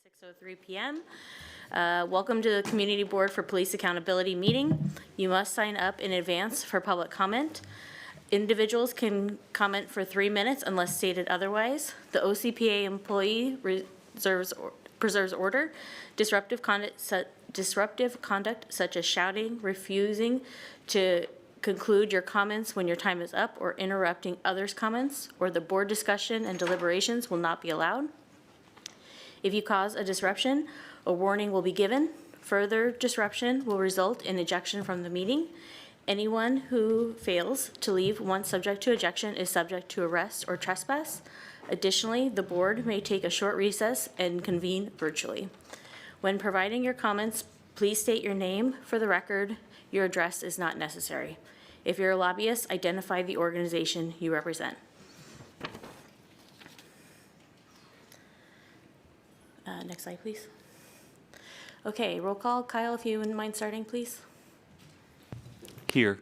6:03 p.m. Welcome to the Community Board for Police Accountability meeting. You must sign up in advance for public comment. Individuals can comment for 3 minutes unless stated otherwise. The OCPA employee preserves order. Disruptive conduct such as shouting, refusing to conclude your comments when your time is up, or interrupting others' comments, or the board discussion and deliberations will not be allowed. If you cause a disruption, a warning will be given. Further disruption will result in ejection from the meeting. Anyone who fails to leave once subject to ejection is subject to arrest or trespass. Additionally, the board may take a short recess and convene virtually. When providing your comments, please state your name for the record. Your address is not necessary. If you're a lobbyist, identify the organization you represent. Next slide, please. Okay, roll call. Kyle, if you wouldn't mind starting, please. Here.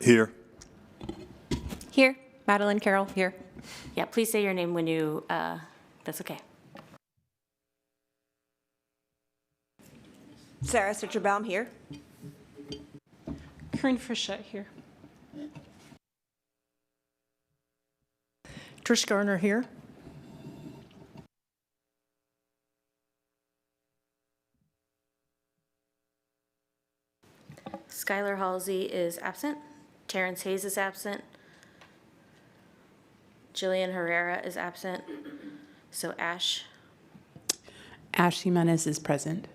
Here. Here. Madeline Carroll, here. Yeah, please say your name when you, that's okay. Sarah Sitcherbaum here. Corinne Frischette here. Trish Garner here. Skylar Halsey is absent. Terrence Hayes is absent. Jillian Herrera is absent. So Ash. Ash Jimenez is present.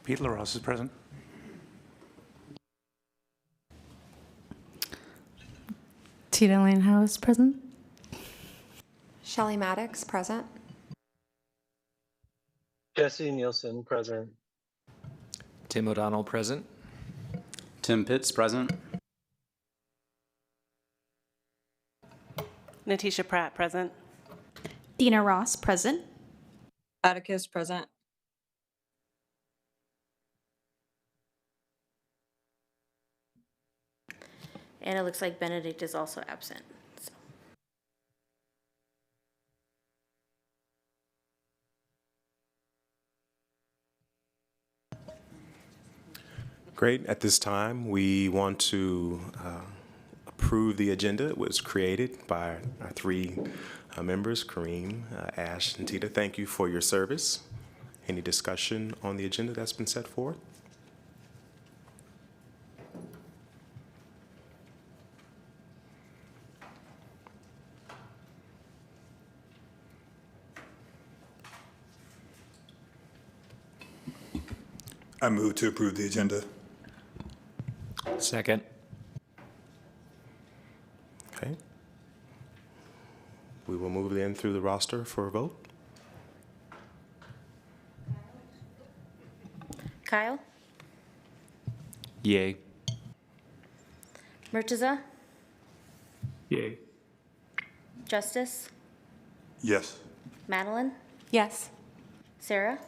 Pete LaRosse is present. Tita Lane Howe present. Shelley Maddox, present. Jesse Nielsen, present. Tim O'Donnell, present. Tim Pitts, present. Natisha Pratt, present. Dina Ross, present. Atticus, present. And it looks like Benedict is also absent. So. Great. At this time, we want to approve the agenda. It was created by our three members, Kareem, Ash, and Tita. Thank you for your service. Any discussion on the agenda that's been set forth? I move to approve the agenda. Second. Okay. We will move then through the roster for a vote. Kyle, Yay. Murtaza, Yay. Justice, Yes. Madeline, Yes. Sarah,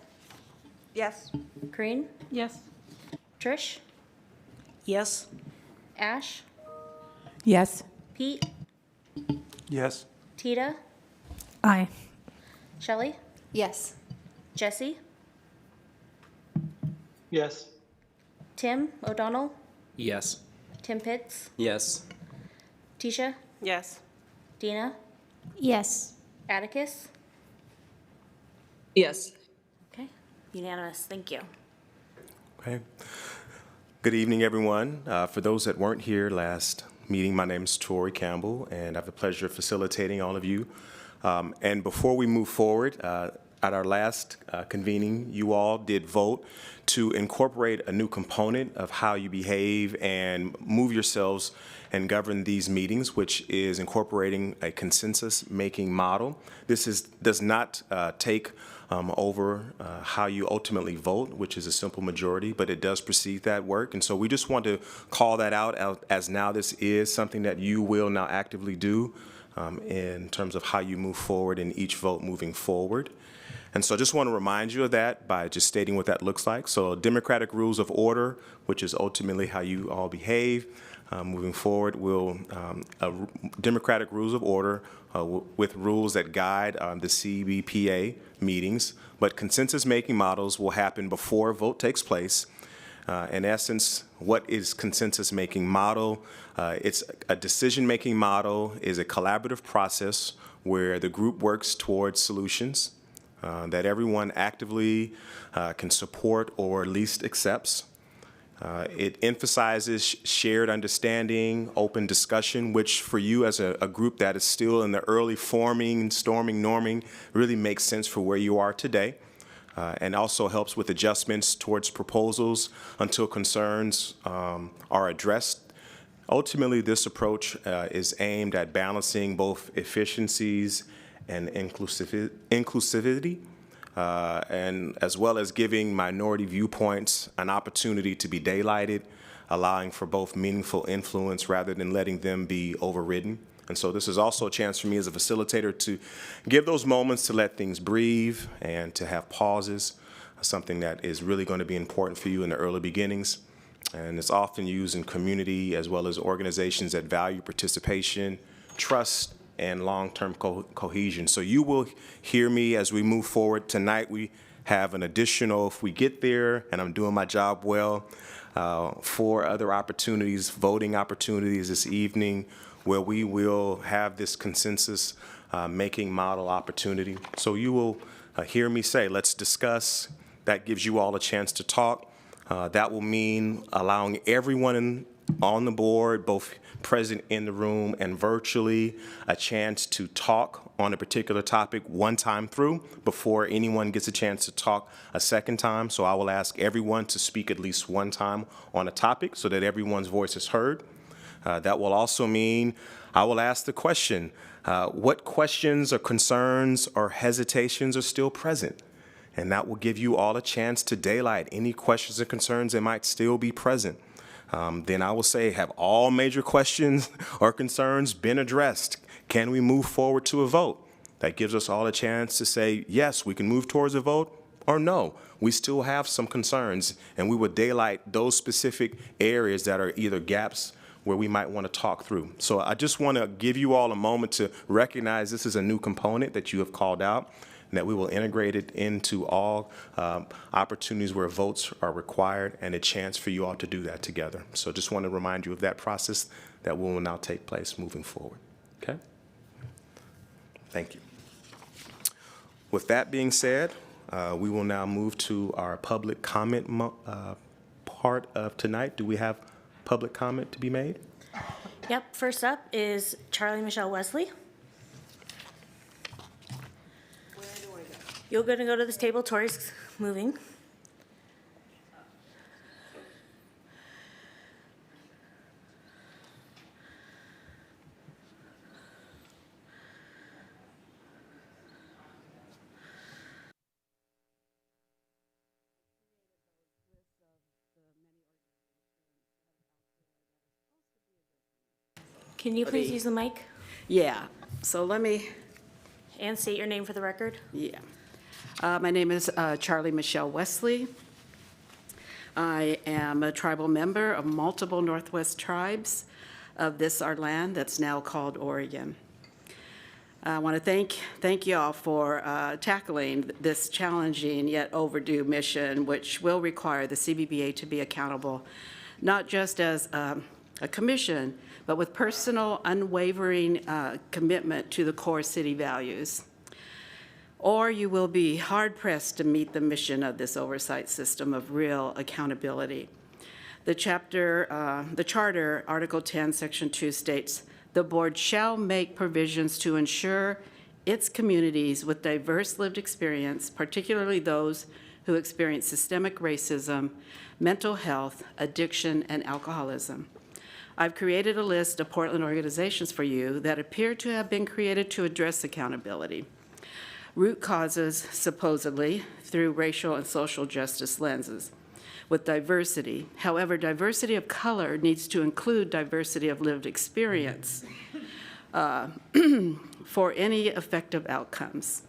Yes. Kareen, Yes. Trish, Yes. Ash, Yes. Pete, Yes. Tita, Aye. Shelley, Yes. Jesse, Yes. Tim O'Donnell, Yes. Tim Pitts, Yes. Tisha, Yes. Dina, Yes. Atticus. Yes. Okay, unanimous. Thank you. Okay. Good evening, everyone. For those that weren't here last meeting, my name is Tori Campbell, and I have the pleasure of facilitating all of you. And before we move forward, at our last convening, you all did vote to incorporate a new component of how you behave and move yourselves and govern these meetings, which is incorporating a consensus-making model. Does not take over how you ultimately vote, which is a simple majority, but it does precede that work. And so we just want to call that out as now this is something that you will now actively do in terms of how you move forward in each vote moving forward. And so I just want to remind you of that by just stating what that looks like. So democratic rules of order, which is ultimately how you all behave moving forward, will democratic rules of order with rules that guide the CBPA meetings, but consensus-making models will happen before a vote takes place. In essence, what is consensus-making model? It's a decision-making model is a collaborative process where the group works towards solutions that everyone actively can support or at least accepts. It emphasizes shared understanding, open discussion, which for you as a group that is still in the early forming, storming, norming, really makes sense for where you are today. And also helps with adjustments towards proposals until concerns are addressed. Ultimately, this approach is aimed at balancing both efficiencies and inclusivity, and as well as giving minority viewpoints an opportunity to be daylighted, allowing for both meaningful influence rather than letting them be overridden. And so this is also a chance for me as a facilitator to give those moments to let things breathe and to have pauses, something that is really going to be important for you in the early beginnings. And it's often used in community as well as organizations that value participation, trust, and long-term cohesion. So you will hear me as we move forward. Tonight we have an additional, if we get there and I'm doing my job well, 4 other opportunities, voting opportunities this evening, where we will have this consensus making model opportunity. So you will hear me say, let's discuss. That gives you all a chance to talk. That will mean allowing everyone on the board, both present in the room and virtually, a chance to talk on a particular topic one time through before anyone gets a chance to talk a second time. So I will ask everyone to speak at least one time on a topic so that everyone's voice is heard. That will also mean I will ask the question, what questions or concerns or hesitations are still present? And that will give you all a chance to daylight any questions or concerns that might still be present. Then I will say, have all major questions or concerns been addressed? Can we move forward to a vote? That gives us all a chance to say, yes, we can move towards a vote, or no, we still have some concerns, and we would daylight those specific areas that are either gaps where we might want to talk through. So I just want to give you all a moment to recognize this is a new component that you have called out, and that we will integrate it into all opportunities where votes are required, and a chance for you all to do that together. So just want to remind you of that process that will now take place moving forward. Okay? Thank you. With that being said, we will now move to our public comment part of tonight. Do we have public comment to be made? Yep, first up is Charlie Michelle Wesley. Where do I go? You're going to go to this table, Tori's moving. Can you please use the mic Yeah, so let me, and state your name for the record? yeah. My name is Charlie Michelle Wesley. I am a tribal member of multiple Northwest tribes of this our land that's now called Oregon. I want to thank y'all for tackling this challenging yet overdue mission, which will require the CBBA to be accountable, not just as a commission, but with personal, unwavering commitment to the core city values. Or you will be hard-pressed to meet the mission of this oversight system of real accountability. The charter, Article 10, Section 2 states, "The board shall make provisions to ensure its communities with diverse lived experience, particularly those who experience systemic racism, mental health, addiction, and alcoholism." I've created a list of Portland organizations for you that appear to have been created to address accountability. Root causes, supposedly, through racial and social justice lenses, with diversity. However, diversity of color needs to include diversity of lived experience for any effective outcomes.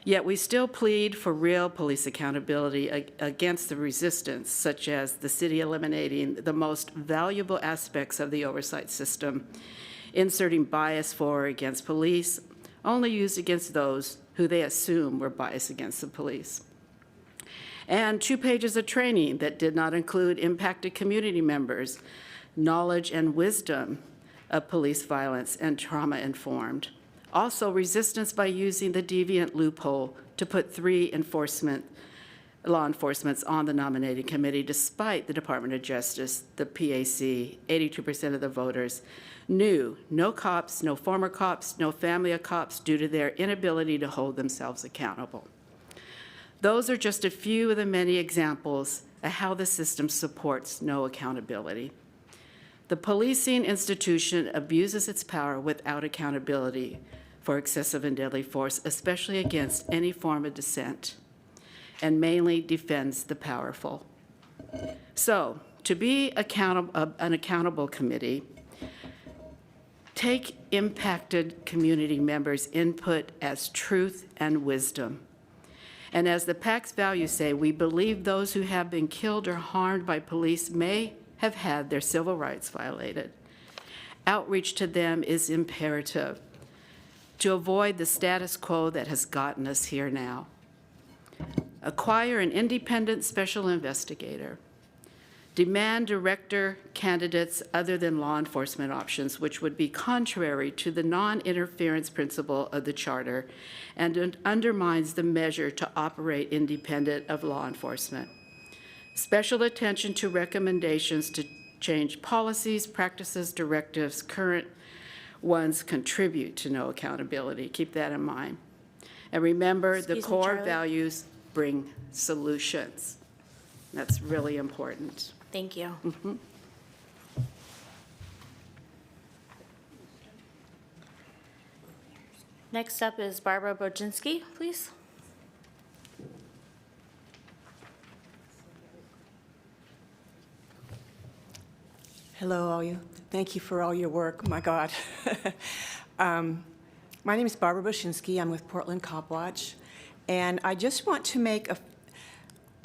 Yet we still plead for real police accountability against the resistance, such as the city eliminating the most valuable aspects of the oversight system, inserting bias for or against police, only used against those who they assume were biased against the police. And 2 pages of training that did not include impacted community members, knowledge and wisdom of police violence and trauma-informed. Also, resistance by using the deviant loophole to put 3 law enforcements on the nominating committee, despite the Department of Justice, the PAC, 82% of the voters, knew no cops, no former cops, no family of cops due to their inability to hold themselves accountable. Those are just a few of the many examples of how the system supports no accountability. The policing institution abuses its power without accountability for excessive and deadly force, especially against any form of dissent, and mainly defends the powerful. So, to be an accountable committee, take impacted community members' input as truth and wisdom. And as the PAC's values say, we believe those who have been killed or harmed by police may have had their civil rights violated. Outreach to them is imperative to avoid the status quo that has gotten us here now. Acquire an independent special investigator. Demand director candidates other than law enforcement options, which would be contrary to the non-interference principle of the Charter and undermines the measure to operate independent of law enforcement. Special attention to recommendations to change policies, practices, directives, current ones contribute to no accountability. Keep that in mind. And remember, the Excuse me, core Charlie. values bring solutions. That's really important. Thank you. Next up is Barbara Boczynski, please. Hello, all you. Thank you for all your work. My God. My name is Barbara Boczynski. I'm with Portland Cop Watch. And I just want to make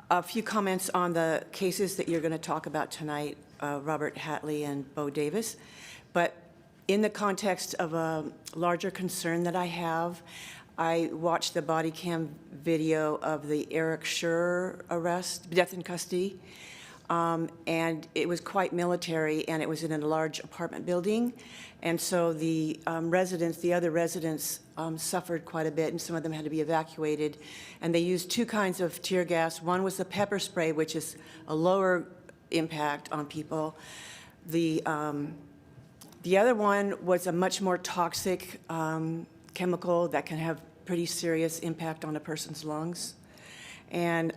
a few comments on the cases that you're going to talk about tonight, Robert Hatley and Bo Davis. But in the context of a larger concern that I have, I watched the body cam video of the Eric Schur arrest, death in custody. And it was quite military, and it was in a large apartment building. And so the other residents suffered quite a bit, and some of them had to be evacuated. And they used 2 kinds of tear gas. One was the pepper spray, which is a lower impact on people. The other one was a much more toxic chemical that can have pretty serious impact on a person's lungs. And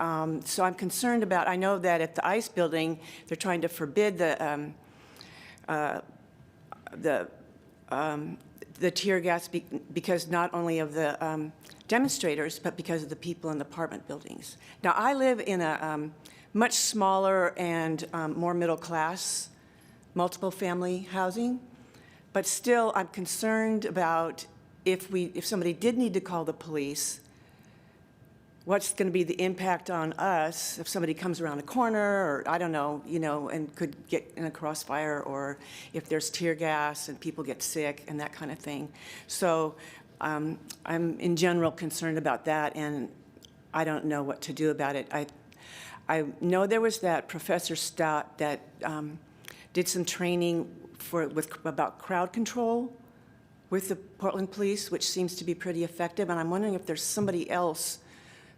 so I'm concerned about, I know that at the ICE building, they're trying to forbid the tear gas because not only of the demonstrators, but because of the people in the apartment buildings. Now, I live in a much smaller and more middle class, multiple family housing, but still I'm concerned about if somebody did need to call the police, what's going to be the impact on us if somebody comes around a corner, or I don't know, and could get in a crossfire, or if there's tear gas and people get sick and that kind of thing. So I'm in general concerned about that, and I don't know what to do about it. I know there was that Professor Stott that did some training about crowd control with the Portland Police, which seems to be pretty effective, and I'm wondering if there's somebody else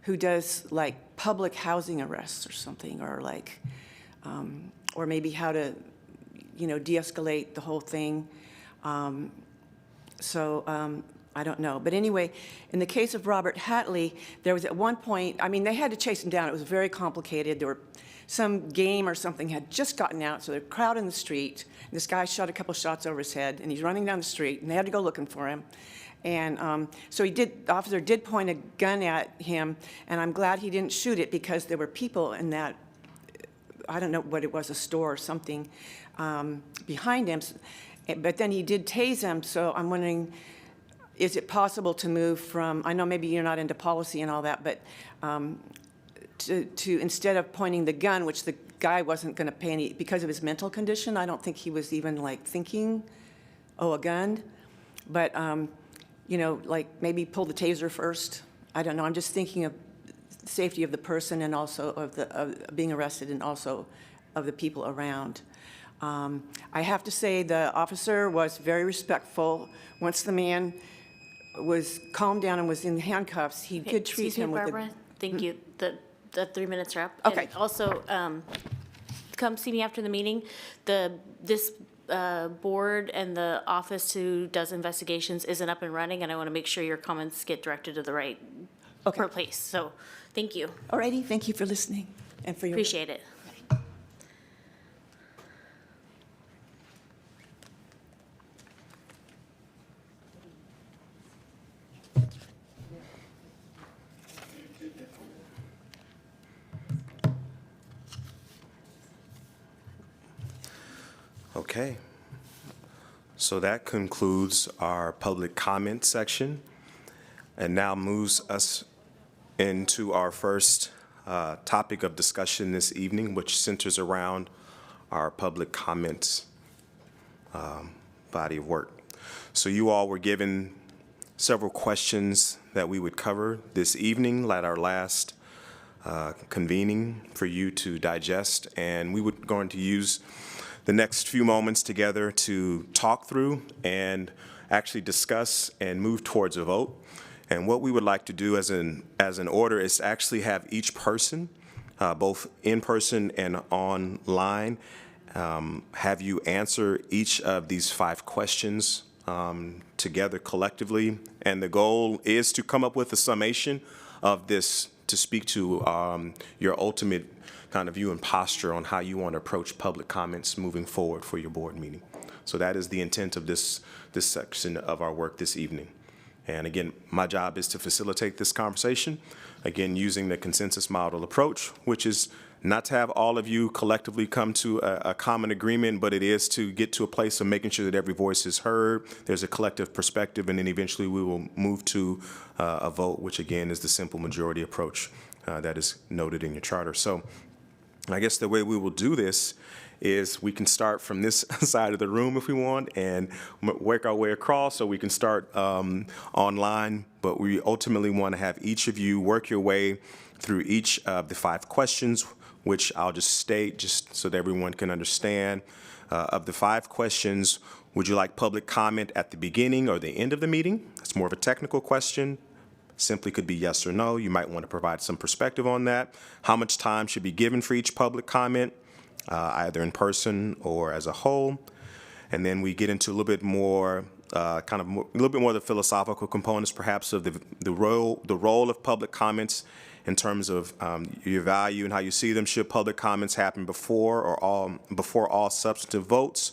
who does like public housing arrests or something, or like, or maybe how to, de-escalate the whole thing. So I don't know. But anyway, in the case of Robert Hatley, there was at one point, I mean, they had to chase him down. It was very complicated. There were some game or something had just gotten out, so the crowd in the street, and this guy shot a couple shots over his head, and he's running down the street, and they had to go looking for him. And so the officer did point a gun at him, and I'm glad he didn't shoot it because there were people in that, I don't know what it was, a store or something, behind him. But then he did tase him, so I'm wondering, is it possible to move from, I know maybe you're not into policy and all that, but to instead of pointing the gun, which the guy wasn't going to pay any, because of his mental condition, I don't think he was even like thinking, oh, a gun. But, you know, like maybe pull the taser first. I don't know. I'm just thinking of the safety of the person and also of being arrested and also of the people around. I have to say the officer was very respectful. Once the man was calmed down and was in handcuffs, he did treat Excuse me, him with Barbara, thank you. The 3 minutes are up. Okay. And also, come see me after the meeting. This board and the office who does investigations isn't up and running, and I want to make sure your comments get directed to the right place. So, thank you. All righty, thank you for listening and for your. Appreciate it. Okay. So that concludes our public comment section and now moves us into our first topic of discussion this evening, which centers around our public comments body of work. So you all were given several questions that we would cover this evening at our last convening for you to digest, and we were going to use the next few moments together to talk through and actually discuss and move towards a vote. And what we would like to do as an order is actually have each person, both in person and online, have you answer each of these 5 questions together collectively. And the goal is to come up with a summation of this to speak to your ultimate kind of view and posture on how you want to approach public comments moving forward for your board meeting. So that is the intent of this section of our work this evening. And again, my job is to facilitate this conversation, again, using the consensus model approach, which is not to have all of you collectively come to a common agreement, but it is to get to a place of making sure that every voice is heard, there's a collective perspective, and then eventually we will move to a vote, which again is the simple majority approach that is noted in your charter. So I guess the way we will do this is we can start from this side of the room if we want and work our way across, so we can start online, but we ultimately want to have each of you work your way through each of the 5 questions, which I'll just state just so that everyone can understand. Of the 5 questions, would you like public comment at the beginning or the end of the meeting? It's more of a technical question. Simply could be yes or no. You might want to provide some perspective on that. How much time should be given for each public comment, either in person or as a whole? And then we get into a little bit more, a little bit more of the philosophical components, perhaps, of the role of public comments in terms of your value and how you see them. Should public comments happen before all substantive votes?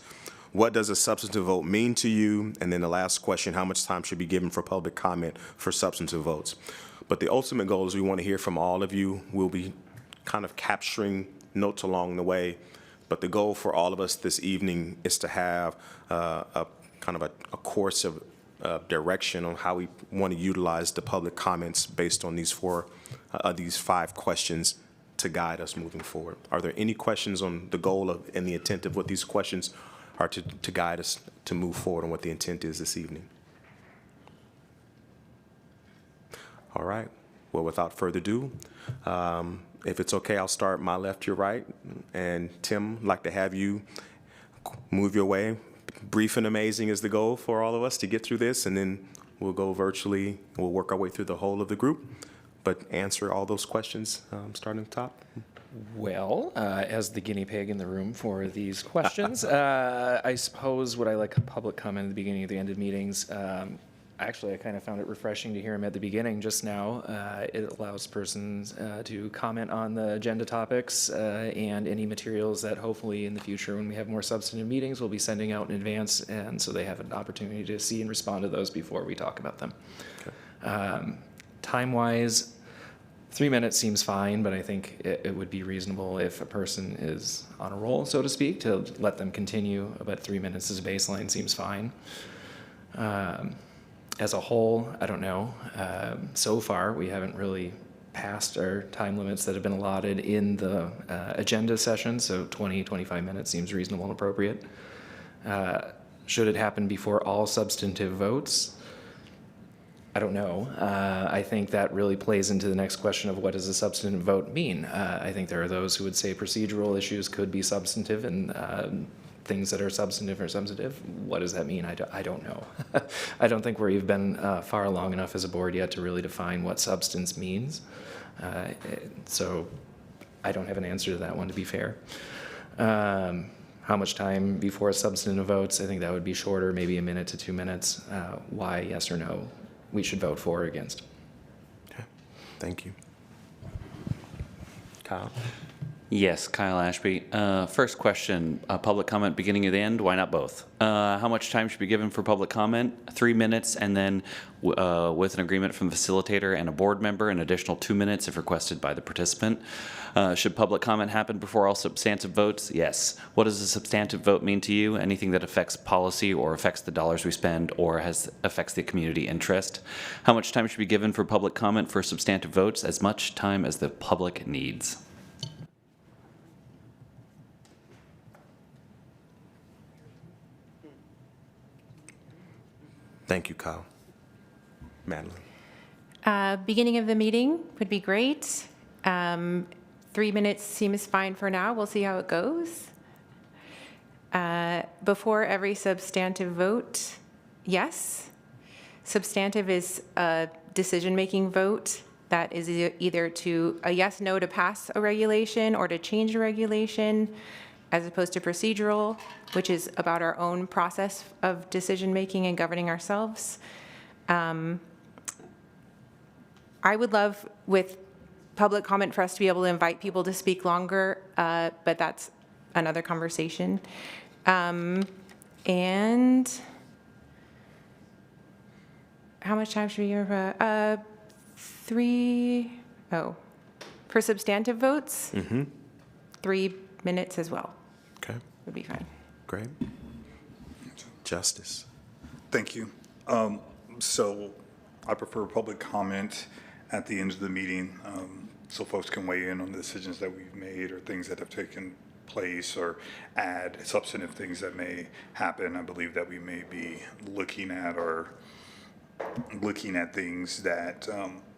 What does a substantive vote mean to you? And then the last question, how much time should be given for public comment for substantive votes? But the ultimate goal is we want to hear from all of you. We'll be kind of capturing notes along the way. But the goal for all of us this evening is to have a course of direction on how we want to utilize the public comments based on these 5 questions to guide us moving forward. Are there any questions on the goal of and the intent of what these questions are to guide us to move forward on what the intent is this evening? All right. Well, without further ado, if it's okay, I'll start my left, your right. And Tim, I'd like to have you move your way. Brief and amazing is the goal for all of us to get through this, and then we'll go virtually. We'll work our way through the whole of the group, but answer all those questions starting at the top. Well, as the guinea pig in the room for these questions, I suppose would I like a public comment at the beginning or the end of meetings? Actually, I kind of found it refreshing to hear him at the beginning just now. It allows persons to comment on the agenda topics and any materials that hopefully in the future, when we have more substantive meetings, we'll be sending out in advance, and so they have an opportunity to see and respond to those before we talk about them. Time-wise, 3 minutes seems fine, but I think it would be reasonable if a person is on a roll, so to speak, to let them continue, but 3 minutes as a baseline seems fine. As a whole, I don't know. So far, we haven't really passed our time limits that have been allotted in the agenda session, so 20, 25 minutes seems reasonable and appropriate. Should it happen before all substantive votes? I don't know. I think that really plays into the next question of what does a substantive vote mean? I think there are those who would say procedural issues could be substantive and things that are substantive are substantive. What does that mean? I don't know. I don't think we've been far along enough as a board yet to really define what substance means. So I don't have an answer to that one, to be fair. How much time before substantive votes? I think that would be shorter, maybe 1 minute to 2 minutes. Why, yes or no, we should vote for or against. Okay, thank you. Kyle? Yes, Kyle Ashby. First question, public comment beginning at the end, why not both? How much time should be given for public comment? 3 minutes, and then with an agreement from the facilitator and a board member, an additional 2 minutes if requested by the participant. Should public comment happen before all substantive votes? Yes. What does a substantive vote mean to you? Anything that affects policy or affects the dollars we spend or affects the community interest. How much time should be given for public comment for substantive votes? As much time as the public needs. Thank you, Kyle. Madeline? Beginning of the meeting would be great. 3 minutes seems fine for now. We'll see how it goes. Before every substantive vote, yes. Substantive is a decision-making vote that is either to a yes, no to pass a regulation or to change a regulation, as opposed to procedural, which is about our own process of decision-making and governing ourselves. I would love, with public comment, for us to be able to invite people to speak longer, but that's another conversation. And how much time should we give for for substantive votes? 3 minutes as well. Okay, Would be fine. great. Justice? Thank you. So I prefer public comment at the end of the meeting, so folks can weigh in on the decisions that we've made or things that have taken place or add substantive things that may happen. I believe that we may be looking at things that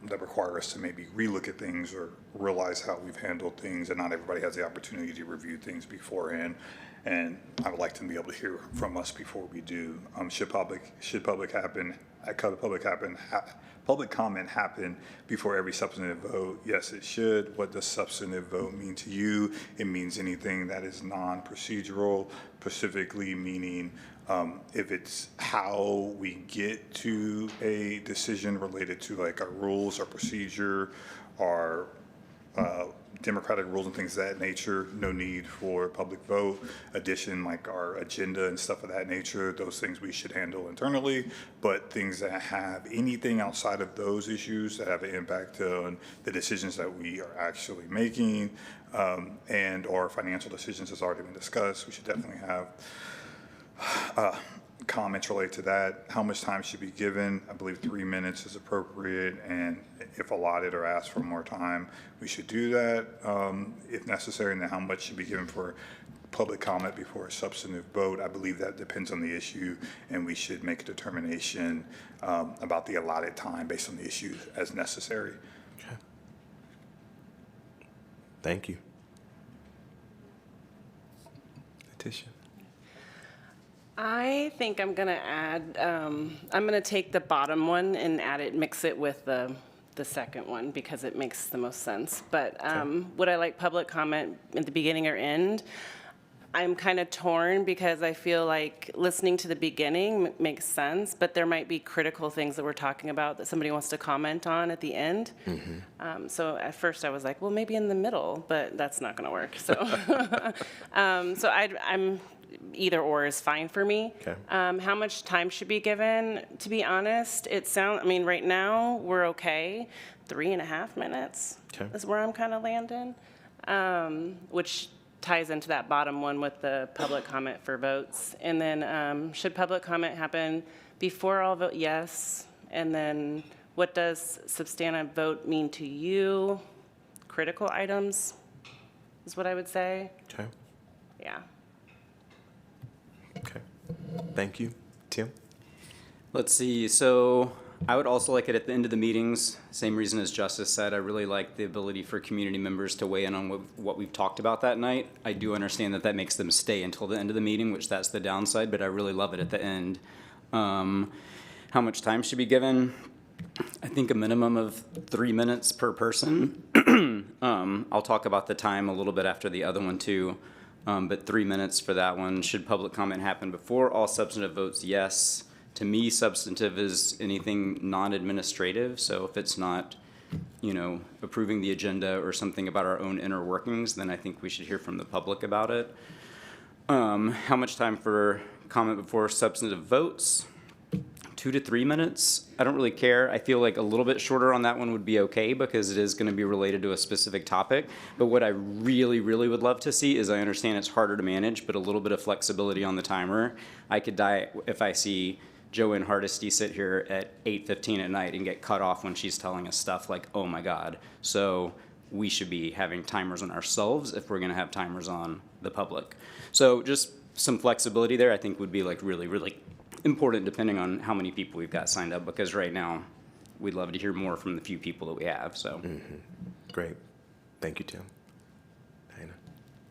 that require us to maybe relook at things or realize how we've handled things, and not everybody has the opportunity to review things beforehand. And I would like to be able to hear from us before we do. Should public comment happen before every substantive vote? Yes, it should. What does substantive vote mean to you? It means anything that is non-procedural, specifically meaning if it's how we get to a decision related to like our rules, our procedure, our democratic rules and things of that nature, no need for public vote. Addition, like our agenda and stuff of that nature, those things we should handle internally. But things that have anything outside of those issues that have an impact on the decisions that we are actually making and or financial decisions has already been discussed, we should definitely have comments related to that. How much time should be given? I believe 3 minutes is appropriate, and if allotted or asked for more time, we should do that if necessary. And then how much should be given for public comment before a substantive vote? I believe that depends on the issue, and we should make a determination about the allotted time based on the issue as necessary. Okay. Thank you. Letitia? I think I'm going to add, I'm going to take the bottom one and mix it with the second one because it makes the most sense. But would I like public comment at the beginning or end? I'm kind of torn because I feel like listening to the beginning makes sense, but there might be critical things that we're talking about that somebody wants to comment on at the end. So at first I was like, well, maybe in the middle, but that's not going to work. So, so I'm either or is fine for me. Okay. How much time should be given? To be honest, I mean, right now we're okay. 3.5 minutes Okay. is where I'm kind of landing, which ties into that bottom one with the public comment for votes. And then should public comment happen before all vote? Yes. And then what does substantive vote mean to you? Critical items is what I would say. Okay. Yeah. Okay. Thank you. Tim? Let's see, so I would also like it at the end of the meetings, same reason as Justice said. I really like the ability for community members to weigh in on what we've talked about that night. I do understand that that makes them stay until the end of the meeting, which that's the downside, but I really love it at the end. How much time should be given? I think a minimum of 3 minutes per person. I'll talk about the time a little bit after the other one too, but 3 minutes for that one. Should public comment happen before all substantive votes? Yes. To me, substantive is anything non-administrative, so if it's not, approving the agenda or something about our own inner workings, then I think we should hear from the public about it. How much time for comment before substantive votes? 2 to 3 minutes. I don't really care. I feel like a little bit shorter on that one would be okay because it is going to be related to a specific topic. But what I really, really would love to see is, I understand it's harder to manage, but a little bit of flexibility on the timer. I could die if I see Joanne Hardesty sit here at 8:15 at night and get cut off when she's telling us stuff like, oh my God. So we should be having timers on ourselves if we're gonna have timers on the public. So just some flexibility there I think would be like really, really important depending on how many people we've got signed up, because right now we'd love to hear more from the few people that we have, so. Great. Thank you, Tim. Diana?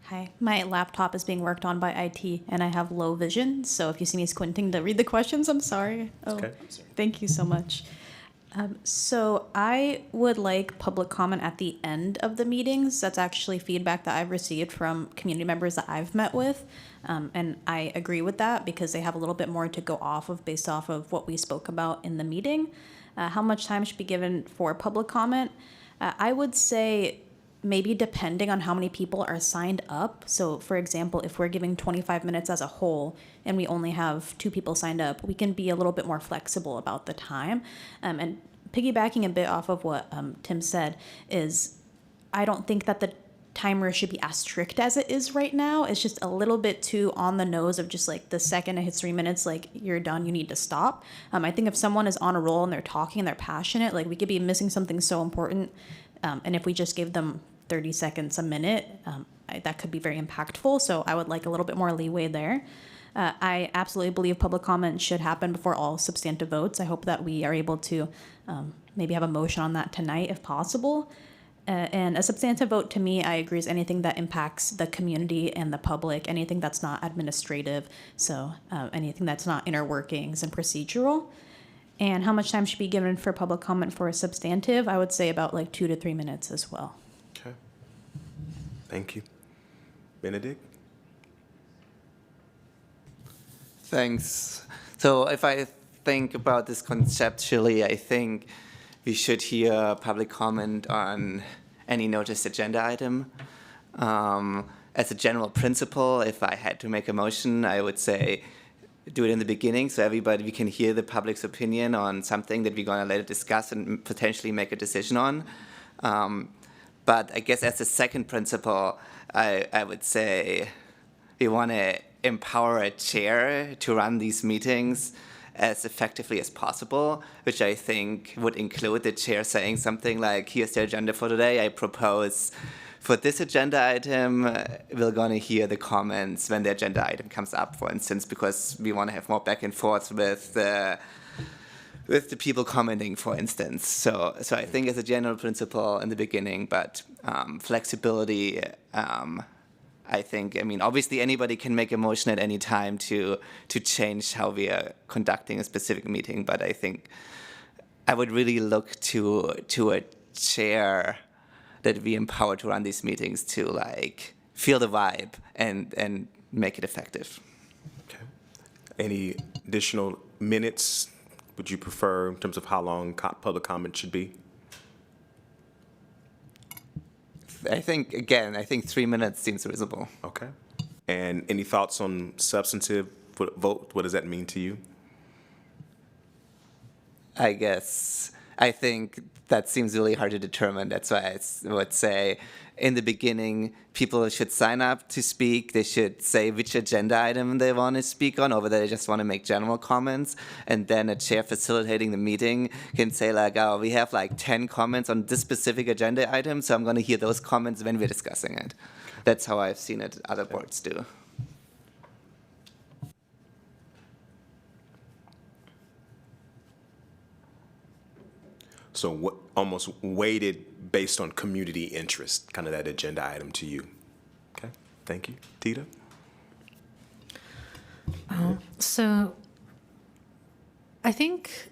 Hi, my laptop is being worked on by IT and I have low vision, so if you see me squinting to read the questions, I'm sorry. Oh, okay. Thank you so much. So I would like public comment at the end of the meetings. That's actually feedback that I've received from community members that I've met with. And I agree with that because they have a little bit more to go off of based off of what we spoke about in the meeting. How much time should be given for public comment? I would say maybe depending on how many people are signed up. So for example, if we're giving 25 minutes as a whole and we only have 2 people signed up, we can be a little bit more flexible about the time. And piggybacking a bit off of what Tim said is, I don't think that the timer should be as strict as it is right now. It's just a little bit too on the nose of just like the second it hits 3 minutes, like you're done, you need to stop. I think if someone is on a roll and they're talking and they're passionate, like we could be missing something so important. And if we just gave them 30 seconds, a minute, that could be very impactful. So I would like a little bit more leeway there. I absolutely believe public comment should happen before all substantive votes. I hope that we are able to maybe have a motion on that tonight if possible. And a substantive vote to me, I agree, is anything that impacts the community and the public, anything that's not administrative, so anything that's not inner workings and procedural. And how much time should be given for public comment for a substantive? I would say about like 2 to 3 minutes as well. Okay. Thank you. Benedict? Thanks. So if I think about this conceptually, I think we should hear public comment on any noticed agenda item. As a general principle, if I had to make a motion, I would say do it in the beginning so we can hear the public's opinion on something that we're going to later discuss and potentially make a decision on. But I guess as a second principle, I would say we want to empower a chair to run these meetings as effectively as possible, which I think would include the chair saying something like, here's the agenda for today. I propose for this agenda item, we're going to hear the comments when the agenda item comes up, for instance, because we want to have more back and forth with the people commenting, for instance. So I think as a general principle in the beginning, but flexibility, obviously anybody can make a motion at any time to change how we are conducting a specific meeting, but I think I would really look to a chair that we empower to run these meetings to like feel the vibe and make it effective. Any additional minutes would you prefer in terms of how long public comment should be? I think, again, 3 minutes seems reasonable. Okay. And any thoughts on substantive vote? What does that mean to you? I think that seems really hard to determine. That's why I would say in the beginning, people should sign up to speak. They should say which agenda item they want to speak on, or whether they just want to make general comments. And then a chair facilitating the meeting can say like, oh, we have like 10 comments on this specific agenda item, so I'm going to hear those comments when we're discussing it. That's how I've seen it other boards do. So almost weighted based on community interest, kind of that agenda item to you. Okay, thank you. Tita? So I think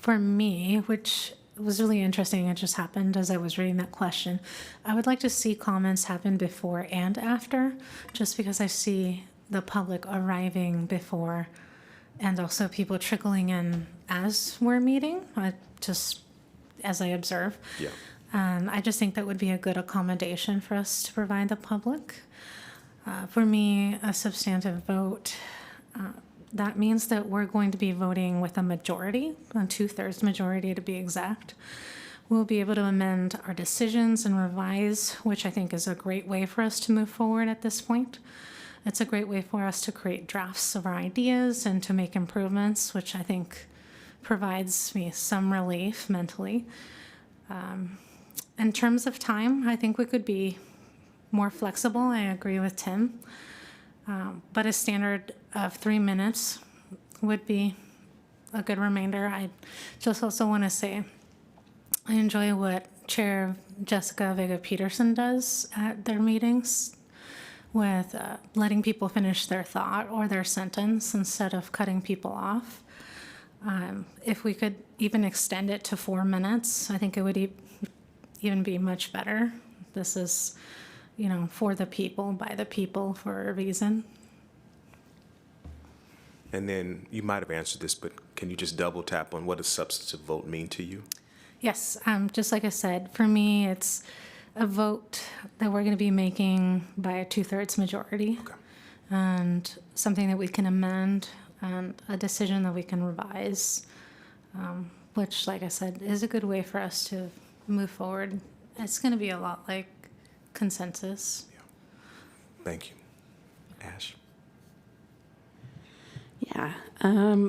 for me, which was really interesting, it just happened as I was reading that question, I would like to see comments happen before and after, just because I see the public arriving before and also people trickling in as we're meeting, just as I observe. Yeah. I just think that would be a good accommodation for us to provide the public. For me, a substantive vote, that means that we're going to be voting with a majority, a 2/3 majority to be exact. We'll be able to amend our decisions and revise, which I think is a great way for us to move forward at this point. It's a great way for us to create drafts of our ideas and to make improvements, which I think provides me some relief mentally. In terms of time, I think we could be more flexible. I agree with Tim. But a standard of 3 minutes would be a good remainder. I just also want to say I enjoy what Chair Jessica Vega-Peterson does at their meetings with letting people finish their thought or their sentence instead of cutting people off. If we could even extend it to 4 minutes, I think it would even be much better. This is, for the people, by the people, for a reason. And then you might have answered this, but can you just double tap on what does substantive vote mean to you? Yes, just like I said, for me, it's a vote that we're going to be making by a 2/3 majority, and something that we can amend, and a decision that we can revise, which, like I said, is a good way for us to move forward. It's going to be a lot like consensus. Thank you. Ash? Yeah.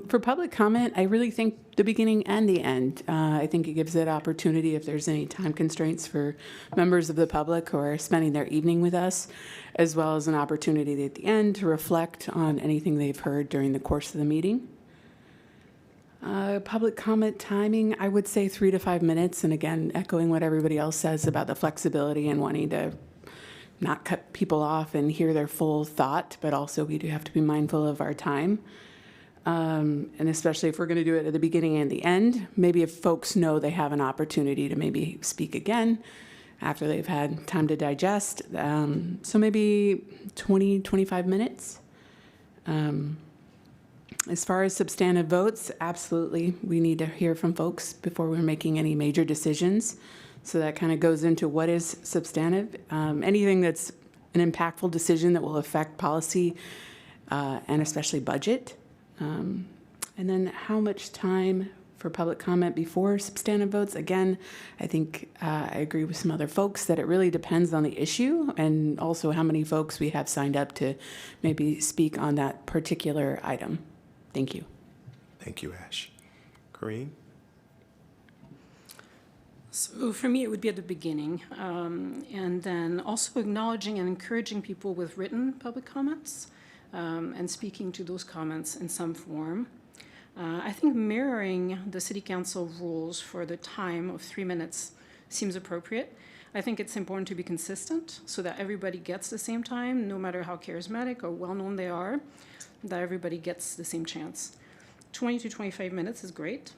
For public comment, I really think the beginning and the end. I think it gives that opportunity if there's any time constraints for members of the public who are spending their evening with us, as well as an opportunity at the end to reflect on anything they've heard during the course of the meeting. Public comment timing, I would say 3 to 5 minutes. And again, echoing what everybody else says about the flexibility and wanting to not cut people off and hear their full thought, but also we do have to be mindful of our time. And especially if we're going to do it at the beginning and the end, maybe if folks know they have an opportunity to maybe speak again after they've had time to digest. So maybe 20, 25 minutes. As far as substantive votes, absolutely, we need to hear from folks before we're making any major decisions. So that kind of goes into what is substantive. Anything that's an impactful decision that will affect policy and especially budget. And then how much time for public comment before substantive votes? Again, I think I agree with some other folks that it really depends on the issue and also how many folks we have signed up to maybe speak on that particular item. Thank you. Thank you, Ash. Corinne? So for me, it would be at the beginning, and then also acknowledging and encouraging people with written public comments and speaking to those comments in some form. I think mirroring the City Council rules for the time of 3 minutes seems appropriate. I think it's important to be consistent so that everybody gets the same time, no matter how charismatic or well-known they are, that everybody gets the same chance. 20 to 25 minutes is great.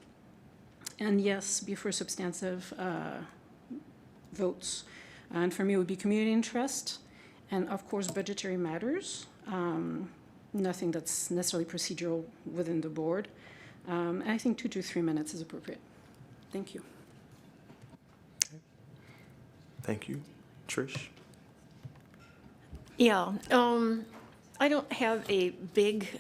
And yes, before substantive votes. And for me, it would be community interest and, of course, budgetary matters. Nothing that's necessarily procedural within the board. And I think 2 to 3 minutes is appropriate. Thank you. Thank you. Trish? Yeah, I don't have a big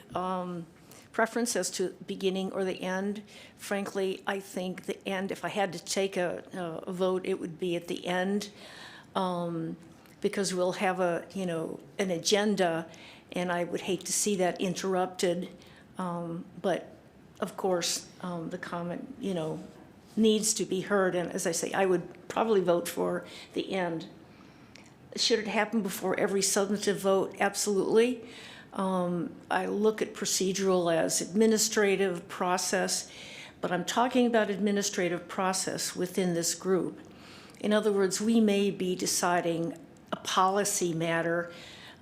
preference as to beginning or the end. Frankly, I think the end, if I had to take a vote, it would be at the end, because we'll have an agenda, and I would hate to see that interrupted. But of course, the comment, needs to be heard, and as I say, I would probably vote for the end. Should it happen before every substantive vote? Absolutely. I look at procedural as administrative process, but I'm talking about administrative process within this group. In other words, we may be deciding a policy matter,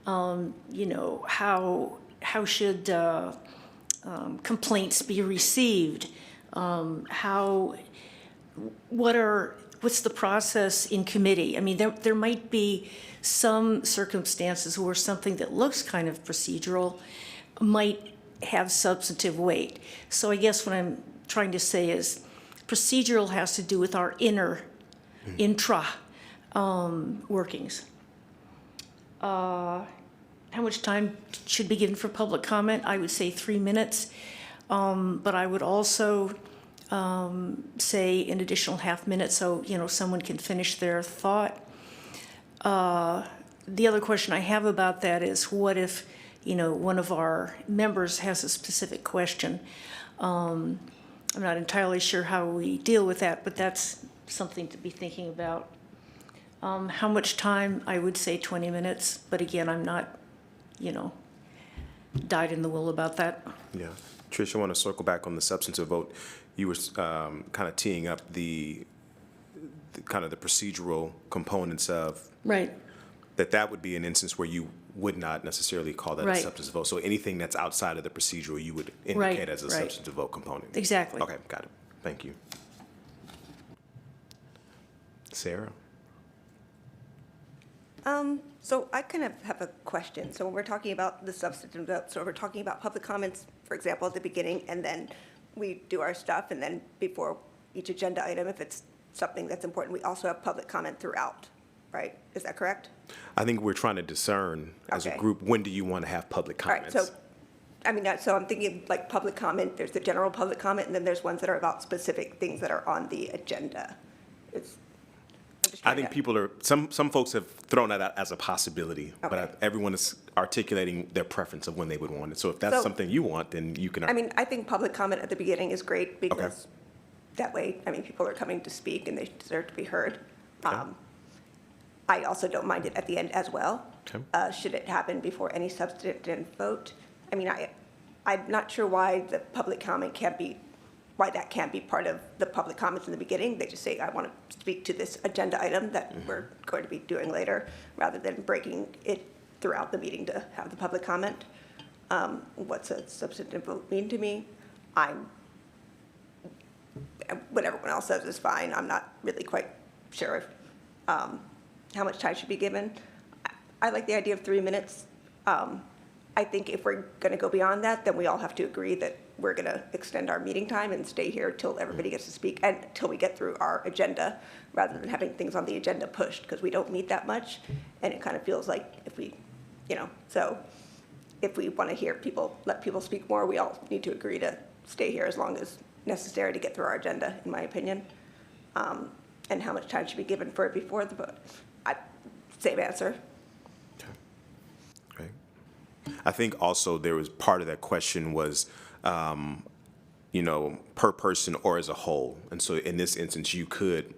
how should complaints be received? What's the process in committee? I mean, there might be some circumstances where something that looks kind of procedural might have substantive weight. So I guess what I'm trying to say is procedural has to do with our intra workings. How much time should be given for public comment? I would say 3 minutes, but I would also say an additional half minute so someone can finish their thought. The other question I have about that is, what if one of our members has a specific question? I'm not entirely sure how we deal with that, but that's something to be thinking about. How much time? I would say 20 minutes, but again, I'm not dyed in the wool about that. Yeah. Trish, I want to circle back on the substantive vote. You were kind of teeing up the kind of the procedural components of Right. that would be an instance where you would not necessarily call that a Right. substantive vote. So anything that's outside of the procedural, you would indicate Right, as a right. substantive vote component. Exactly. Okay, got it. Thank you. Sarah? So I kind of have a question. So when we're talking about the substantive vote, so we're talking about public comments, for example, at the beginning, and then we do our stuff, and then before each agenda item, if it's something that's important, we also have public comment throughout, right? Is that correct? I think we're trying to discern as a Okay. group, when do you want to have public All right, comments? so, so I'm thinking like public comment, there's the general public comment, and then there's ones that are about specific things that are on the agenda. I think people are, some folks have thrown that out as a possibility, Okay. but everyone is articulating their preference of when they would want it. So if that's So- something you want, then you can. I think public comment at the beginning is great because that way, people are coming to speak and they deserve to be heard. I also don't mind it at the end as well. Okay. Should it happen before any substantive vote? I'm not sure why the public comment why that can't be part of the public comments in the beginning. They just say, I want to speak to this agenda item that we're going to be doing later, rather than breaking it throughout the meeting to have the public comment. What's a substantive vote mean to me? What everyone else says is fine. I'm not really quite sure if, how much time should be given. I like the idea of 3 minutes. I think if we're going to go beyond that, then we all have to agree that we're going to extend our meeting time and stay here till everybody gets to speak and till we get through our agenda, rather than having things on the agenda pushed, because we don't meet that much. And it kind of feels like if we, so if we want to let people speak more, we all need to agree to stay here as long as necessary to get through our agenda, in my opinion. And how much time should be given for it before the vote? Same answer. I think also there was part of that question was, per person or as a whole. And so in this instance, you could,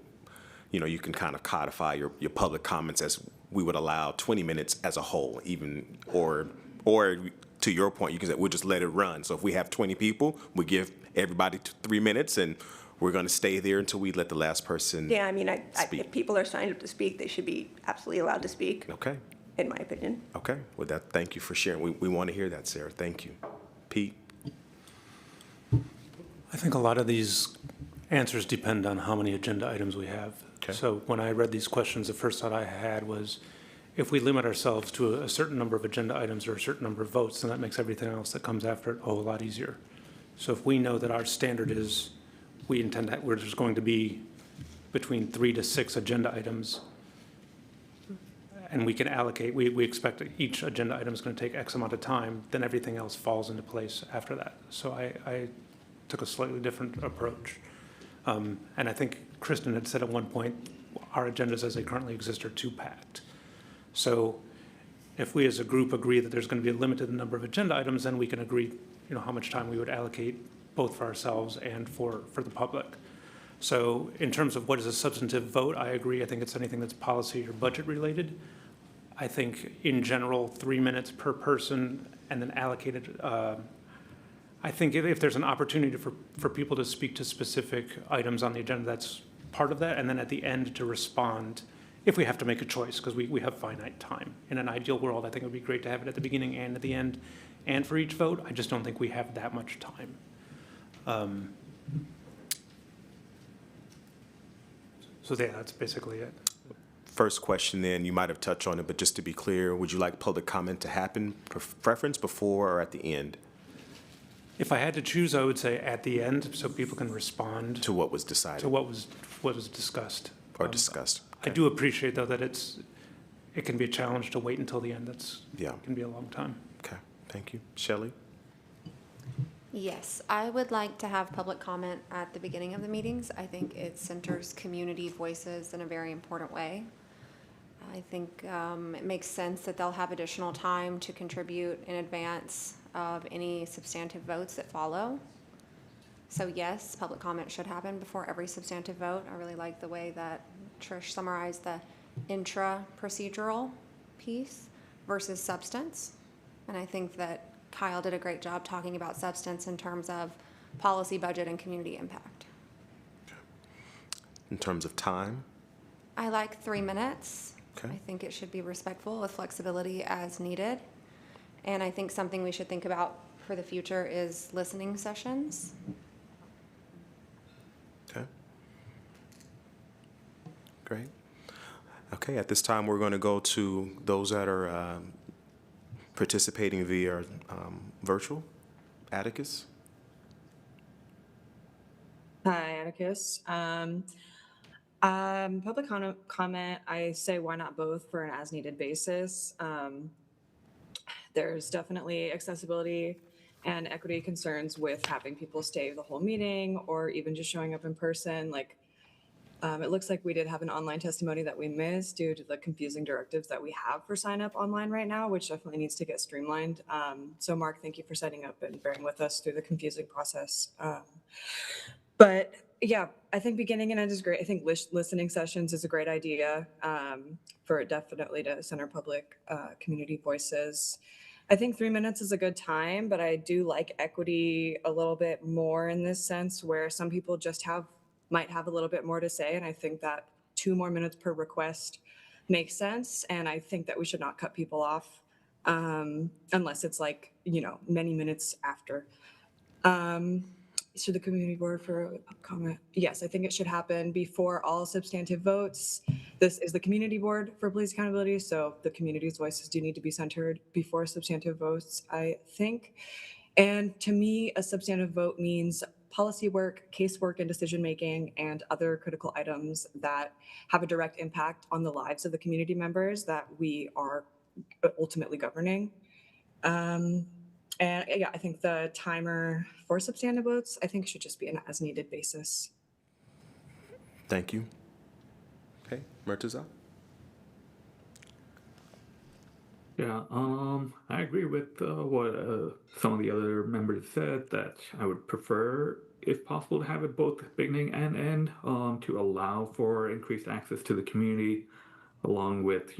you can kind of codify your public comments as we would allow 20 minutes as a whole, even, or to your point, you can say, we'll just let it run. So if we have 20 people, we give everybody 3 minutes and we're going to stay there until we let the last person Yeah, speak. if people are signed up to speak, they should be absolutely allowed to speak, Okay. in my opinion. Okay. Well, thank you for sharing. We want to hear that, Sarah. Thank you. Pete? I think a lot of these answers depend on how many agenda items we have. Okay. So when I read these questions, the first thought I had was, if we limit ourselves to a certain number of agenda items or a certain number of votes, then that makes everything else that comes after it a whole lot easier. So if we know that our standard is, we intend that there's going to be between 3 to 6 agenda items, and we can allocate, we expect that each agenda item is going to take X amount of time, then everything else falls into place after that. So I took a slightly different approach. And I think Kristen had said at one point, our agendas as they currently exist are too packed. So if we as a group agree that there's going to be a limited number of agenda items, then we can agree, how much time we would allocate both for ourselves and for the public. So in terms of what is a substantive vote, I agree. I think it's anything that's policy or budget related. I think in general, 3 minutes per person and then allocated. I think if there's an opportunity for people to speak to specific items on the agenda, that's part of that. And then at the end to respond if we have to make a choice, because we have finite time. In an ideal world, I think it would be great to have it at the beginning and at the end and for each vote. I just don't think we have that much time. So yeah, that's basically it. First question then, you might have touched on it, but just to be clear, would you like public comment to happen, preference before or at the end? If I had to choose, I would say at the end, so people can respond to what was decided, to what was discussed. Or discussed. I do appreciate, though, that it can be a challenge to wait until the end. Can be a long time. Okay, thank you. Shelley? Yes, I would like to have public comment at the beginning of the meetings. I think it centers community voices in a very important way. I think it makes sense that they'll have additional time to contribute in advance of any substantive votes that follow. So yes, public comment should happen before every substantive vote. I really like the way that Trish summarized the intra-procedural piece versus substance. And I think that Kyle did a great job talking about substance in terms of policy, budget, and community impact. In terms of time? I like 3 minutes. Okay. I think it should be respectful with flexibility as needed. And I think something we should think about for the future is listening sessions. Okay. Great. Okay, at this time, we're going to go to those that are participating via virtual. Atticus? Hi, Atticus. Public comment, I say why not both for an as-needed basis. There's definitely accessibility and equity concerns with having people stay the whole meeting or even just showing up in person. Like, it looks like we did have an online testimony that we missed due to the confusing directives that we have for sign up online right now, which definitely needs to get streamlined. So Mark, thank you for setting up and bearing with us through the confusing process. But yeah, I think beginning and end is great. I think listening sessions is a great idea for it definitely to center public community voices. I think 3 minutes is a good time, but I do like equity a little bit more in this sense where some people just might have a little bit more to say. And I think that 2 more minutes per request makes sense. And I think that we should not cut people off unless it's like, many minutes after. Should the community board for a comment? Yes, I think it should happen before all substantive votes. This is the community board for police accountability, so the community's voices do need to be centered before substantive votes, I think. And to me, a substantive vote means policy work, casework, and decision-making, and other critical items that have a direct impact on the lives of the community members that we are ultimately governing. And yeah, I think the timer for substantive votes, I think should just be an as-needed basis. Thank you. Okay, Murtaza? Yeah, I agree with what some of the other members said, that I would prefer, if possible, to have it both beginning and end, to allow for increased access to the community, along with,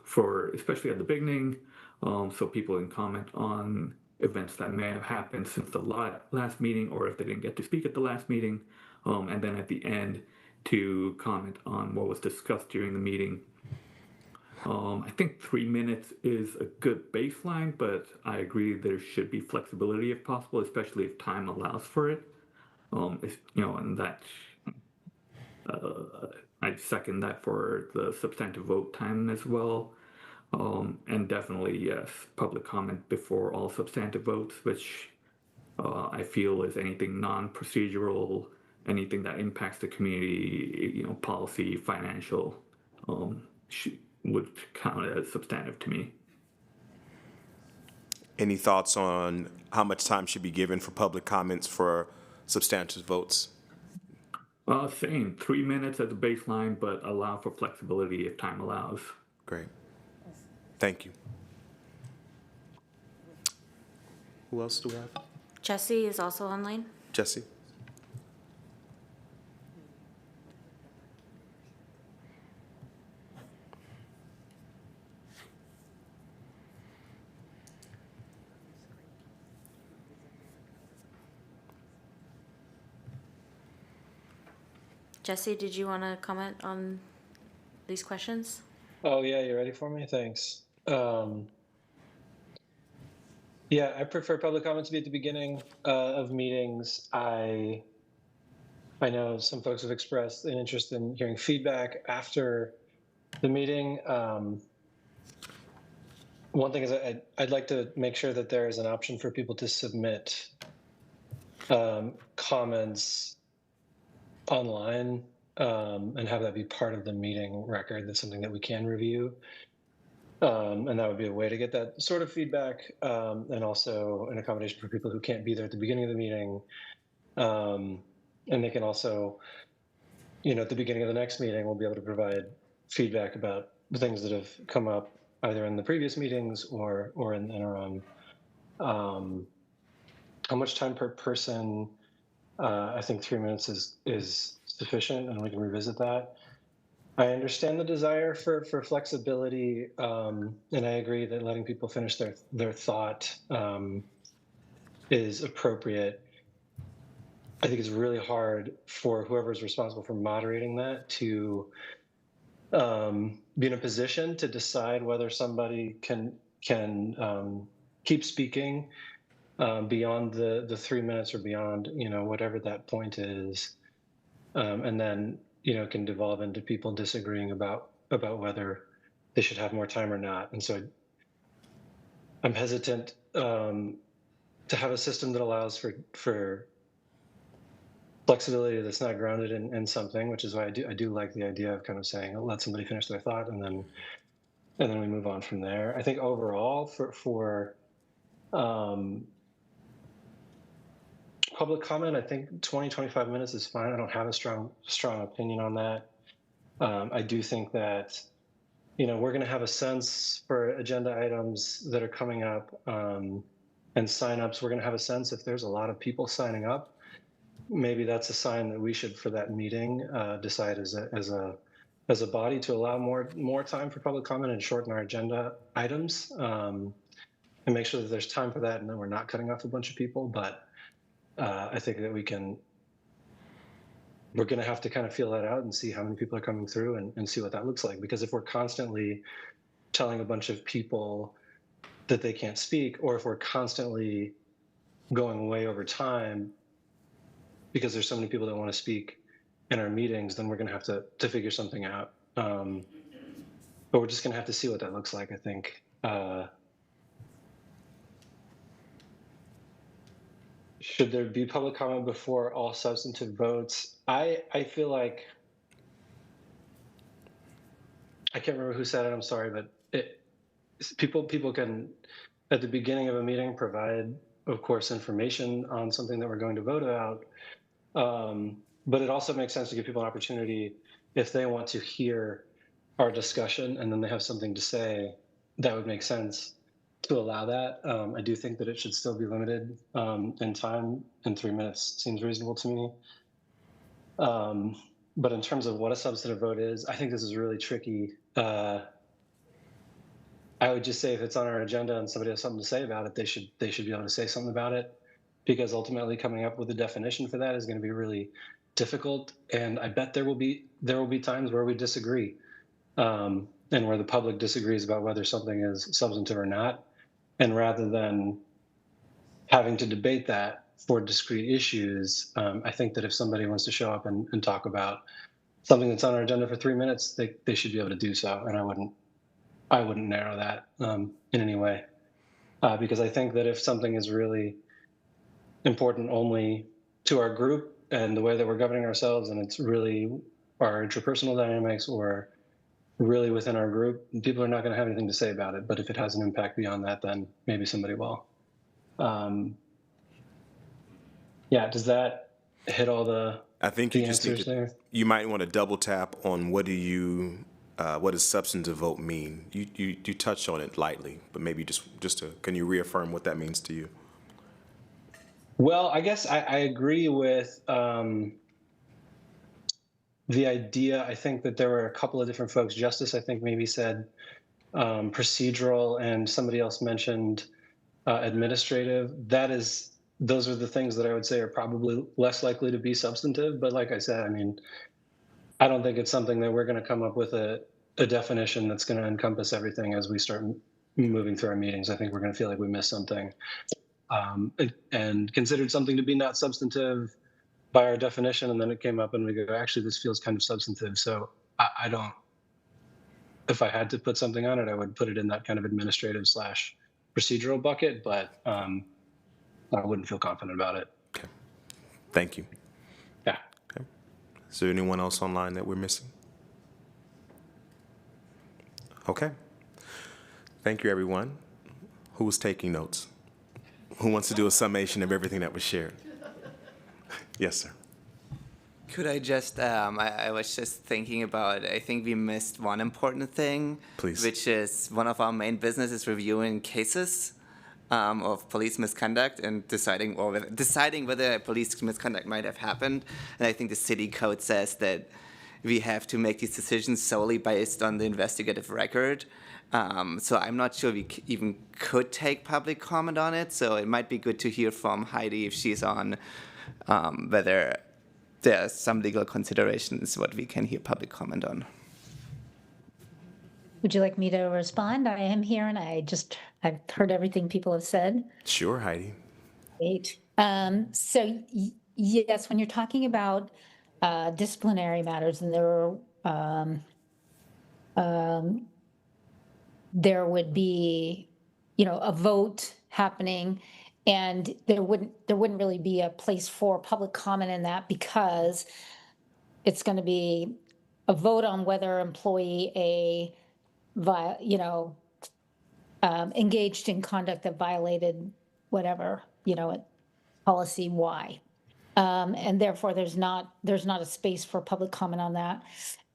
for especially at the beginning, so people can comment on events that may have happened since the last meeting, or if they didn't get to speak at the last meeting, and then at the end to comment on what was discussed during the meeting. I think 3 minutes is a good baseline, but I agree there should be flexibility if possible, especially if time allows for it. And that I second that for the substantive vote time as well. And definitely, yes, public comment before all substantive votes, which I feel is anything non-procedural, anything that impacts the community, policy, financial, would count as substantive to me. Any thoughts on how much time should be given for public comments for substantive votes? Same, 3 minutes as a baseline, but allow for flexibility if time allows. Great. Thank you. Who else do we have? Jesse is also online. Jesse? Jesse, did you want to comment on these questions? Oh, yeah, you ready for me? Thanks. Yeah, I prefer public comment to be at the beginning of meetings. I know some folks have expressed an interest in hearing feedback after the meeting. One thing is I'd like to make sure that there is an option for people to submit comments online and have that be part of the meeting record. That's something that we can review. And that would be a way to get that sort of feedback, and also an accommodation for people who can't be there at the beginning of the meeting. And they can also, at the beginning of the next meeting, we'll be able to provide feedback about the things that have come up either in the previous meetings or in the interim. How much time per person? I think 3 minutes is sufficient, and we can revisit that. I understand the desire for flexibility, and I agree that letting people finish their thought is appropriate. I think it's really hard for whoever's responsible for moderating that to be in a position to decide whether somebody can keep speaking beyond the 3 minutes or beyond, whatever that point is, and then can devolve into people disagreeing about whether they should have more time or not. And so I'm hesitant to have a system that allows for flexibility that's not grounded in something, which is why I do like the idea of kind of saying, let somebody finish their thought and then we move on from there. I think overall for public comment, I think 20-25 minutes is fine. I don't have a strong opinion on that. I do think that, we're going to have a sense for agenda items that are coming up and signups. We're going to have a sense if there's a lot of people signing up. Maybe that's a sign that we should, for that meeting, decide as a body to allow more time for public comment and shorten our agenda items, and make sure that there's time for that, and then we're not cutting off a bunch of people. But I think that we're going to have to kind of feel that out and see how many people are coming through and see what that looks like. Because if we're constantly telling a bunch of people that they can't speak, or if we're constantly going way over time because there's so many people that want to speak in our meetings, then we're going to have to figure something out. But we're just going to have to see what that looks like, I think. Should there be public comment before all substantive votes? I feel like, I can't remember who said it, I'm sorry, but people can, at the beginning of a meeting, provide, of course, information on something that we're going to vote about. But it also makes sense to give people an opportunity, if they want to hear our discussion and then they have something to say, that would make sense to allow that. I do think that it should still be limited in time, and 3 minutes seems reasonable to me. But in terms of what a substantive vote is, I think this is really tricky. I would just say if it's on our agenda and somebody has something to say about it, they should be able to say something about it, because ultimately coming up with a definition for that is going to be really difficult. And I bet there will be times where we disagree, and where the public disagrees about whether something is substantive or not. And rather than having to debate that for discrete issues, I think that if somebody wants to show up and talk about something that's on our agenda for 3 minutes, they should be able to do so. And I wouldn't narrow that in any way. Because I think that if something is really important only to our group and the way that we're governing ourselves, and it's really our interpersonal dynamics or really within our group, people are not going to have anything to say about it. But if it has an impact beyond that, then maybe somebody will. Yeah, does that hit all the I think you just need answers to, there? you might want to double tap on what does substantive vote mean? You touched on it lightly, but maybe can you reaffirm what that means to you? Well, I guess I agree with the idea. I think that there were a couple of different folks. Justice, I think, maybe said procedural, and somebody else mentioned administrative. Those are the things that I would say are probably less likely to be substantive. But like I said, I mean, I don't think it's something that we're going to come up with a definition that's going to encompass everything as we start moving through our meetings. I think we're going to feel like we missed something. And considered something to be not substantive by our definition, and then it came up and we go, actually, this feels kind of substantive. So I don't, if I had to put something on it, I would put it in that kind of administrative / procedural bucket, but I wouldn't feel confident about it. Okay. Thank you. Yeah. Okay. Is there anyone else online that we're missing? Okay. Thank you, everyone. Who was taking notes? Who wants to do a summation of everything that was shared? Yes, sir. Could I just, I was just thinking about, I think we missed one important thing. Please. Which is one of our main businesses reviewing cases of police misconduct and deciding whether police misconduct might have happened. And I think the city code says that we have to make these decisions solely based on the investigative record. So I'm not sure we even could take public comment on it. So it might be good to hear from Heidi if she's on whether there are some legal considerations what we can hear public comment on. Would you like me to respond? I am here and I've heard everything people have said. Sure, Heidi. Great. Yes, when you're talking about disciplinary matters, and there would be, a vote happening, and there wouldn't really be a place for public comment in that, because it's going to be a vote on whether employee engaged in conduct that violated whatever, policy Y. And therefore, there's not a space for public comment on that.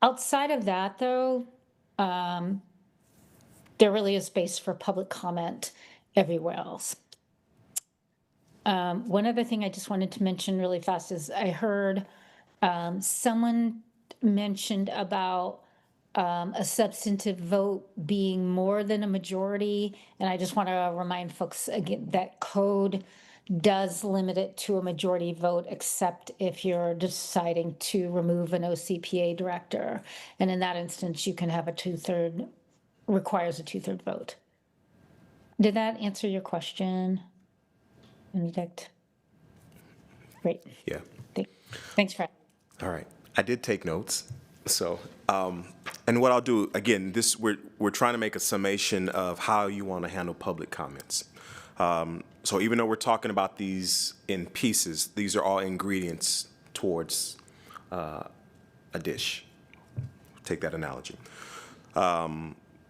Outside of that, though, there really is space for public comment everywhere else. One other thing I just wanted to mention really fast is I heard someone mentioned about a substantive vote being more than a majority. And I just want to remind folks again that code does limit it to a majority vote, except if you're deciding to remove an OCPA director. And in that instance, you can have requires a 2/3 vote. Did that answer your question, Benedict? Great. Yeah. Thanks for. All right. I did take notes. So, and what I'll do, again, we're trying to make a summation of how you want to handle public comments. So even though we're talking about these in pieces, these are all ingredients towards a dish. Take that analogy.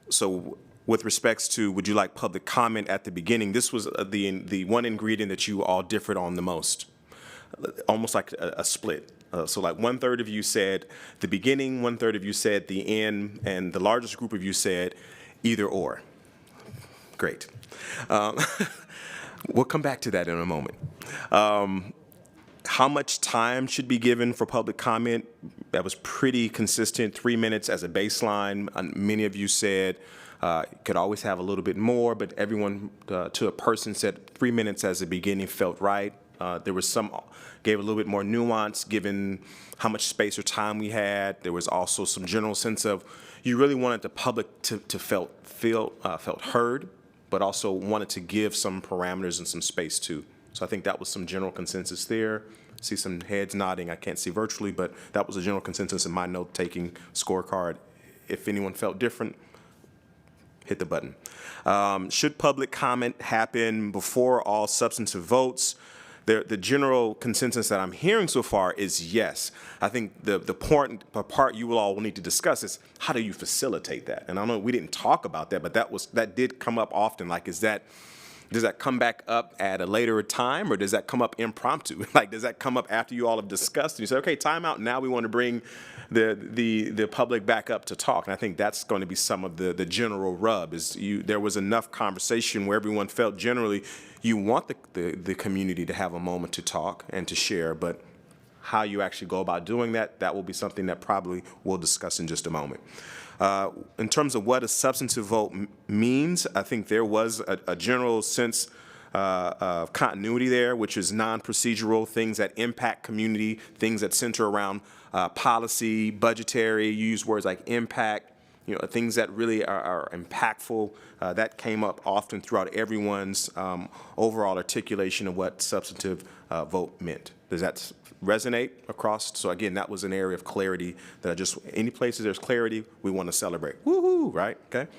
So with respects to, would you like public comment at the beginning? This was the one ingredient that you all differed on the most, almost like a split. So like 1/3 of you said the beginning, 1/3 of you said the end, and the largest group of you said either or. Great. We'll come back to that in a moment. How much time should be given for public comment? That was pretty consistent, 3 minutes as a baseline. Many of you said could always have a little bit more, but everyone to a person said 3 minutes as a beginning felt right. There was some, gave a little bit more nuance given how much space or time we had. There was also some general sense of you really wanted the public to felt heard, but also wanted to give some parameters and some space too. So I think that was some general consensus there. See some heads nodding. I can't see virtually, but that was a general consensus in my note-taking scorecard. If anyone felt different, hit the button. Should public comment happen before all substantive votes? The general consensus that I'm hearing so far is yes. I think the part you all will need to discuss is how do you facilitate that? And I know we didn't talk about that, but that did come up often. Like, does that come back up at a later time, or does that come up impromptu? Like, does that come up after you all have discussed and you say, okay, time out, now we want to bring the public back up to talk? And I think that's going to be some of the general rub is there was enough conversation where everyone felt generally you want the community to have a moment to talk and to share, but how you actually go about doing that will be something that probably we'll discuss in just a moment. In terms of what a substantive vote means, I think there was a general sense of continuity there, which is non-procedural, things that impact community, things that center around policy, budgetary, you use words like impact, things that really are impactful. That came up often throughout everyone's overall articulation of what substantive vote meant. Does that resonate across? So again, that was an area of clarity that any places there's clarity, we want to celebrate. Woohoo, right? Okay.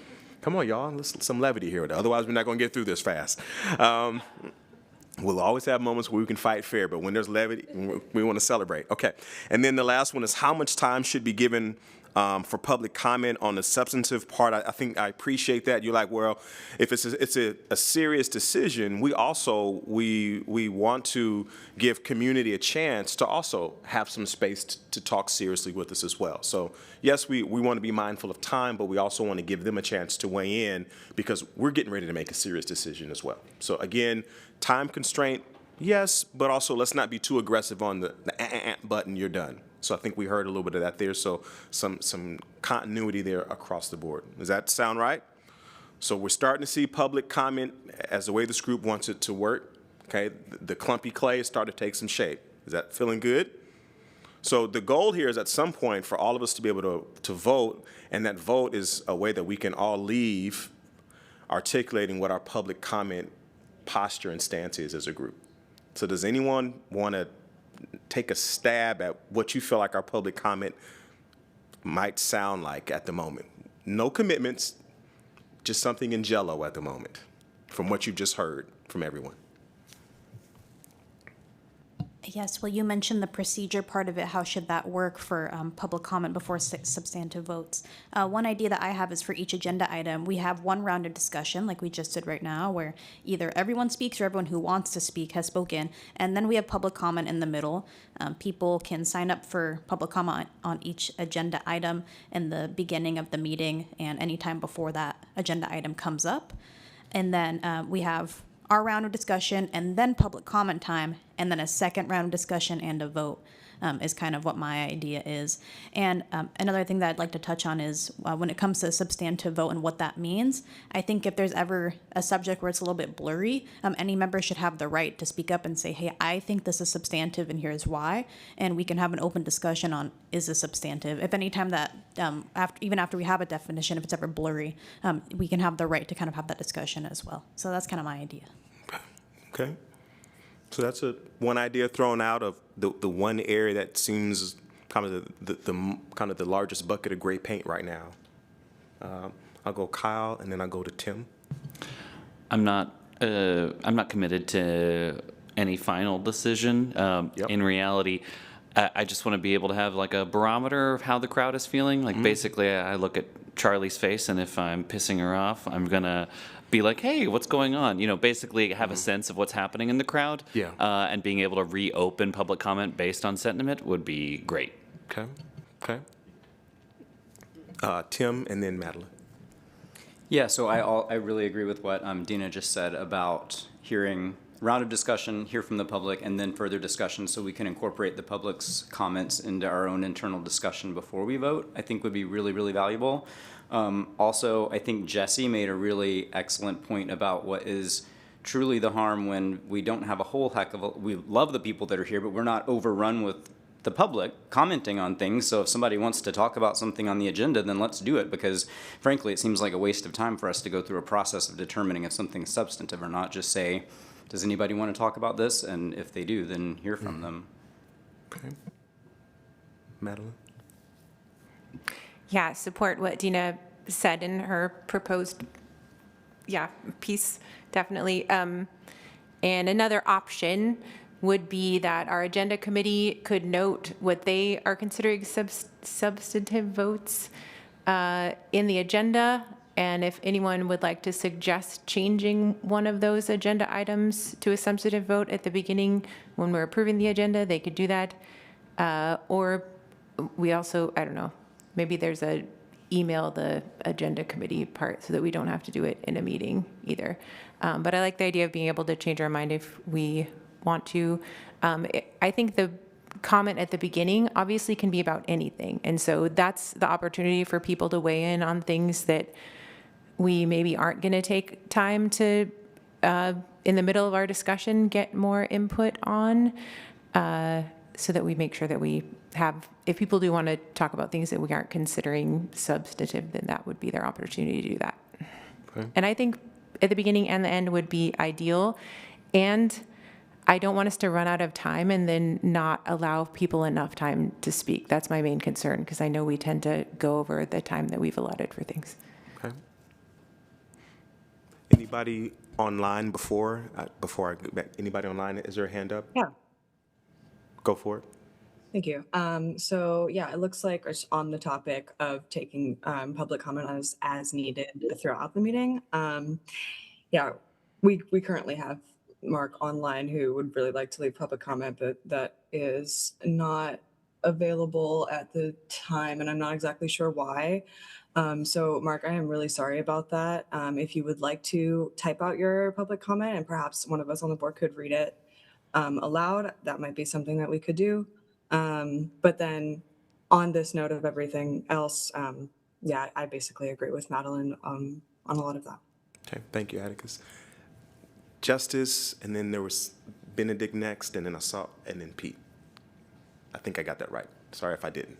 Come on, y'all. Let's some levity here. Otherwise, we're not going to get through this fast. We'll always have moments where we can fight fair, but when there's levity, we want to celebrate. Okay. And then the last one is how much time should be given for public comment on the substantive part. I think I appreciate that. You're like, well, if it's a serious decision, we want to give community a chance to also have some space to talk seriously with us as well. So yes, we want to be mindful of time, but we also want to give them a chance to weigh in because we're getting ready to make a serious decision as well. So again, time constraint, yes, but also let's not be too aggressive on the button, you're done. So I think we heard a little bit of that there. So some continuity there across the board. Does that sound right? So we're starting to see public comment as the way this group wants it to work. Okay, the clumpy clay is starting to take some shape. Is that feeling good? So the goal here is at some point for all of us to be able to vote, and that vote is a way that we can all leave articulating what our public comment posture and stance is as a group. So does anyone want to take a stab at what you feel like our public comment might sound like at the moment? No commitments, just something in jello at the moment from what you've just heard from everyone. Yes, well, you mentioned the procedure part of it. How should that work for public comment before substantive votes? One idea that I have is for each agenda item, we have one round of discussion like we just did right now, where either everyone speaks or everyone who wants to speak has spoken, and then we have public comment in the middle. People can sign up for public comment on each agenda item in the beginning of the meeting and anytime before that agenda item comes up. And then we have our round of discussion and then public comment time, and then a second round of discussion and a vote is kind of what my idea is. And another thing that I'd like to touch on is when it comes to substantive vote and what that means, I think if there's ever a subject where it's a little bit blurry, any member should have the right to speak up and say, hey, I think this is substantive and here's why. And we can have an open discussion on, is this substantive? If any time that, even after we have a definition, if it's ever blurry, we can have the right to kind of have that discussion as well. So that's kind of my idea. Okay. So that's one idea thrown out of the one area that seems kind of the largest bucket of gray paint right now. I'll go Kyle, and then I'll go to Tim. I'm not committed to any final decision. In reality, I just want to be able to have like a barometer of how the crowd is feeling. Like basically, I look at Charlie's face, and if I'm pissing her off, I'm gonna be like, hey, what's going on? Basically have a sense of what's happening in the crowd. Yeah. And being able to reopen public comment based on sentiment would be great. Okay. Tim, and then Madeline. Yeah, so I really agree with what Dina just said about hearing round of discussion, hear from the public, and then further discussion so we can incorporate the public's comments into our own internal discussion before we vote, I think would be really, really valuable. Also, I think Jesse made a really excellent point about what is truly the harm when we don't have a whole heck of we love the people that are here, but we're not overrun with the public commenting on things. So if somebody wants to talk about something on the agenda, then let's do it, because frankly, it seems like a waste of time for us to go through a process of determining if something's substantive or not. Just say, does anybody want to talk about this? And if they do, then hear from them. Okay. Madeline? Yeah, support what Dina said in her proposed, piece, definitely. And another option would be that our agenda committee could note what they are considering substantive votes in the agenda. And if anyone would like to suggest changing one of those agenda items to a substantive vote at the beginning when we're approving the agenda, they could do that. Or we also, I don't know, maybe there's a email the agenda committee part so that we don't have to do it in a meeting either. But I like the idea of being able to change our mind if we want to. I think the comment at the beginning obviously can be about anything. And so that's the opportunity for people to weigh in on things that we maybe aren't going to take time to, in the middle of our discussion, get more input on, so that we make sure that we have, if people do want to talk about things that we aren't considering substantive, then that would be their opportunity to do that. Okay. And I think at the beginning and the end would be ideal. And I don't want us to run out of time and then not allow people enough time to speak. That's my main concern, because I know we tend to go over the time that we've allotted for things. Okay. Anybody online before I go back? Anybody online? Is there a hand up? Yeah. Go for it. Thank you. So yeah, it looks like it's on the topic of taking public comment as needed throughout the meeting. Yeah, we currently have Mark online who would really like to leave public comment, but that is not available at the time, and I'm not exactly sure why. So Mark, I am really sorry about that. If you would like to type out your public comment and perhaps one of us on the board could read it aloud, that might be something that we could do. But then on this note of everything else, yeah, I basically agree with Madeline on a lot of that. Okay, thank you, Atticus. Justice, and then there was Benedict next, and then and then Pete. I think I got that right. Sorry if I didn't.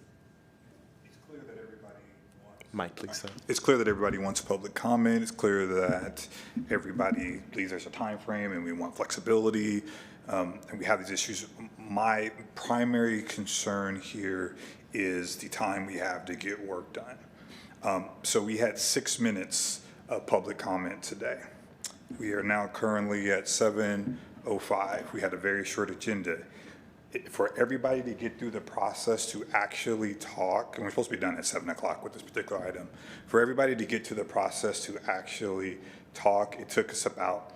Mike, please, sir. It's clear that everybody wants public comment. It's clear that everybody believes there's a time frame and we want flexibility, and we have these issues. My primary concern here is the time we have to get work done. So we had 6 minutes of public comment today. We are now currently at 7:05. We had a very short agenda. For everybody to get through the process to actually talk, and we're supposed to be done at 7 o'clock with this particular item, for everybody to get to the process to actually talk, it took us about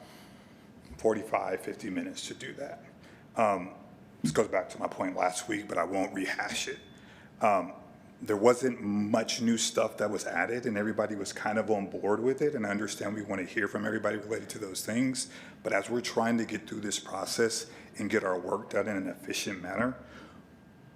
45, 50 minutes to do that. This goes back to my point last week, but I won't rehash it. There wasn't much new stuff that was added, and everybody was kind of on board with it, and I understand we want to hear from everybody related to those things, but as we're trying to get through this process and get our work done in an efficient manner,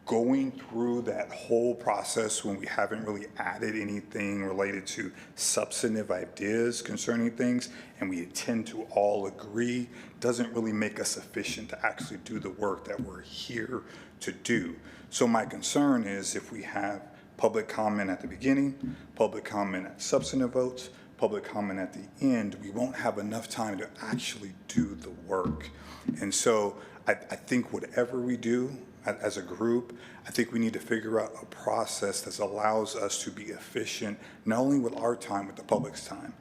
going through that whole process when we haven't really added anything related to substantive ideas concerning things, and we tend to all agree, doesn't really make us efficient to actually do the work that we're here to do. So my concern is if we have public comment at the beginning, public comment at substantive votes, public comment at the end, we won't have enough time to actually do the work. And so I think whatever we do as a group, I think we need to figure out a process that allows us to be efficient, not only with our time, with the public's time.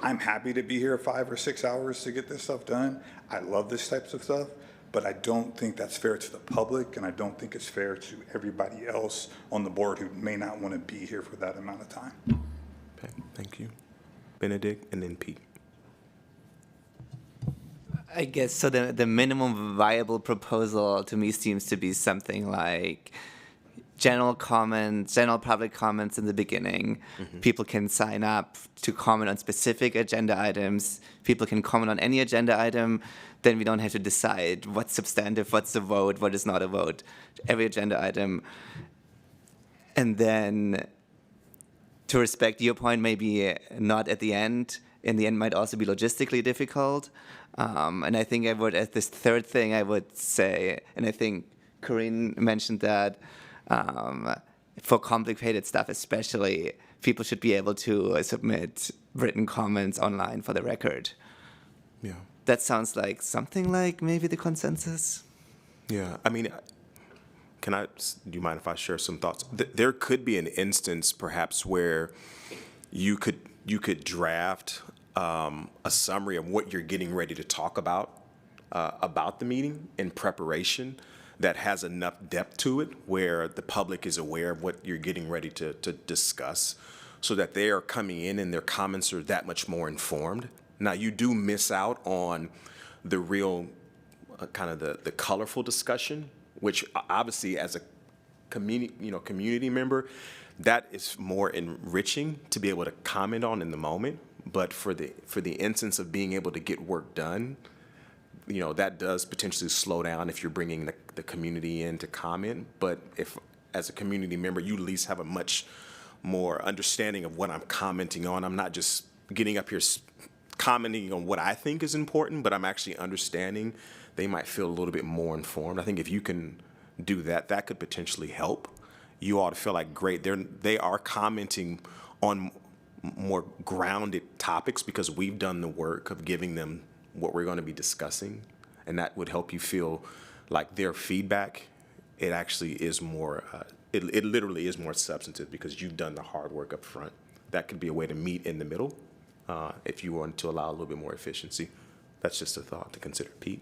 I'm happy to be here 5 or 6 hours to get this stuff done. I love this types of stuff, but I don't think that's fair to the public, and I don't think it's fair to everybody else on the board who may not want to be here for that amount of time. Okay, thank you. Benedict, and then Pete. I guess so. The minimum viable proposal to me seems to be something like general public comments in the beginning. Mm-hmm. People can sign up to comment on specific agenda items. People can comment on any agenda item. Then we don't have to decide what's substantive, what's a vote, what is not a vote. Every agenda item. And then to respect your point, maybe not at the end. In the end might also be logistically difficult. And I think as this third thing, I would say, and I think Corinne mentioned that, for complicated stuff especially, people should be able to submit written comments online for the record. Yeah. That sounds like something like maybe the consensus. Yeah, I mean, do you mind if I share some thoughts? There could be an instance perhaps where you could draft a summary of what you're getting ready to talk about the meeting in preparation that has enough depth to it where the public is aware of what you're getting ready to discuss, so that they are coming in and their comments are that much more informed. Now, you do miss out on the real kind of the colorful discussion, which obviously as a community member, that is more enriching to be able to comment on in the moment. But for the instance of being able to get work done, that does potentially slow down if you're bringing the community in to comment. But if, as a community member, you at least have a much more understanding of what I'm commenting on. I'm not just getting up here commenting on what I think is important, but I'm actually understanding. They might feel a little bit more informed. I think if you can do that, that could potentially help. You ought to feel like, great, they are commenting on more grounded topics because we've done the work of giving them what we're going to be discussing, and that would help you feel like their feedback, it actually is more, it literally is more substantive because you've done the hard work up front. That could be a way to meet in the middle if you want to allow a little bit more efficiency. That's just a thought to consider. Pete?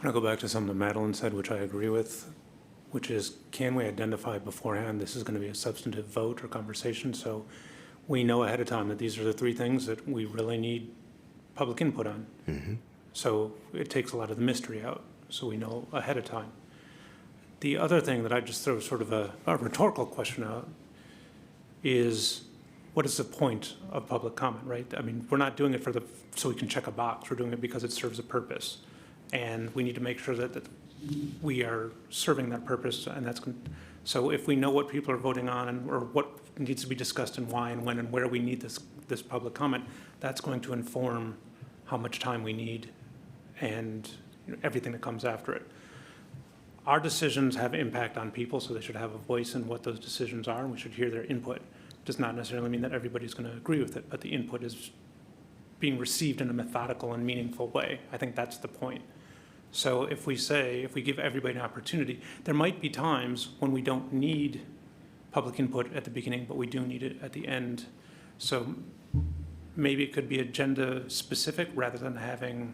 I'll go back to something Madeline said, which I agree with, which is, can we identify beforehand this is going to be a substantive vote or conversation, so we know ahead of time that these are the three things that we really need public input on. Mm-hmm. So it takes a lot of the mystery out, so we know ahead of time. The other thing that I just throw sort of a rhetorical question out is, what is the point of public comment, right? I mean, we're not doing it so we can check a box. We're doing it because it serves a purpose. And we need to make sure that we are serving that purpose, and so if we know what people are voting on or what needs to be discussed and why and when and where we need this public comment, that's going to inform how much time we need and everything that comes after it. Our decisions have impact on people, so they should have a voice in what those decisions are, and we should hear their input. Does not necessarily mean that everybody's going to agree with it, but the input is being received in a methodical and meaningful way. I think that's the point. So if we give everybody an opportunity, there might be times when we don't need public input at the beginning, but we do need it at the end. So maybe it could be agenda specific rather than having,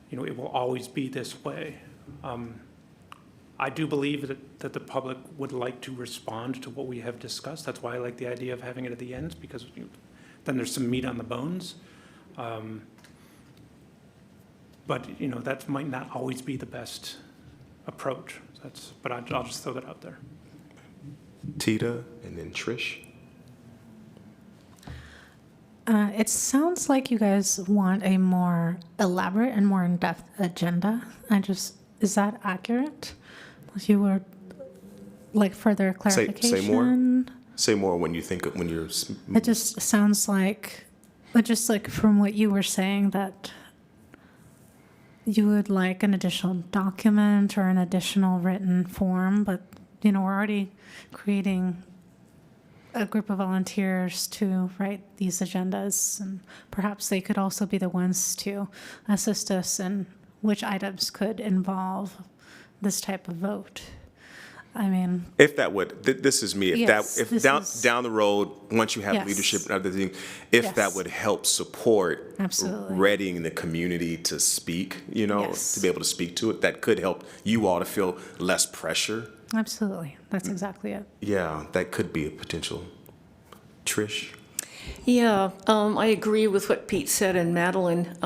it will always be this way. I do believe that the public would like to respond to what we have discussed. That's why I like the idea of having it at the end, because then there's some meat on the bones. But that might not always be the best approach. But I'll just throw that out there. Tita, and then Trish. It sounds like you guys want a more elaborate and more in-depth agenda. Is that accurate? You were like further clarification? Say more. Say more when you're. It just sounds like, just like from what you were saying, that you would like an additional document or an additional written form, but we're already creating a group of volunteers to write these agendas, and perhaps they could also be the ones to assist us in which items could involve this type of vote. I mean, if that would, this is me. If down the road, once you have Yes. leadership and other things, if Yes. that would help support Absolutely. readying the community to speak, Yes. to be able to speak to it, that could help you all to feel less pressure. Absolutely. That's exactly it. Yeah, that could be a potential. Trish? Yeah, I agree with what Pete said and Madeline.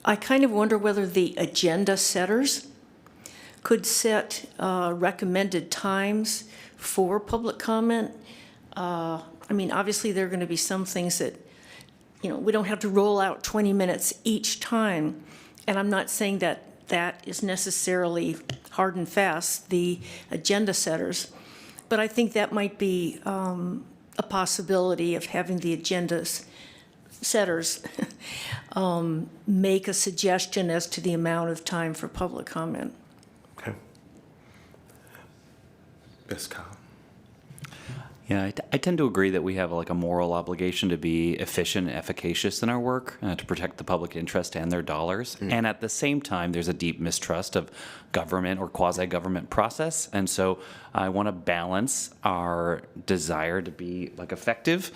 I kind of wonder whether the agenda setters could set recommended times for public comment. I mean, obviously, there are going to be some things that, we don't have to roll out 20 minutes each time. And I'm not saying that that is necessarily hard and fast, the agenda setters. But I think that might be a possibility of having the agendas setters make a suggestion as to the amount of time for public comment. Okay. Yes, Kyle. Yeah, I tend to agree that we have like a moral obligation to be efficient and efficacious in our work, to protect the public interest and their dollars. And at the same time, there's a deep mistrust of government or quasi-government process. And so I want to balance our desire to be like effective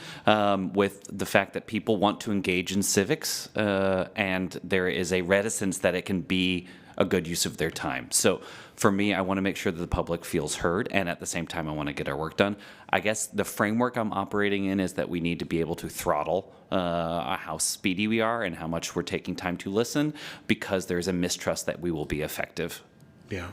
with the fact that people want to engage in civics, and there is a reticence that it can be a good use of their time. So for me, I want to make sure that the public feels heard, and at the same time, I want to get our work done. I guess the framework I'm operating in is that we need to be able to throttle how speedy we are and how much we're taking time to listen, because there's a mistrust that we will be effective. Yeah.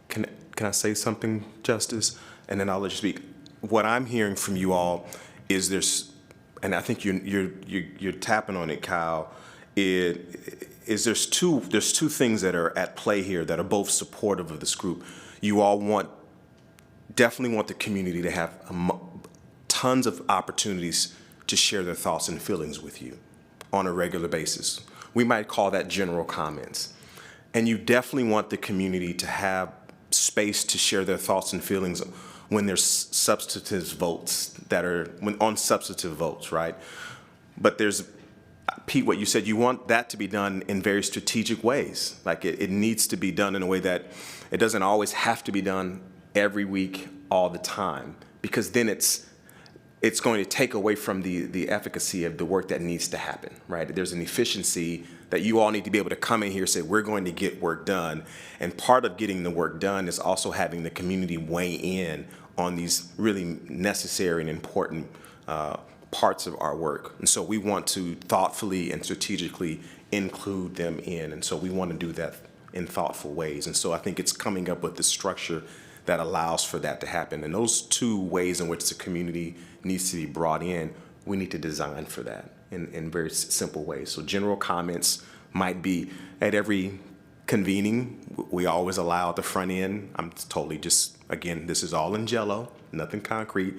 Can I say something, Justice? And then I'll let you speak. What I'm hearing from you all is there's, and I think you're tapping on it, Kyle. There's two things that are at play here that are both supportive of this group. You all definitely want the community to have tons of opportunities to share their thoughts and feelings with you on a regular basis. We might call that general comments. And you definitely want the community to have space to share their thoughts and feelings when there's substantive votes on substantive votes, right? But there's, Pete, what you said, you want that to be done in very strategic ways. Like it needs to be done in a way that it doesn't always have to be done every week, all the time, because then it's going to take away from the efficacy of the work that needs to happen, right? There's an efficiency that you all need to be able to come in here and say, we're going to get work done. And part of getting the work done is also having the community weigh in on these really necessary and important parts of our work. And so we want to thoughtfully and strategically include them in. And so we want to do that in thoughtful ways. And so I think it's coming up with the structure that allows for that to happen. And those two ways in which the community needs to be brought in, we need to design for that in very simple ways. So general comments might be at every convening. We always allow at the front end. I'm totally just, again, this is all in jello, nothing concrete.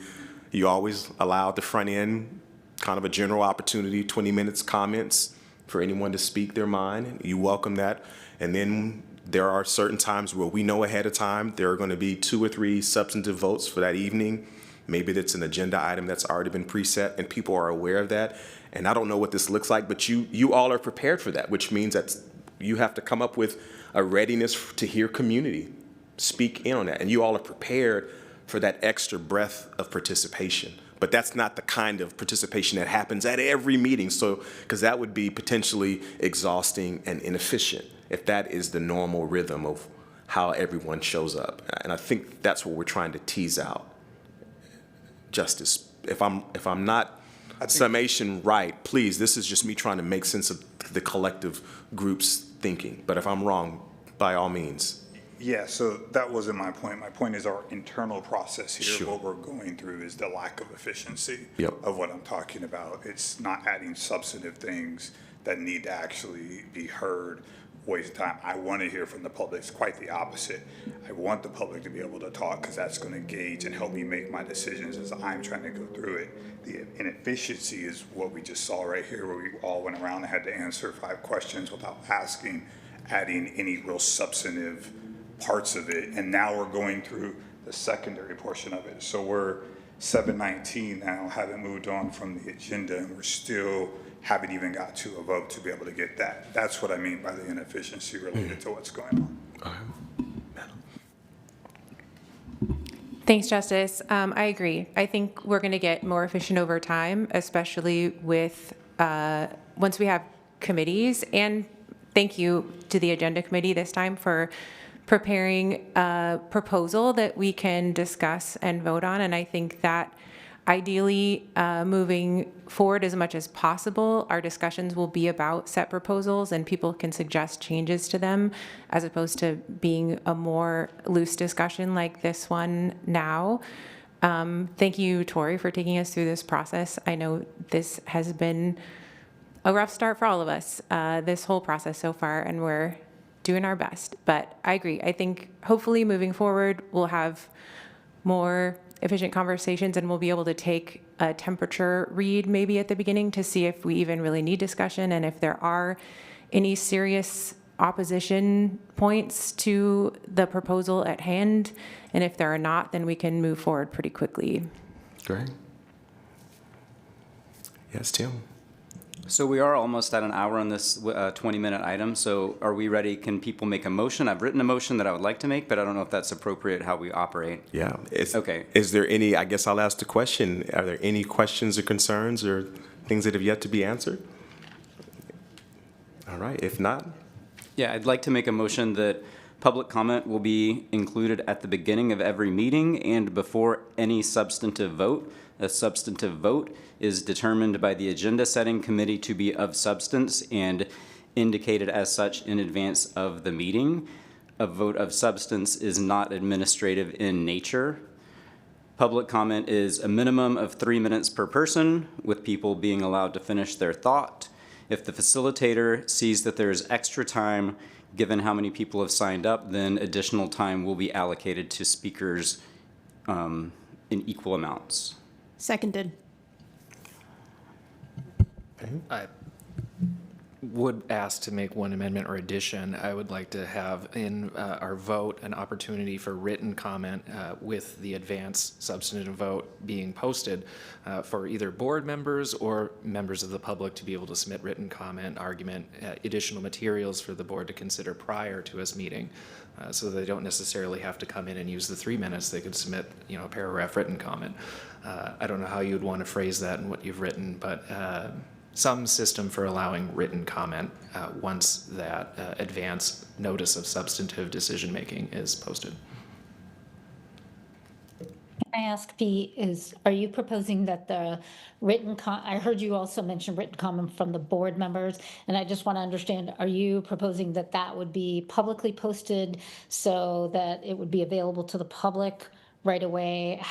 You always allow at the front end kind of a general opportunity, 20 minutes comments for anyone to speak their mind. You welcome that. And then there are certain times where we know ahead of time there are going to be 2 or 3 substantive votes for that evening. Maybe that's an agenda item that's already been preset and people are aware of that. And I don't know what this looks like, but you all are prepared for that, which means that you have to come up with a readiness to hear community speak in on that. And you all are prepared for that extra breadth of participation. But that's not the kind of participation that happens at every meeting. So, because that would be potentially exhausting and inefficient if that is the normal rhythm of how everyone shows up. And I think that's what we're trying to tease out. Justice, if I'm not summation right, please, this is just me trying to make sense of the collective group's thinking. But if I'm wrong, by all means. Yeah, so that wasn't my point. My point is our internal process here. Sure. What we're going through is the lack of efficiency Yep. of what I'm talking about. It's not adding substantive things that need to actually be heard, waste of time. I want to hear from the public. It's quite the opposite. I want the public to be able to talk because that's going to gauge and help me make my decisions as I'm trying to go through it. The inefficiency is what we just saw right here, where we all went around and had to answer 5 questions without adding any real substantive parts of it. And now we're going through the secondary portion of it. So we're 7:19 now, haven't moved on from the agenda, and we're still haven't even got to a vote to be able to get that. That's what I mean by the inefficiency related to what's going on. Thanks, Justice. I agree. I think we're going to get more efficient over time, especially with once we have committees. And thank you to the Agenda Committee this time for preparing a proposal that we can discuss and vote on. And I think that ideally, moving forward as much as possible, our discussions will be about set proposals and people can suggest changes to them as opposed to being a more loose discussion like this one now. Thank you, Tori, for taking us through this process. I know this has been a rough start for all of us, this whole process so far, and we're doing our best. But I agree. I think hopefully moving forward, we'll have more efficient conversations and we'll be able to take a temperature read maybe at the beginning to see if we even really need discussion and if there are any serious opposition points to the proposal at hand. And if there are not, then we can move forward pretty quickly. Great. Yes, Tim. So we are almost at an hour on this 20-minute item. So are we ready? Can people make a motion? I've written a motion that I would like to make, but I don't know if that's appropriate how we operate. Yeah. Okay. Is there any, I guess I'll ask the question, are there any questions or concerns or things that have yet to be answered? All right, if not. Yeah, I'd like to make a motion that public comment will be included at the beginning of every meeting and before any substantive vote. A substantive vote is determined by the agenda setting committee to be of substance and indicated as such in advance of the meeting. A vote of substance is not administrative in nature. Public comment is a minimum of 3 minutes per person, with people being allowed to finish their thought. If the facilitator sees that there is extra time, given how many people have signed up, then additional time will be allocated to speakers in equal amounts. Seconded. I would ask to make one amendment or addition. I would like to have in our vote an opportunity for written comment with the advance substantive vote being posted for either board members or members of the public to be able to submit written comment, argument, additional materials for the board to consider prior to us meeting. So they don't necessarily have to come in and use the 3 minutes. They could submit, a paragraph written comment. I don't know how you'd want to phrase that in what you've written, but some system for allowing written comment once that advance notice of substantive decision-making is posted. Can I ask, Pete, are you proposing that the I heard you also mention written comment from the board members, and I just want to understand, are you proposing that that would be publicly posted so that it would be available to the public right away?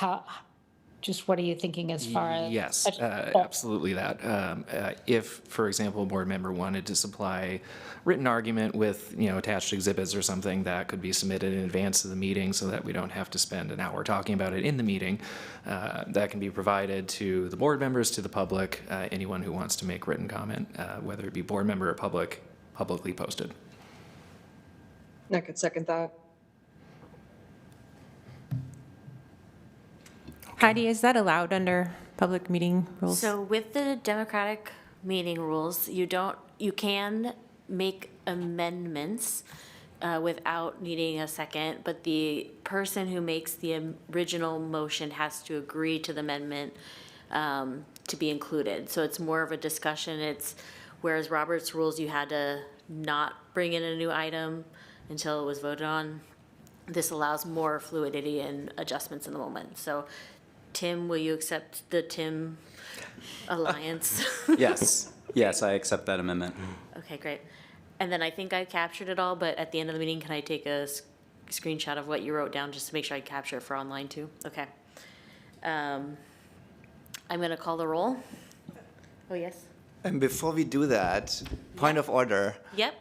Just what are you thinking as far as? Yes, absolutely that. If, for example, a board member wanted to supply written argument with, attached exhibits or something, that could be submitted in advance of the meeting so that we don't have to spend an hour talking about it in the meeting. That can be provided to the board members, to the public, anyone who wants to make written comment, whether it be board member or publicly posted. I could second that. Heidi, is that allowed under public meeting rules? So with the democratic meeting rules, you can make amendments without needing a second, but the person who makes the original motion has to agree to the amendment to be included. So it's more of a discussion. Whereas Robert's rules, you had to not bring in a new item until it was voted on. This allows more fluidity and adjustments in the moment. So Tim, will you accept the Tim Alliance? Yes, I accept that amendment. Okay, great. And then I think I captured it all, but at the end of the meeting, can I take a screenshot of what you wrote down just to make sure I capture it for online too? Okay. I'm going to call the roll. Oh, yes? And before we do that, point of order. Yep.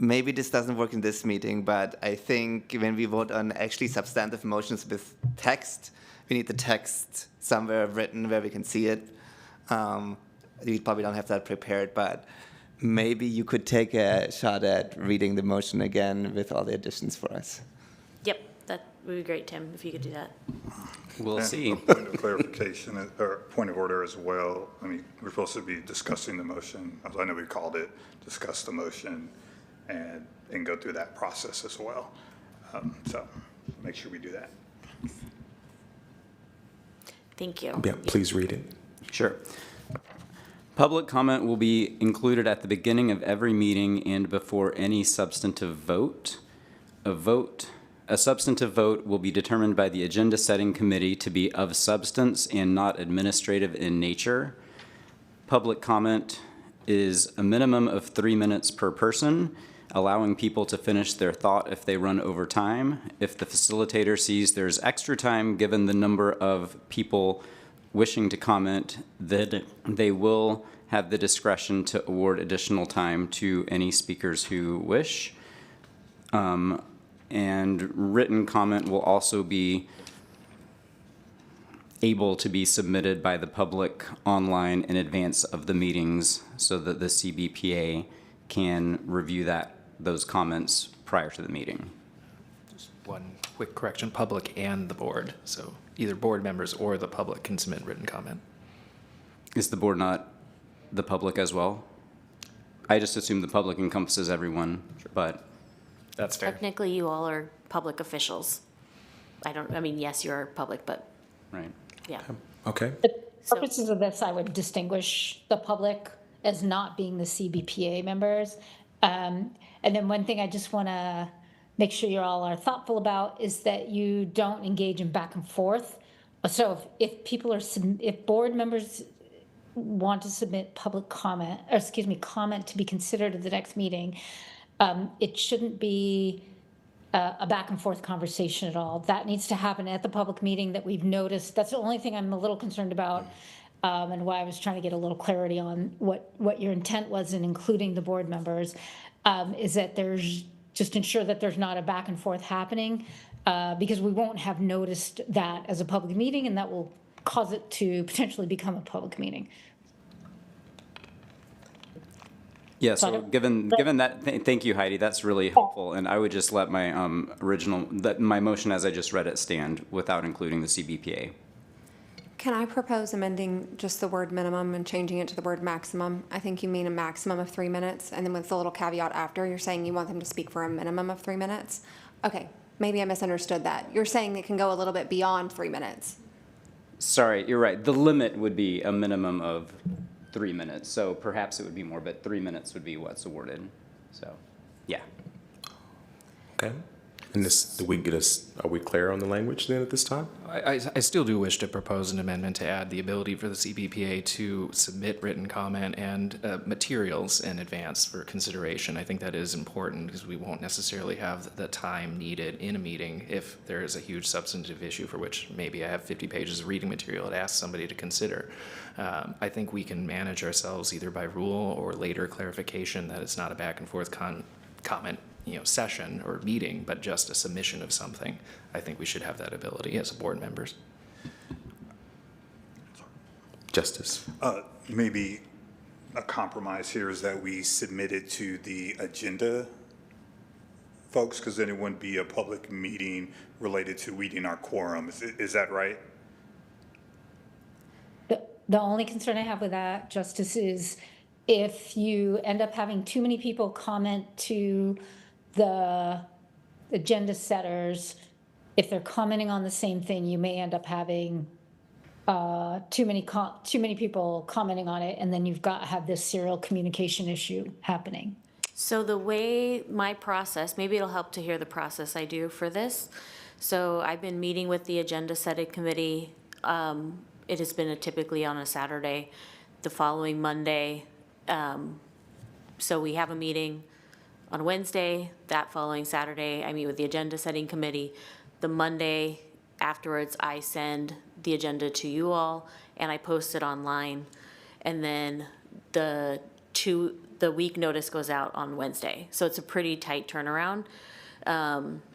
Maybe this doesn't work in this meeting, but I think when we vote on actually substantive motions with text, we need the text somewhere written where we can see it. We probably don't have that prepared, but maybe you could take a shot at reading the motion again with all the additions for us. Yep, that would be great, Tim, if you could do that. We'll see. A point of clarification, or point of order as well. I mean, we're supposed to be discussing the motion. As I know we called it, discuss the motion and go through that process as well. So make sure we do that. Thank you. Yeah, please read it. Sure. Public comment will be included at the beginning of every meeting and before any substantive vote. A substantive vote will be determined by the agenda setting committee to be of substance and not administrative in nature. Public comment is a minimum of 3 minutes per person, allowing people to finish their thought if they run over time. If the facilitator sees there's extra time given the number of people wishing to comment, that they will have the discretion to award additional time to any speakers who wish. And written comment will also be able to be submitted by the public online in advance of the meetings so that the CBPA can review those comments prior to the meeting. Just one quick correction, public and the board. So either board members or the public can submit written comment. Is the board not the public as well? I just assume the public encompasses everyone, but. That's fair. Technically, you all are public officials. Yes, you're public, but Right. yeah. Okay. The purposes of this, I would distinguish the public as not being the CBPA members. And then one thing I just want to make sure you all are thoughtful about is that you don't engage in back and forth. So if board members want to submit public comment, comment to be considered at the next meeting, it shouldn't be a back and forth conversation at all. That needs to happen at the public meeting that we've noticed. That's the only thing I'm a little concerned about, and why I was trying to get a little clarity on what your intent was in including the board members, is that just ensure that there's not a back and forth happening, because we won't have noticed that as a public meeting, and that will cause it to potentially become a public meeting. Yeah, so given that, thank you, Heidi, that's really helpful. And I would just let my my motion as I just read it stand without including the CBPA. Can I propose amending just the word minimum and changing it to the word maximum? I think you mean a maximum of 3 minutes, and then with the little caveat after, you're saying you want them to speak for a minimum of 3 minutes? Okay, maybe I misunderstood that. You're saying it can go a little bit beyond 3 minutes. Sorry, you're right. The limit would be a minimum of 3 minutes. So perhaps it would be more, but 3 minutes would be what's awarded. So, yeah. Okay. And are we clear on the language then at this time? I still do wish to propose an amendment to add the ability for the CBPA to submit written comment and materials in advance for consideration. I think that is important because we won't necessarily have the time needed in a meeting if there is a huge substantive issue for which maybe I have 50 pages of reading material to ask somebody to consider. I think we can manage ourselves either by rule or later clarification that it's not a back and forth comment session or meeting, but just a submission of something. I think we should have that ability as board members. Justice. Maybe a compromise here is that we submit it to the agenda folks, because then it wouldn't be a public meeting related to reading our quorum. Is that right? The only concern I have with that, Justice, is if you end up having too many people comment to the agenda setters, if they're commenting on the same thing, you may end up having too many people commenting on it, and then you've got to have this serial communication issue happening. So the way my process, maybe it'll help to hear the process I do for this. So I've been meeting with the agenda setting committee. It has been typically on a Saturday, the following Monday. So we have a meeting on Wednesday, that following Saturday, I meet with the agenda setting committee. The Monday afterwards, I send the agenda to you all and I post it online. And then the week notice goes out on Wednesday. So it's a pretty tight turnaround.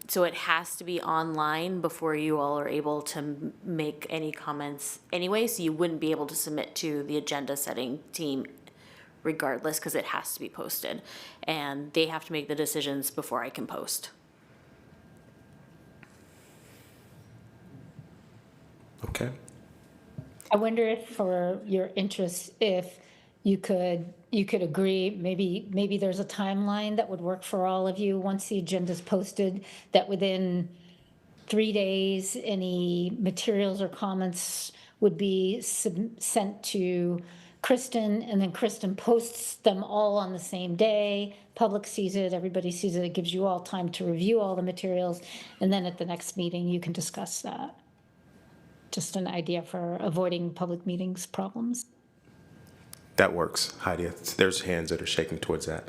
So it has to be online before you all are able to make any comments anyway. So you wouldn't be able to submit to the agenda setting team regardless, because it has to be posted. And they have to make the decisions before I can post. Okay. I wonder if, for your interest, if you could agree, maybe there's a timeline that would work for all of you once the agenda's posted, that within 3 days, any materials or comments would be sent to Kristen, and then Kristen posts them all on the same day. Public sees it, everybody sees it. It gives you all time to review all the materials, and then at the next meeting, you can discuss that. Just an idea for avoiding public meetings problems. That works, Heidi. There's hands that are shaking towards that.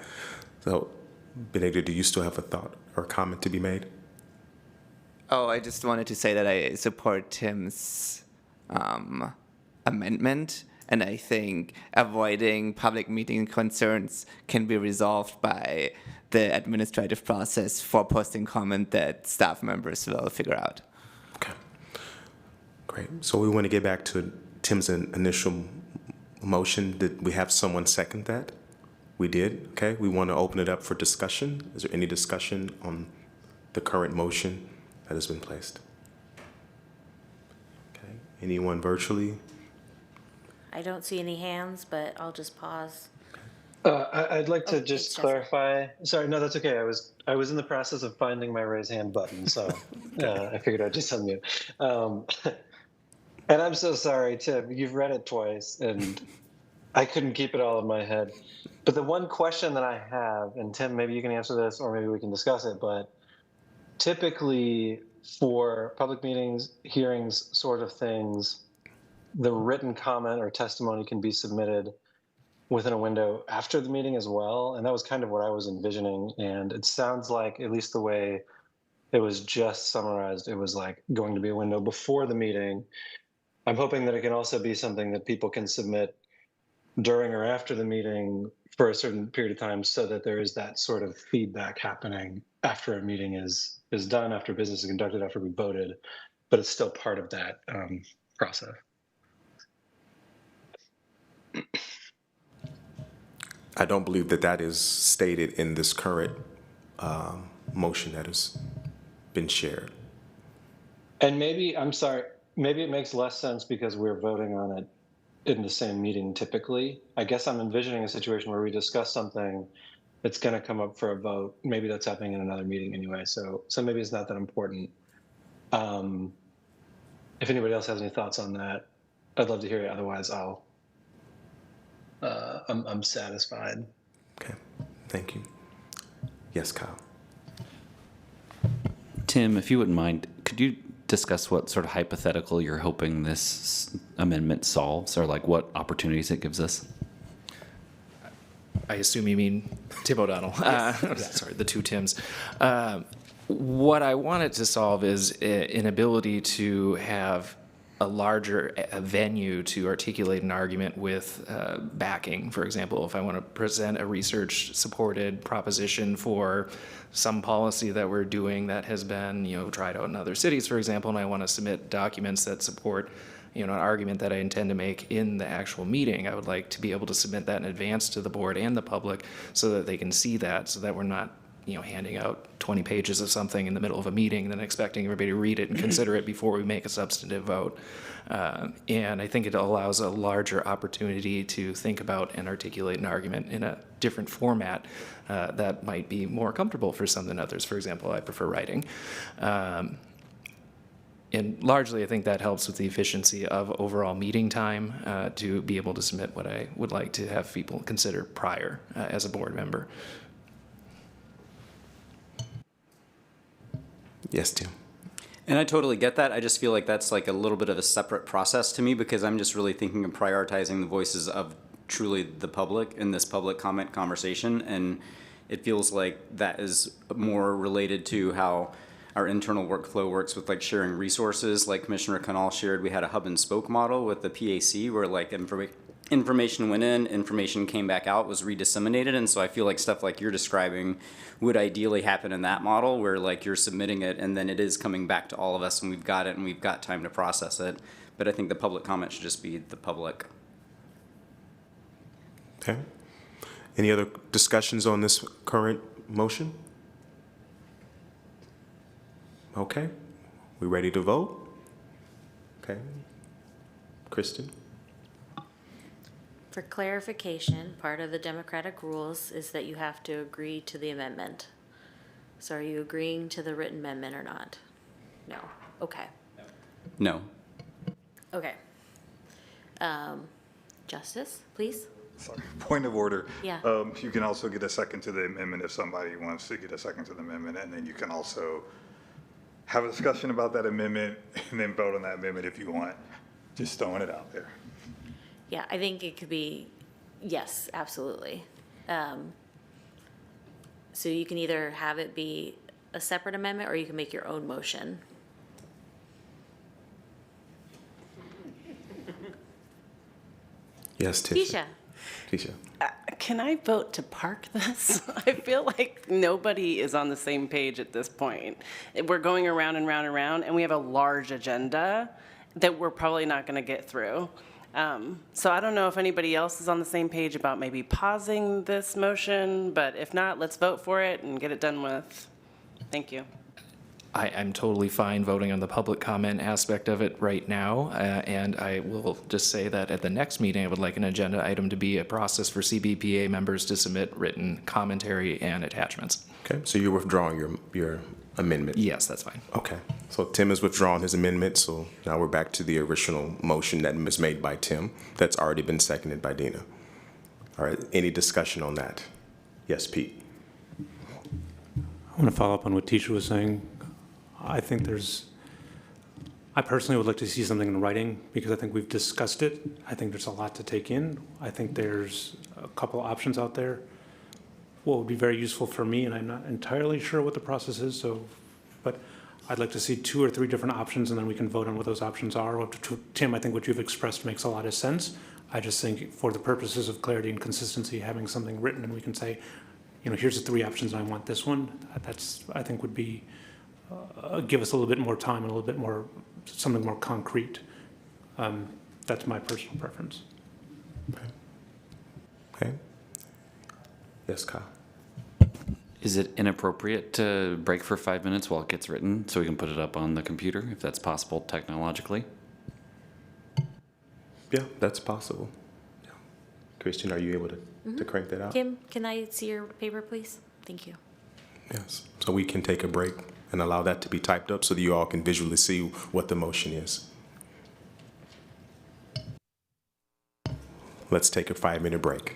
So, Benedicta, do you still have a thought or comment to be made? Oh, I just wanted to say that I support Tim's amendment. And I think avoiding public meeting concerns can be resolved by the administrative process for posting comment that staff members will figure out. Okay. Great. So we want to get back to Tim's initial motion. Did we have someone second that? We did? Okay, we want to open it up for discussion. Is there any discussion on the current motion that has been placed? Okay, anyone virtually? I don't see any hands, but I'll just pause. I'd like to Oh, just it's Jessica. clarify. Sorry, no, that's okay. I was in the process of finding my raise hand button, so I figured I'd just unmute. And I'm so sorry, Tim. You've read it twice, and I couldn't keep it all in my head. But the one question that I have, and Tim, maybe you can answer this, or maybe we can discuss it. But typically, for public meetings, hearings, sort of things, the written comment or testimony can be submitted within a window after the meeting as well. And that was kind of what I was envisioning. And it sounds like, at least the way it was just summarized, it was like going to be a window before the meeting. I'm hoping that it can also be something that people can submit during or after the meeting for a certain period of time, so that there is that sort of feedback happening after a meeting is done, after business is conducted, after we voted, but it's still part of that process. I don't believe that that is stated in this current motion that has been shared. And maybe, I'm sorry, maybe it makes less sense because we're voting on it in the same meeting typically. I guess I'm envisioning a situation where we discuss something that's going to come up for a vote. Maybe that's happening in another meeting anyway, so maybe it's not that important. If anybody else has any thoughts on that, I'd love to hear it. Otherwise, I'm satisfied. Okay, thank you. Yes, Kyle. Tim, if you wouldn't mind, could you discuss what sort of hypothetical you're hoping this amendment solves, or like what opportunities it gives us? I assume you mean Tim O'Donnell. Sorry, the two Tims. What I wanted to solve is an ability to have a larger venue to articulate an argument with backing. For example, if I want to present a research-supported proposition for some policy that we're doing that has been, tried out in other cities, for example, and I want to submit documents that support, an argument that I intend to make in the actual meeting, I would like to be able to submit that in advance to the board and the public so that they can see that, so that we're not handing out 20 pages of something in the middle of a meeting and then expecting everybody to read it and consider it before we make a substantive vote. And I think it allows a larger opportunity to think about and articulate an argument in a different format that might be more comfortable for some than others. For example, I prefer writing. And largely, I think that helps with the efficiency of overall meeting time to be able to submit what I would like to have people consider prior as a board member. Yes, Tim. And I totally get that. I just feel like that's like a little bit of a separate process to me, because I'm just really thinking of prioritizing the voices of truly the public in this public comment conversation. And it feels like that is more related to how our internal workflow works with like sharing resources. Like Commissioner Canal shared, we had a hub and spoke model with the PAC where like information went in, information came back out, was redisseminated. And so I feel like stuff like you're describing would ideally happen in that model where like you're submitting it and then it is coming back to all of us and we've got it and we've got time to process it. But I think the public comment should just be the public. Okay. Any other discussions on this current motion? Okay. We ready to vote? Okay. Kristen? For clarification, part of the democratic rules is that you have to agree to the amendment. So are you agreeing to the written amendment or not? No. Okay. No. Okay. Justice, please? Sorry, point of order. Yeah. You can also get a second to the amendment if somebody wants to get a second to the amendment, and then you can also have a discussion about that amendment and then vote on that amendment if you want. Just throwing it out there. Yeah, I think it could be, yes, absolutely. So you can either have it be a separate amendment or you can make your own motion. Yes, Tisha. Tisha. Can I vote to park this? I feel like nobody is on the same page at this point. We're going around and round and round, and we have a large agenda that we're probably not going to get through. So I don't know if anybody else is on the same page about maybe pausing this motion, but if not, let's vote for it and get it done with. Thank you. I'm totally fine voting on the public comment aspect of it right now, and I will just say that at the next meeting, I would like an agenda item to be a process for CBPA members to submit written commentary and attachments. Okay, so you're withdrawing your amendment? Yes, that's fine. Okay, so Tim has withdrawn his amendment, so now we're back to the original motion that was made by Tim, that's already been seconded by Dina. All right, any discussion on that? Yes, Pete? I want to follow up on what Tisha was saying. I personally would like to see something in writing because I think we've discussed it. I think there's a lot to take in. I think there's a couple options out there. What would be very useful for me, and I'm not entirely sure what the process is, but I'd like to see 2 or 3 different options and then we can vote on what those options are. Tim, I think what you've expressed makes a lot of sense. I just think for the purposes of clarity and consistency, having something written and we can say, here's the 3 options and I want this one, that's, I think would be, give us a little bit more time and a little bit more, something more concrete. That's my personal preference. Okay. Yes, Kyle? Is it inappropriate to break for 5 minutes while it gets written so we can put it up on the computer, if that's possible technologically? Yeah, that's possible. Yeah. Christian, are you able to crank that out? Kim, can I see your paper, please? Thank you. Yes, so we can take a break and allow that to be typed up so that you all can visually see what the motion is. Let's take a 5-minute break.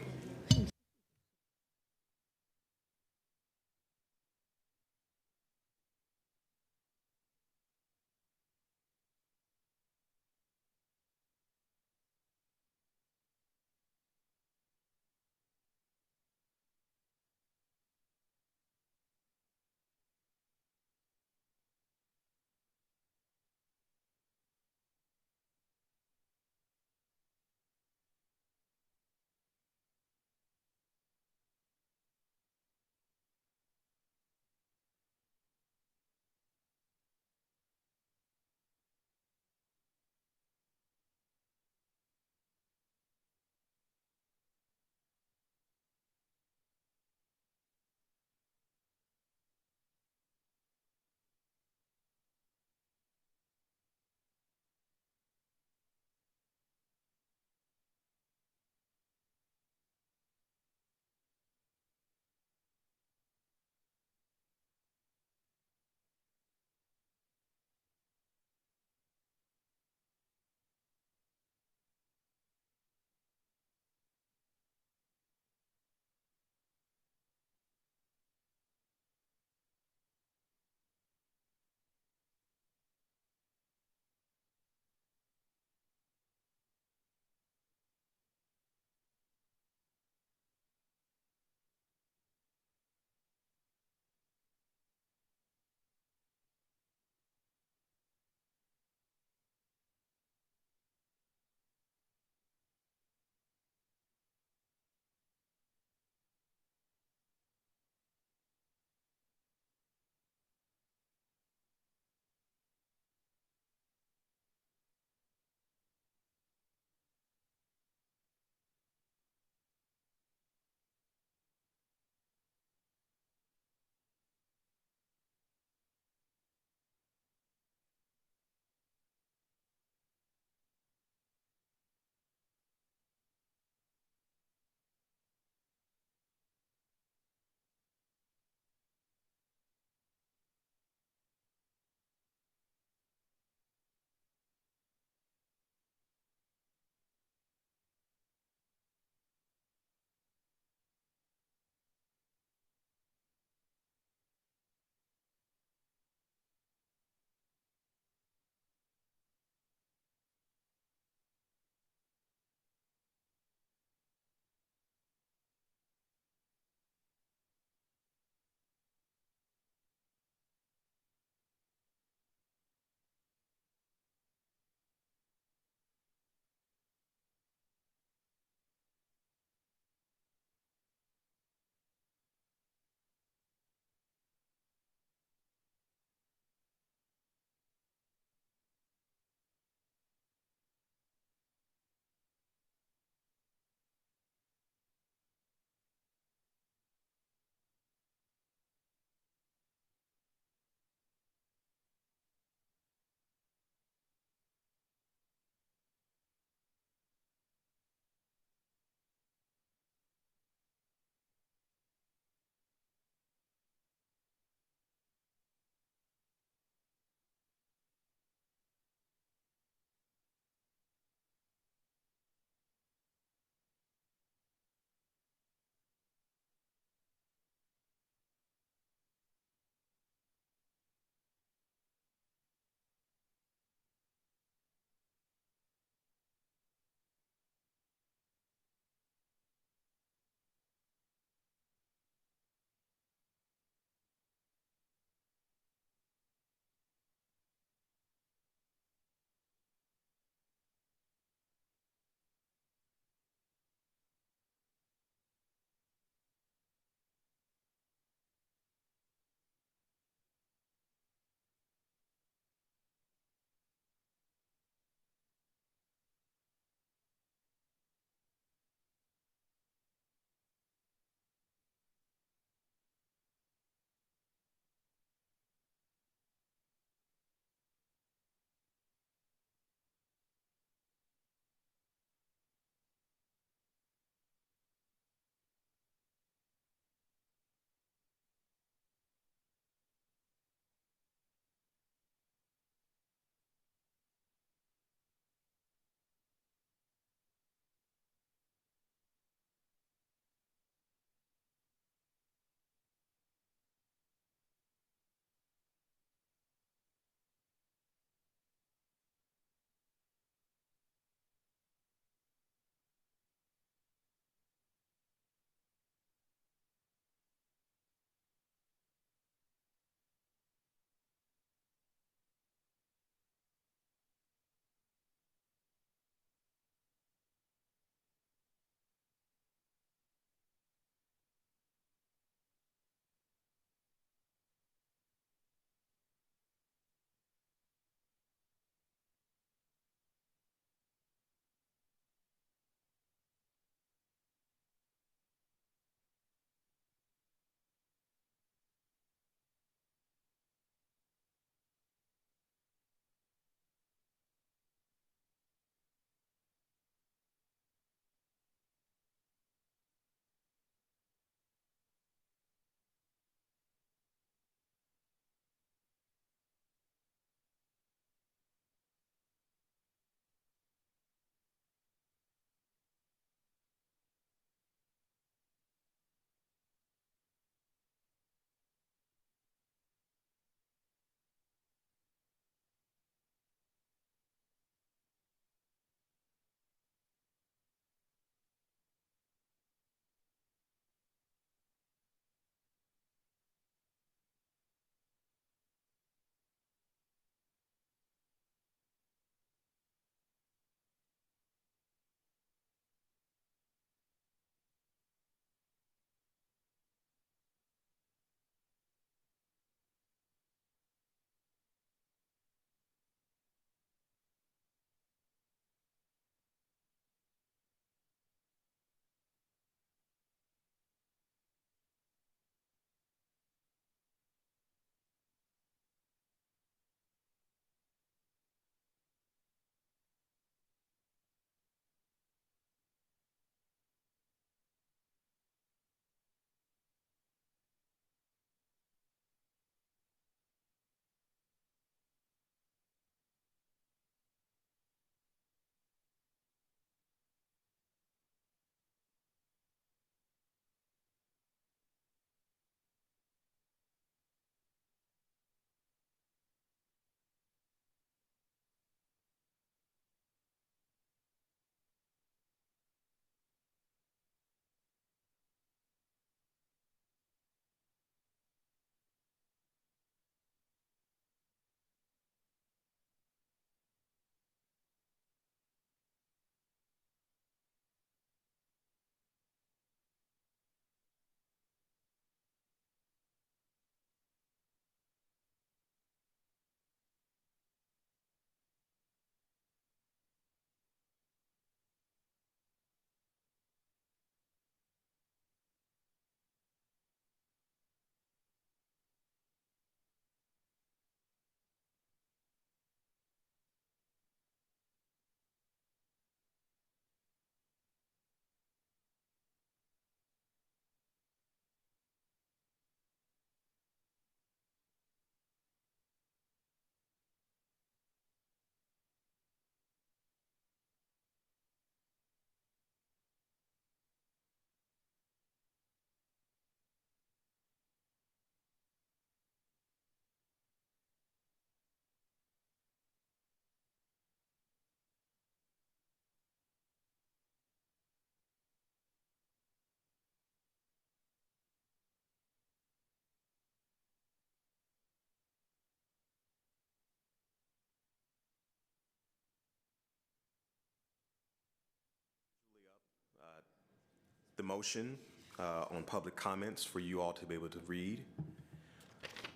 motion on public comments for you all to be able to read.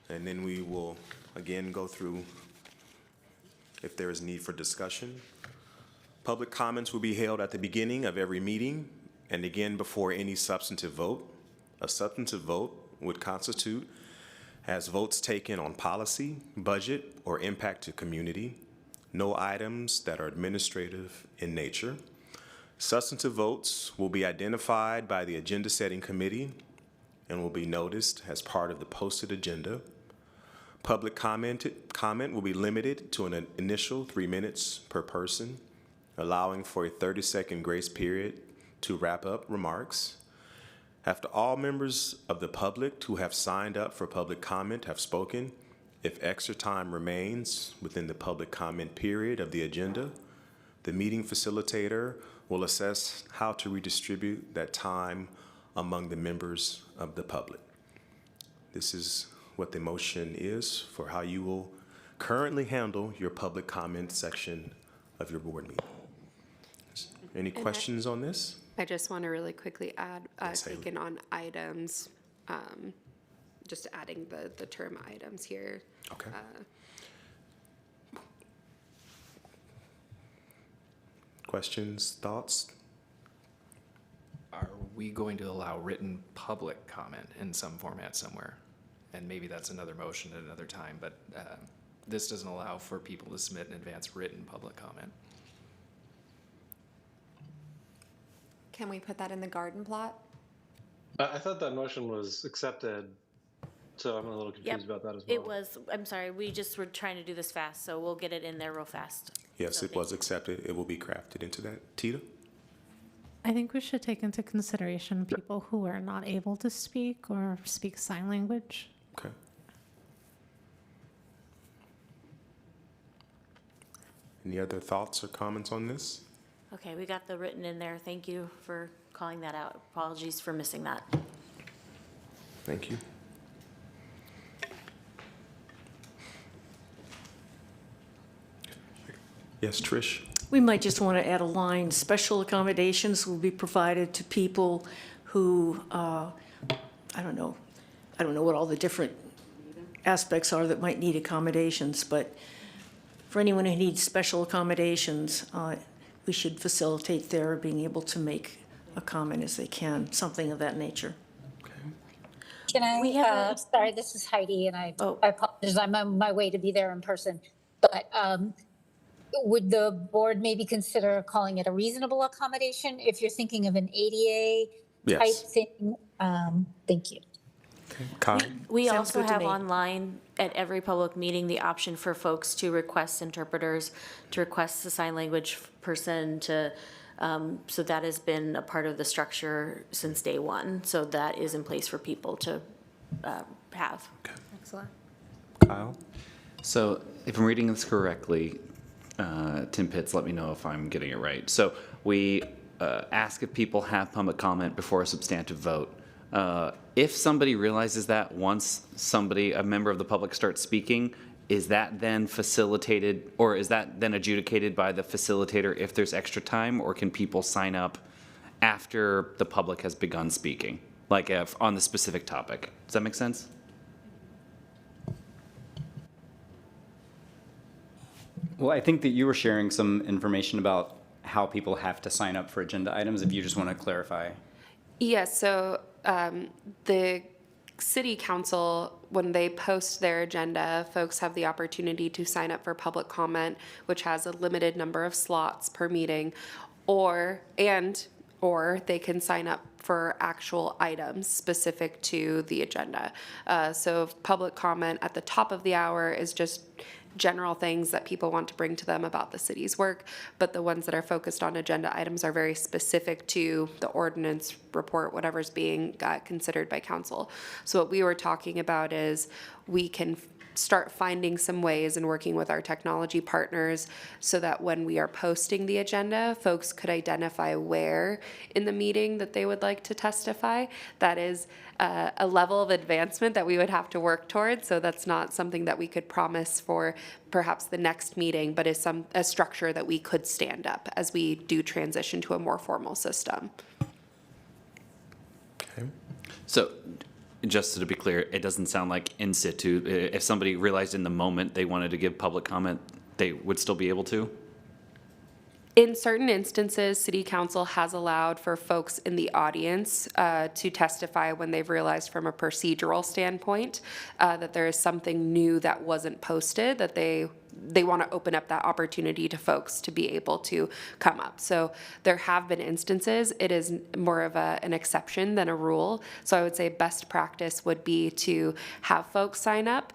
And then we will again go through if there is need for discussion. Public comments will be held at the beginning of every meeting and again before any substantive vote. A substantive vote would constitute as votes taken on policy, budget, or impact to community, no items that are administrative in nature. Substantive votes will be identified by the agenda setting committee and will be noticed as part of the posted agenda. Public comment will be limited to an initial 3 minutes per person, allowing for a 30-second grace period to wrap up remarks. After all members of the public who have signed up for public comment have spoken, if extra time remains within the public comment period of the agenda, the meeting facilitator will assess how to redistribute that time among the members of the public. This is what the motion is for how you will currently handle your public comment section of your board meeting. Any questions on this? I just want to really quickly add, Yes, Haley. taken on items, just adding the term items here. Okay. Questions, thoughts? Are we going to allow written public comment in some format somewhere? And maybe that's another motion at another time, but this doesn't allow for people to submit in advance written public comment. Can we put that in the garden plot? I thought that motion was accepted, so I'm a little confused about that as well. It was, I'm sorry, we just were trying to do this fast, so we'll get it in there real fast. Yes, So it was accepted. It will be crafted into that. Tita? I think we should take into consideration people who are not able to speak or speak sign language. Okay. Any other thoughts or comments on this? Okay, we got the written in there. Thank you for calling that out. Apologies for missing that. Thank you. Yes, Trish? We might just want to add a line, special accommodations will be provided to people who, I don't know what all the different aspects are that might need accommodations, but for anyone who needs special accommodations, we should facilitate their being able to make a comment as they can, something of that nature. Can I, sorry, this is Heidi, and I apologize, I'm on my way to be there in person. But would the board maybe consider calling it a reasonable accommodation if you're thinking of an ADA type Yes. thing? Thank you. Kyle? We Sounds also good to have me. online at every public meeting the option for folks to request interpreters, to request a sign language person to, so that has been a part of the structure since day one. So that is in place for people to have. Excellent. Kyle? So if I'm reading this correctly, Tim Pitts, let me know if I'm getting it right. So we ask if people have public comment before a substantive vote. If somebody realizes that once a member of the public starts speaking, is that then facilitated, or is that then adjudicated by the facilitator if there's extra time, or can people sign up after the public has begun speaking, like on the specific topic? Does that make sense? Well, I think that you were sharing some information about how people have to sign up for agenda items, if you just want to clarify. Yes, so the city council, when they post their agenda, folks have the opportunity to sign up for public comment, which has a limited number of slots per meeting, or they can sign up for actual items specific to the agenda. So public comment at the top of the hour is just general things that people want to bring to them about the city's work, but the ones that are focused on agenda items are very specific to the ordinance report, whatever's being considered by council. So what we were talking about is we can start finding some ways and working with our technology partners so that when we are posting the agenda, folks could identify where in the meeting that they would like to testify. That is a level of advancement that we would have to work towards. So that's not something that we could promise for perhaps the next meeting, but is a structure that we could stand up as we do transition to a more formal system. So, just to be clear, it doesn't sound like in situ. If somebody realized in the moment they wanted to give public comment, they would still be able to? In certain instances, city council has allowed for folks in the audience to testify when they've realized from a procedural standpoint that there is something new that wasn't posted, that they want to open up that opportunity to folks to be able to come up. So there have been instances. It is more of an exception than a rule. So I would say best practice would be to have folks sign up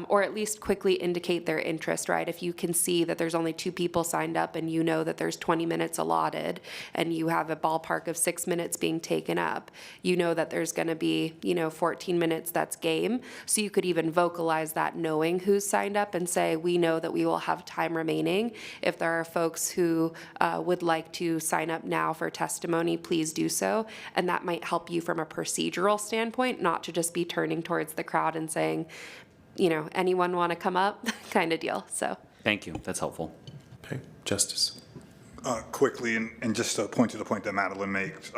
or at least quickly indicate their interest, right? If you can see that there's only 2 people signed up and you know that there's 20 minutes allotted and you have a ballpark of 6 minutes being taken up, you know that there's going to be, 14 minutes that's game. So you could even vocalize that knowing who's signed up and say, we know that we will have time remaining. If there are folks who would like to sign up now for testimony, please do so. And that might help you from a procedural standpoint, not to just be turning towards the crowd and saying, anyone want to come up kind of deal. So Thank you. That's helpful. Okay, Justice. Quickly, and just to point to the point that Madeline makes,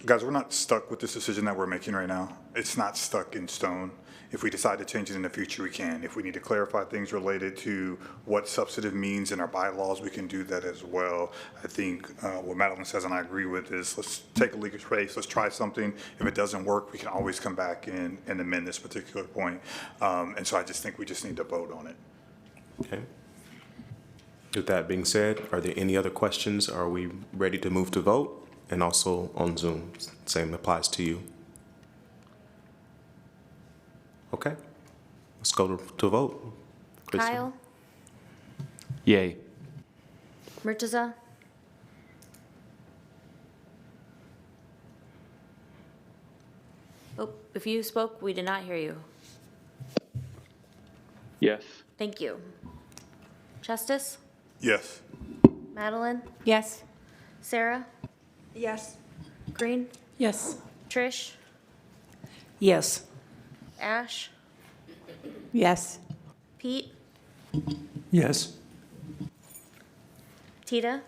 guys, we're not stuck with this decision that we're making right now. It's not stuck in stone. If we decide to change it in the future, we can. If we need to clarify things related to what substantive means in our bylaws, we can do that as well. I think what Madeline says, and I agree with, is let's take a legal space, let's try something. If it doesn't work, we can always come back and amend this particular point. And so I just think we just need to vote on it. Okay. With that being said, are there any other questions? Are we ready to move to vote? And also on Zoom, same applies to you. Okay, let's go to vote. Kristen. Kyle, Yay. Murtaza, oh, if you spoke, we did not hear you. Yes. Thank you. Justice, Yes. Madeline, Yes. Sarah, Yes. Green, Yes. Trish, Yes. Ash, Yes. Pete, Yes. Tita,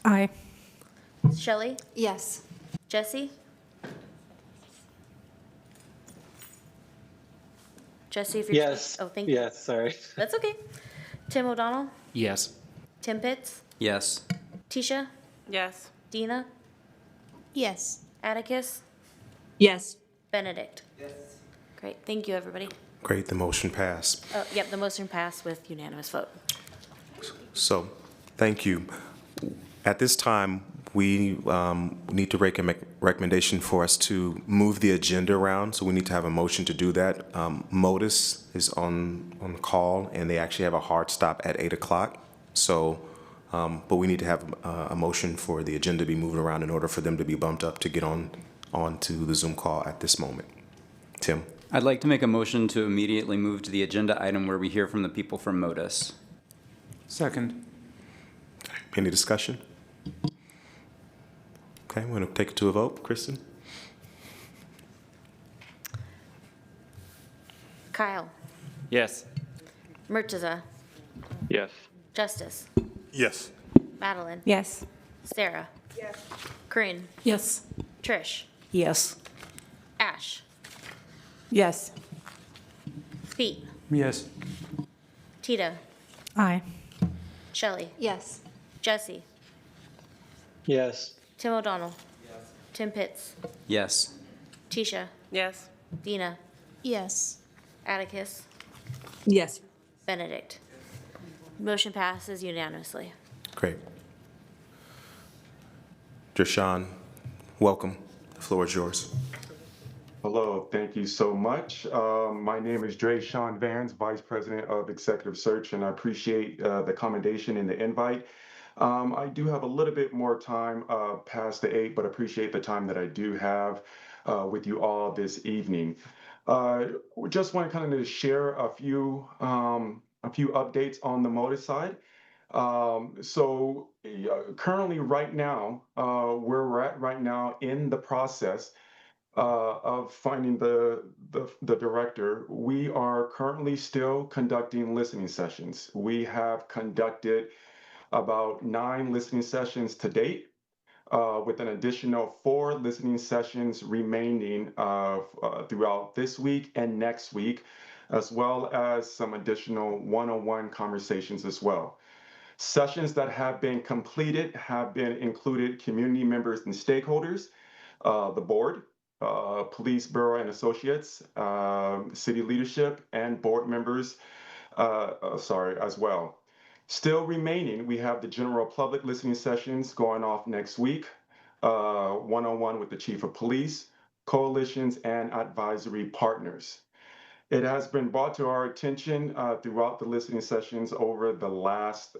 Aye. Shelley, Yes. Jesse? Jesse, if you're. Yes. Oh, thank you. Yes, sorry. That's okay. Tim O'Donnell, Yes. Tim Pitts, Yes. Tisha, Yes. Dina, Yes. Atticus, Yes. Benedict. Yes. Great, thank you, everybody. Great, the motion passed. Yep, the motion passed with unanimous vote. So, thank you. At this time, we need to make a recommendation for us to move the agenda around, so we need to have a motion to do that. Modus is on the call, and they actually have a hard stop at 8 o'clock. So, but we need to have a motion for the agenda to be moved around in order for them to be bumped up to get on to the Zoom call at this moment. Tim? I'd like to make a motion to immediately move to the agenda item where we hear from the people from Modus. Second. Any discussion? Okay, we're going to take it to a vote. Kristen? Kyle, Yes. Murtaza, Yes. Justice, Yes. Madeline, Yes. Sarah, Yes. Corinne, Yes. Trish, Yes. Ash, Yes. Pete, Yes. Tita, Aye. Shelley, Yes. Jesse, Yes. Tim O'Donnell, Tim Pitts, Yes. Tisha, Yes. Dina, Yes. Atticus, Yes. Benedict. Motion passes unanimously. Great. Dershawn, welcome. The floor is yours. Hello, thank you so much. My name is Dre Sean Vans, Vice President of Executive Search, and I appreciate the commendation and the invite. I do have a little bit more time past the 8, but appreciate the time that I do have with you all this evening. Just want to kind of share a few updates on the Modus side. So currently right now, where we're at right now in the process of finding the director, we are currently still conducting listening sessions. We have conducted about 9 listening sessions to date. with an additional 4 listening sessions remaining throughout this week and next week, as well as some additional one-on-one conversations as well. Sessions that have been completed have been included community members and stakeholders, the board, police bureau and associates, city leadership, and board members, as well. Still remaining, we have the general public listening sessions going off next week, one-on-one with the chief of police, coalitions, and advisory partners. It has been brought to our attention throughout the listening sessions over the last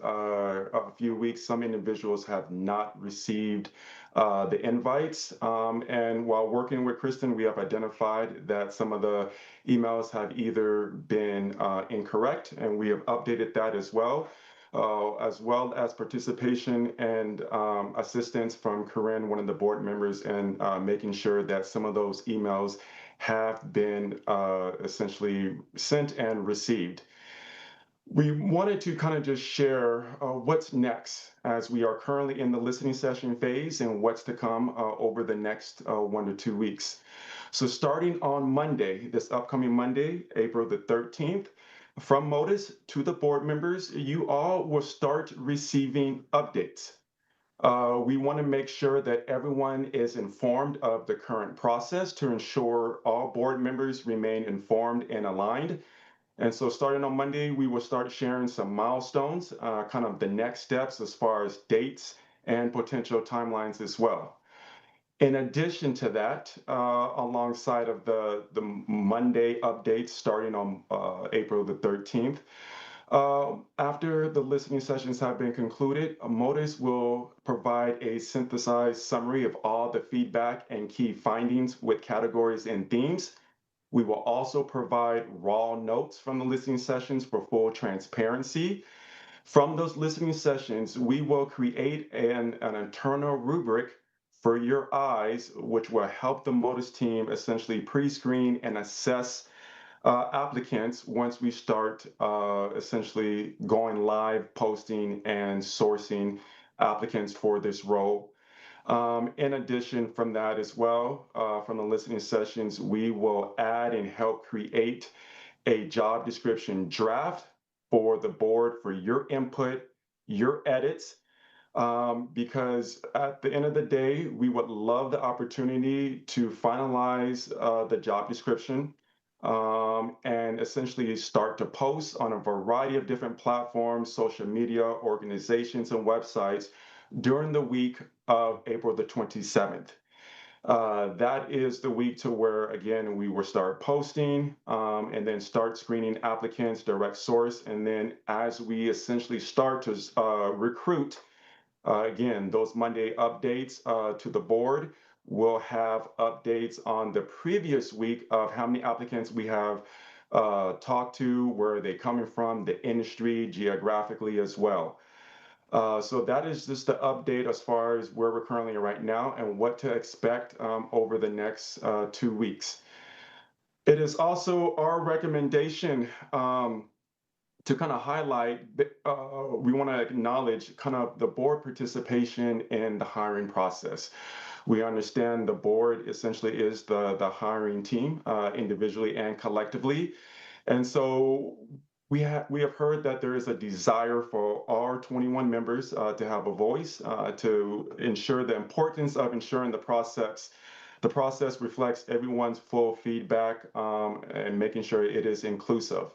few weeks. Some individuals have not received the invites. And while working with Kristen, we have identified that some of the emails have either been incorrect, and we have updated that as well as participation and assistance from Corinne, one of the board members, and making sure that some of those emails have been essentially sent and received. We wanted to kind of just share what's next as we are currently in the listening session phase and what's to come over the next 1 to 2 weeks. So starting on Monday, this upcoming Monday, April the 13th, from Modus to the board members, you all will start receiving updates. We want to make sure that everyone is informed of the current process to ensure all board members remain informed and aligned. And so starting on Monday, we will start sharing some milestones, kind of the next steps as far as dates and potential timelines as well. In addition to that, alongside of the Monday updates starting on April the 13th, after the listening sessions have been concluded, Modus will provide a synthesized summary of all the feedback and key findings with categories and themes. We will also provide raw notes from the listening sessions for full transparency. From those listening sessions, we will create an internal rubric for your eyes, which will help the Modus team essentially pre-screen and assess applicants once we start essentially going live, posting, and sourcing applicants for this role. In addition from that as well, from the listening sessions, we will add and help create a job description draft for the board for your input, your edits, because at the end of the day, we would love the opportunity to finalize the job description and essentially start to post on a variety of different platforms, social media, organizations, and websites during the week of April the 27th. That is the week to where, again, we will start posting and then start screening applicants, direct source, and then as we essentially start to recruit, again, those Monday updates to the board, we'll have updates on the previous week of how many applicants we have talked to, where are they coming from, the industry, geographically as well. So that is just the update as far as where we're currently right now and what to expect over the next 2 weeks. It is also our recommendation to kind of highlight, we want to acknowledge kind of the board participation in the hiring process. We understand the board essentially is the hiring team individually and collectively. And so we have heard that there is a desire for our 21 members to have a voice, to ensure the importance of ensuring the process reflects everyone's full feedback and making sure it is inclusive.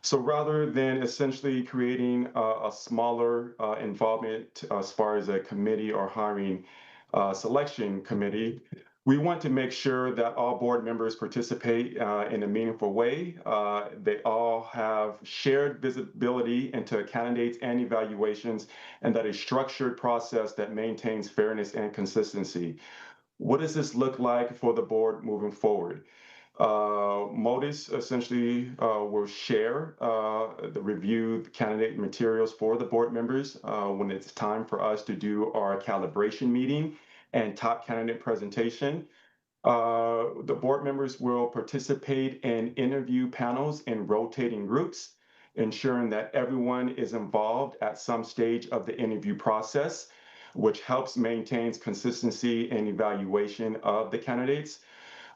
So rather than essentially creating a smaller involvement as far as a committee or hiring selection committee, we want to make sure that all board members participate in a meaningful way. They all have shared visibility into candidates and evaluations, and that a structured process that maintains fairness and consistency. What does this look like for the board moving forward? Modus essentially will share the reviewed candidate materials for the board members when it's time for us to do our calibration meeting and top candidate presentation. The board members will participate in interview panels in rotating groups, ensuring that everyone is involved at some stage of the interview process. which helps maintains consistency and evaluation of the candidates.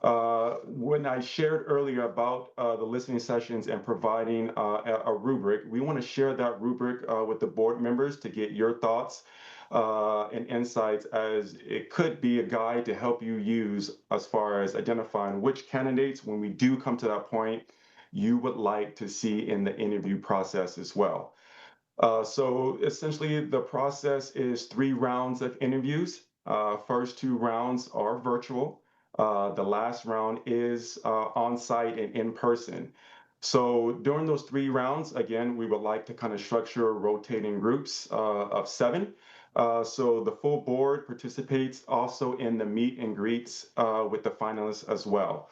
When I shared earlier about the listening sessions and providing a rubric, we want to share that rubric with the board members to get your thoughts and insights, as it could be a guide to help you use as far as identifying which candidates, when we do come to that point, you would like to see in the interview process as well. So essentially, the process is 3 rounds of interviews. First 2 rounds are virtual. The last round is on-site and in person. So during those 3 rounds, again, we would like to kind of structure rotating groups of 7. So the full board participates also in the meet and greets with the finalists as well.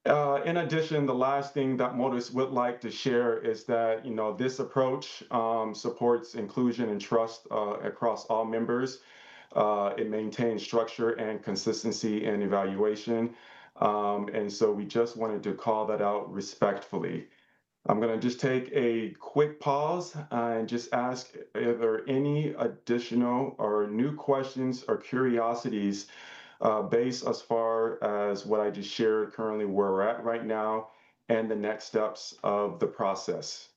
In addition, the last thing that Modus would like to share is that, this approach supports inclusion and trust across all members. It maintains structure and consistency in evaluation. And so we just wanted to call that out respectfully. I'm going to just take a quick pause and just ask if there are any additional or new questions or curiosities based as far as what I just shared currently, where we're at right now, and the next steps of the process.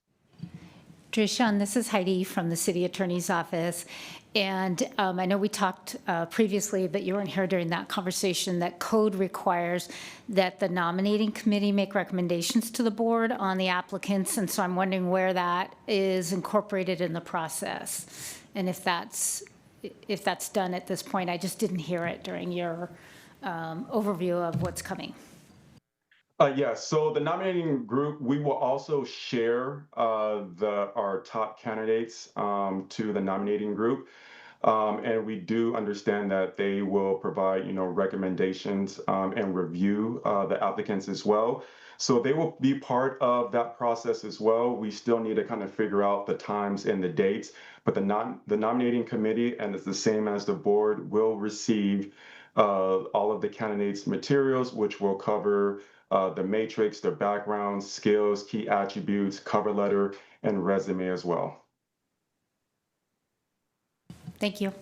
Drayshawn, this is Heidi from the City Attorney's Office. And I know we talked previously, but you weren't here during that conversation, that code requires that the nominating committee make recommendations to the board on the applicants. And so I'm wondering where that is incorporated in the process. And if that's done at this point. I just didn't hear it during your overview of what's coming. Yes, so the nominating group, we will also share our top candidates to the nominating group. And we do understand that they will provide, recommendations and review the applicants as well. So they will be part of that process as well. We still need to kind of figure out the times and the dates, but the nominating committee, and it's the same as the board, will receive all of the candidates' materials, which will cover the matrix, their backgrounds, skills, key attributes, cover letter, and resume as well. Thank you.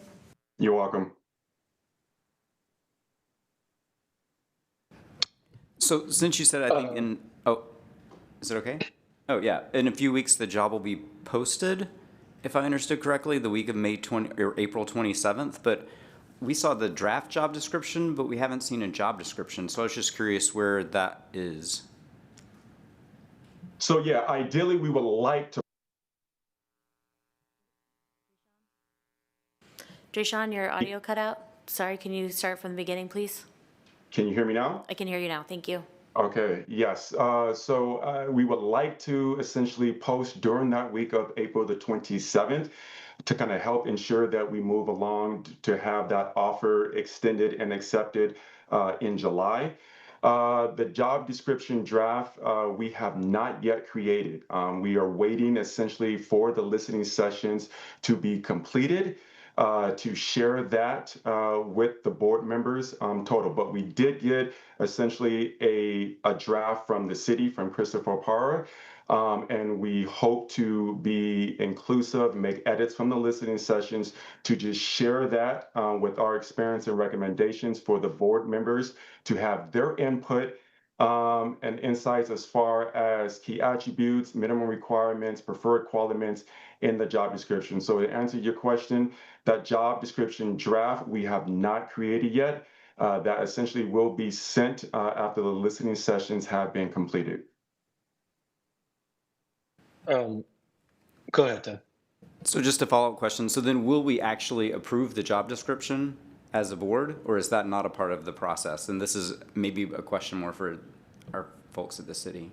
You're welcome. So since you said, I think is it okay? Oh yeah, in a few weeks the job will be posted, if I understood correctly, the week of April 27th, but we saw the draft job description, but we haven't seen a job description. So I was just curious where that is. So yeah, ideally we would like to. Drayshawn, your audio cut out. Sorry, can you start from the beginning, please? Can you hear me now? I can hear you now. Thank you. Okay, yes. So we would like to essentially post during that week of April the 27th to kind of help ensure that we move along to have that offer extended and accepted in July. The job description draft, we have not yet created. We are waiting essentially for the listening sessions to be completed to share that with the board members total. But we did get essentially a draft from the city, from Christopher Parra, and we hope to be inclusive, make edits from the listening sessions to just share that with our experience and recommendations for the board members to have their input and insights as far as key attributes, minimum requirements, preferred qualities in the job description. So to answer your question, that job description draft we have not created yet. That essentially will be sent after the listening sessions have been completed. Go ahead, Tim. So just a follow-up question. So then will we actually approve the job description as a board, or is that not a part of the process? And this is maybe a question more for our folks at the city.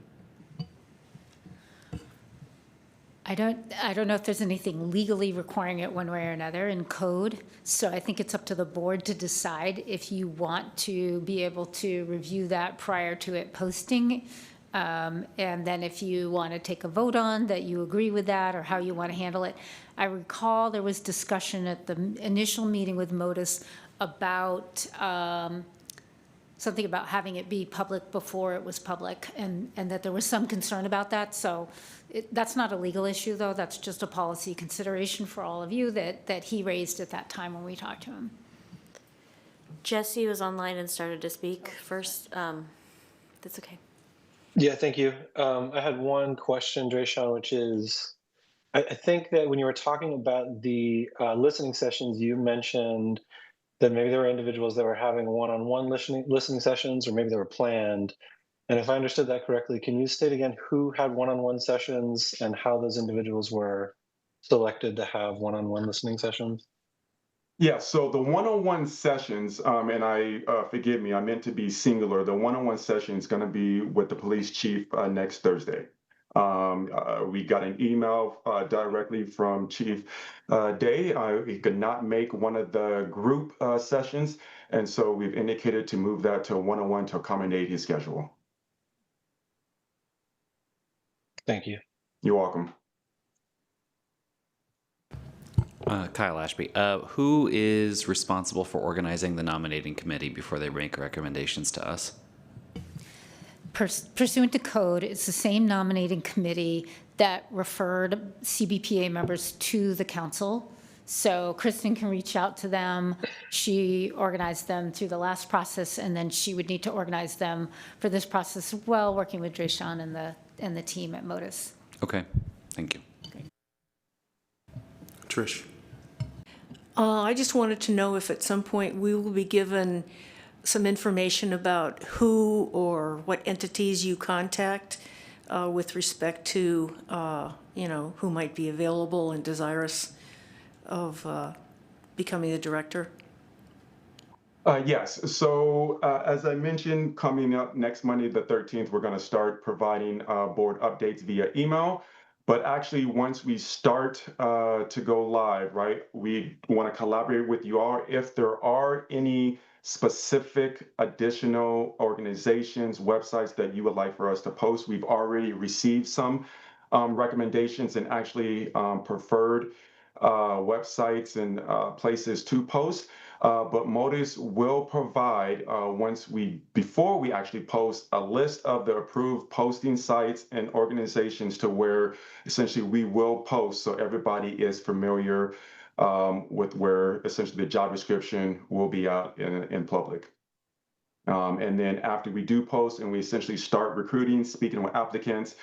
I don't know if there's anything legally requiring it one way or another in code. So I think it's up to the board to decide if you want to be able to review that prior to it posting. And then if you want to take a vote on that you agree with that or how you want to handle it. I recall there was discussion at the initial meeting with Modus about something about having it be public before it was public, and that there was some concern about that. So that's not a legal issue, though. That's just a policy consideration for all of you that he raised at that time when we talked to him. Jesse was online and started to speak first. That's okay. Yeah, thank you. I had one question, Drayshawn, which is, I think that when you were talking about the listening sessions, you mentioned that maybe there were individuals that were having one-on-one listening sessions, or maybe they were planned. And if I understood that correctly, can you state again who had one-on-one sessions and how those individuals were selected to have one-on-one listening sessions? Yeah, so the one-on-one sessions, and forgive me, I meant to be singular. The one-on-one session is going to be with the police chief next Thursday. We got an email directly from Chief Day. He could not make one of the group sessions, and so we've indicated to move that to one-on-one to accommodate his schedule. Thank you. You're welcome. Kyle Ashby, who is responsible for organizing the nominating committee before they make recommendations to us? Pursuant to code, it's the same nominating committee that referred CBPA members to the council. So Kristen can reach out to them. She organized them through the last process, and then she would need to organize them for this process as well, working with Drayshawn and the team at Modus. Okay, thank you. Trish. I just wanted to know if at some point we will be given some information about who or what entities you contact with respect to, who might be available and desirous of becoming the director. Yes. So as I mentioned, coming up next Monday, the 13th, we're going to start providing board updates via email. But actually, once we start to go live, right, we want to collaborate with you all. If there are any specific additional organizations, websites that you would like for us to post, we've already received some recommendations and actually preferred websites and places to post. But Modus will provide, before we actually post, a list of the approved posting sites and organizations to where essentially we will post so everybody is familiar with where essentially the job description will be out in public. And then after we do post and we essentially start recruiting, speaking with applicants,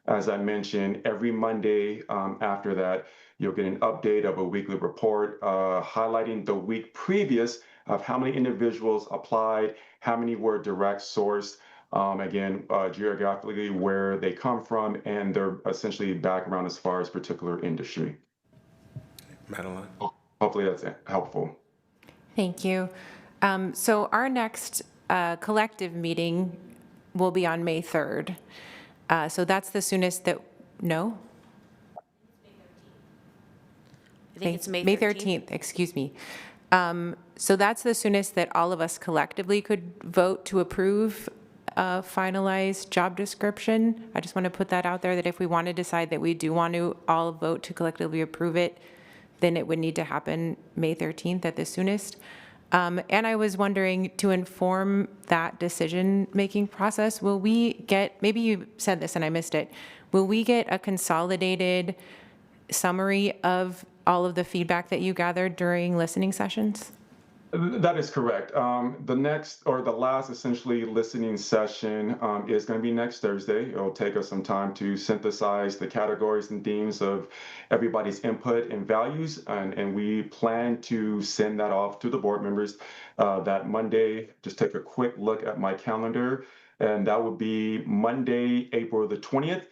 as I mentioned, every Monday after that, you'll get an update of a weekly report highlighting the week previous of how many individuals applied, how many were direct sourced, again, geographically where they come from, and their essentially background as far as particular industry. Madeline. Hopefully that's helpful. Thank you. So our next collective meeting will be on May 3rd. So that's the soonest that, no? I think it's May 13th, excuse me. So that's the soonest that all of us collectively could vote to approve a finalized job description. I just want to put that out there, that if we want to decide that we do want to all vote to collectively approve it, then it would need to happen May 13th at the soonest. And I was wondering, to inform that decision-making process, will we get, maybe you said this and I missed it, will we get a consolidated summary of all of the feedback that you gathered during listening sessions? That is correct. The next or the last essentially listening session is going to be next Thursday. It'll take us some time to synthesize the categories and themes of everybody's input and values. And we plan to send that off to the board members that Monday. Just take a quick look at my calendar. And that would be Monday, April the 20th.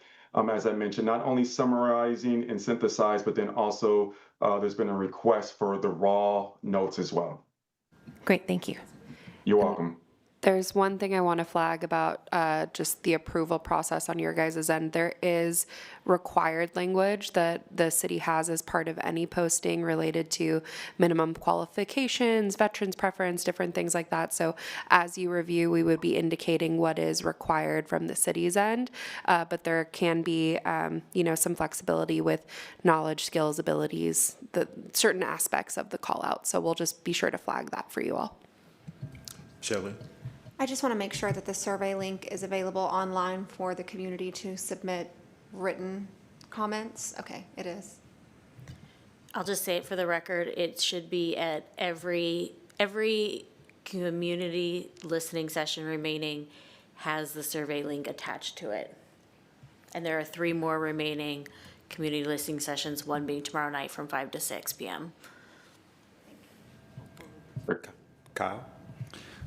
As I mentioned, not only summarizing and synthesize, but then also there's been a request for the raw notes as well. Great, thank you. You're welcome. There's one thing I want to flag about just the approval process on your guys' end. There is required language that the city has as part of any posting related to minimum qualifications, veterans preference, different things like that. So as you review, we would be indicating what is required from the city's end. But there can be, some flexibility with knowledge, skills, abilities, the certain aspects of the call out. So we'll just be sure to flag that for you all. Shelley. I just want to make sure that the survey link is available online for the community to submit written comments. Okay, it is. I'll just say it for the record, it should be at every community listening session remaining has the survey link attached to it. And there are 3 more remaining community listening sessions, one being tomorrow night from 5 to 6 p.m. Kyle?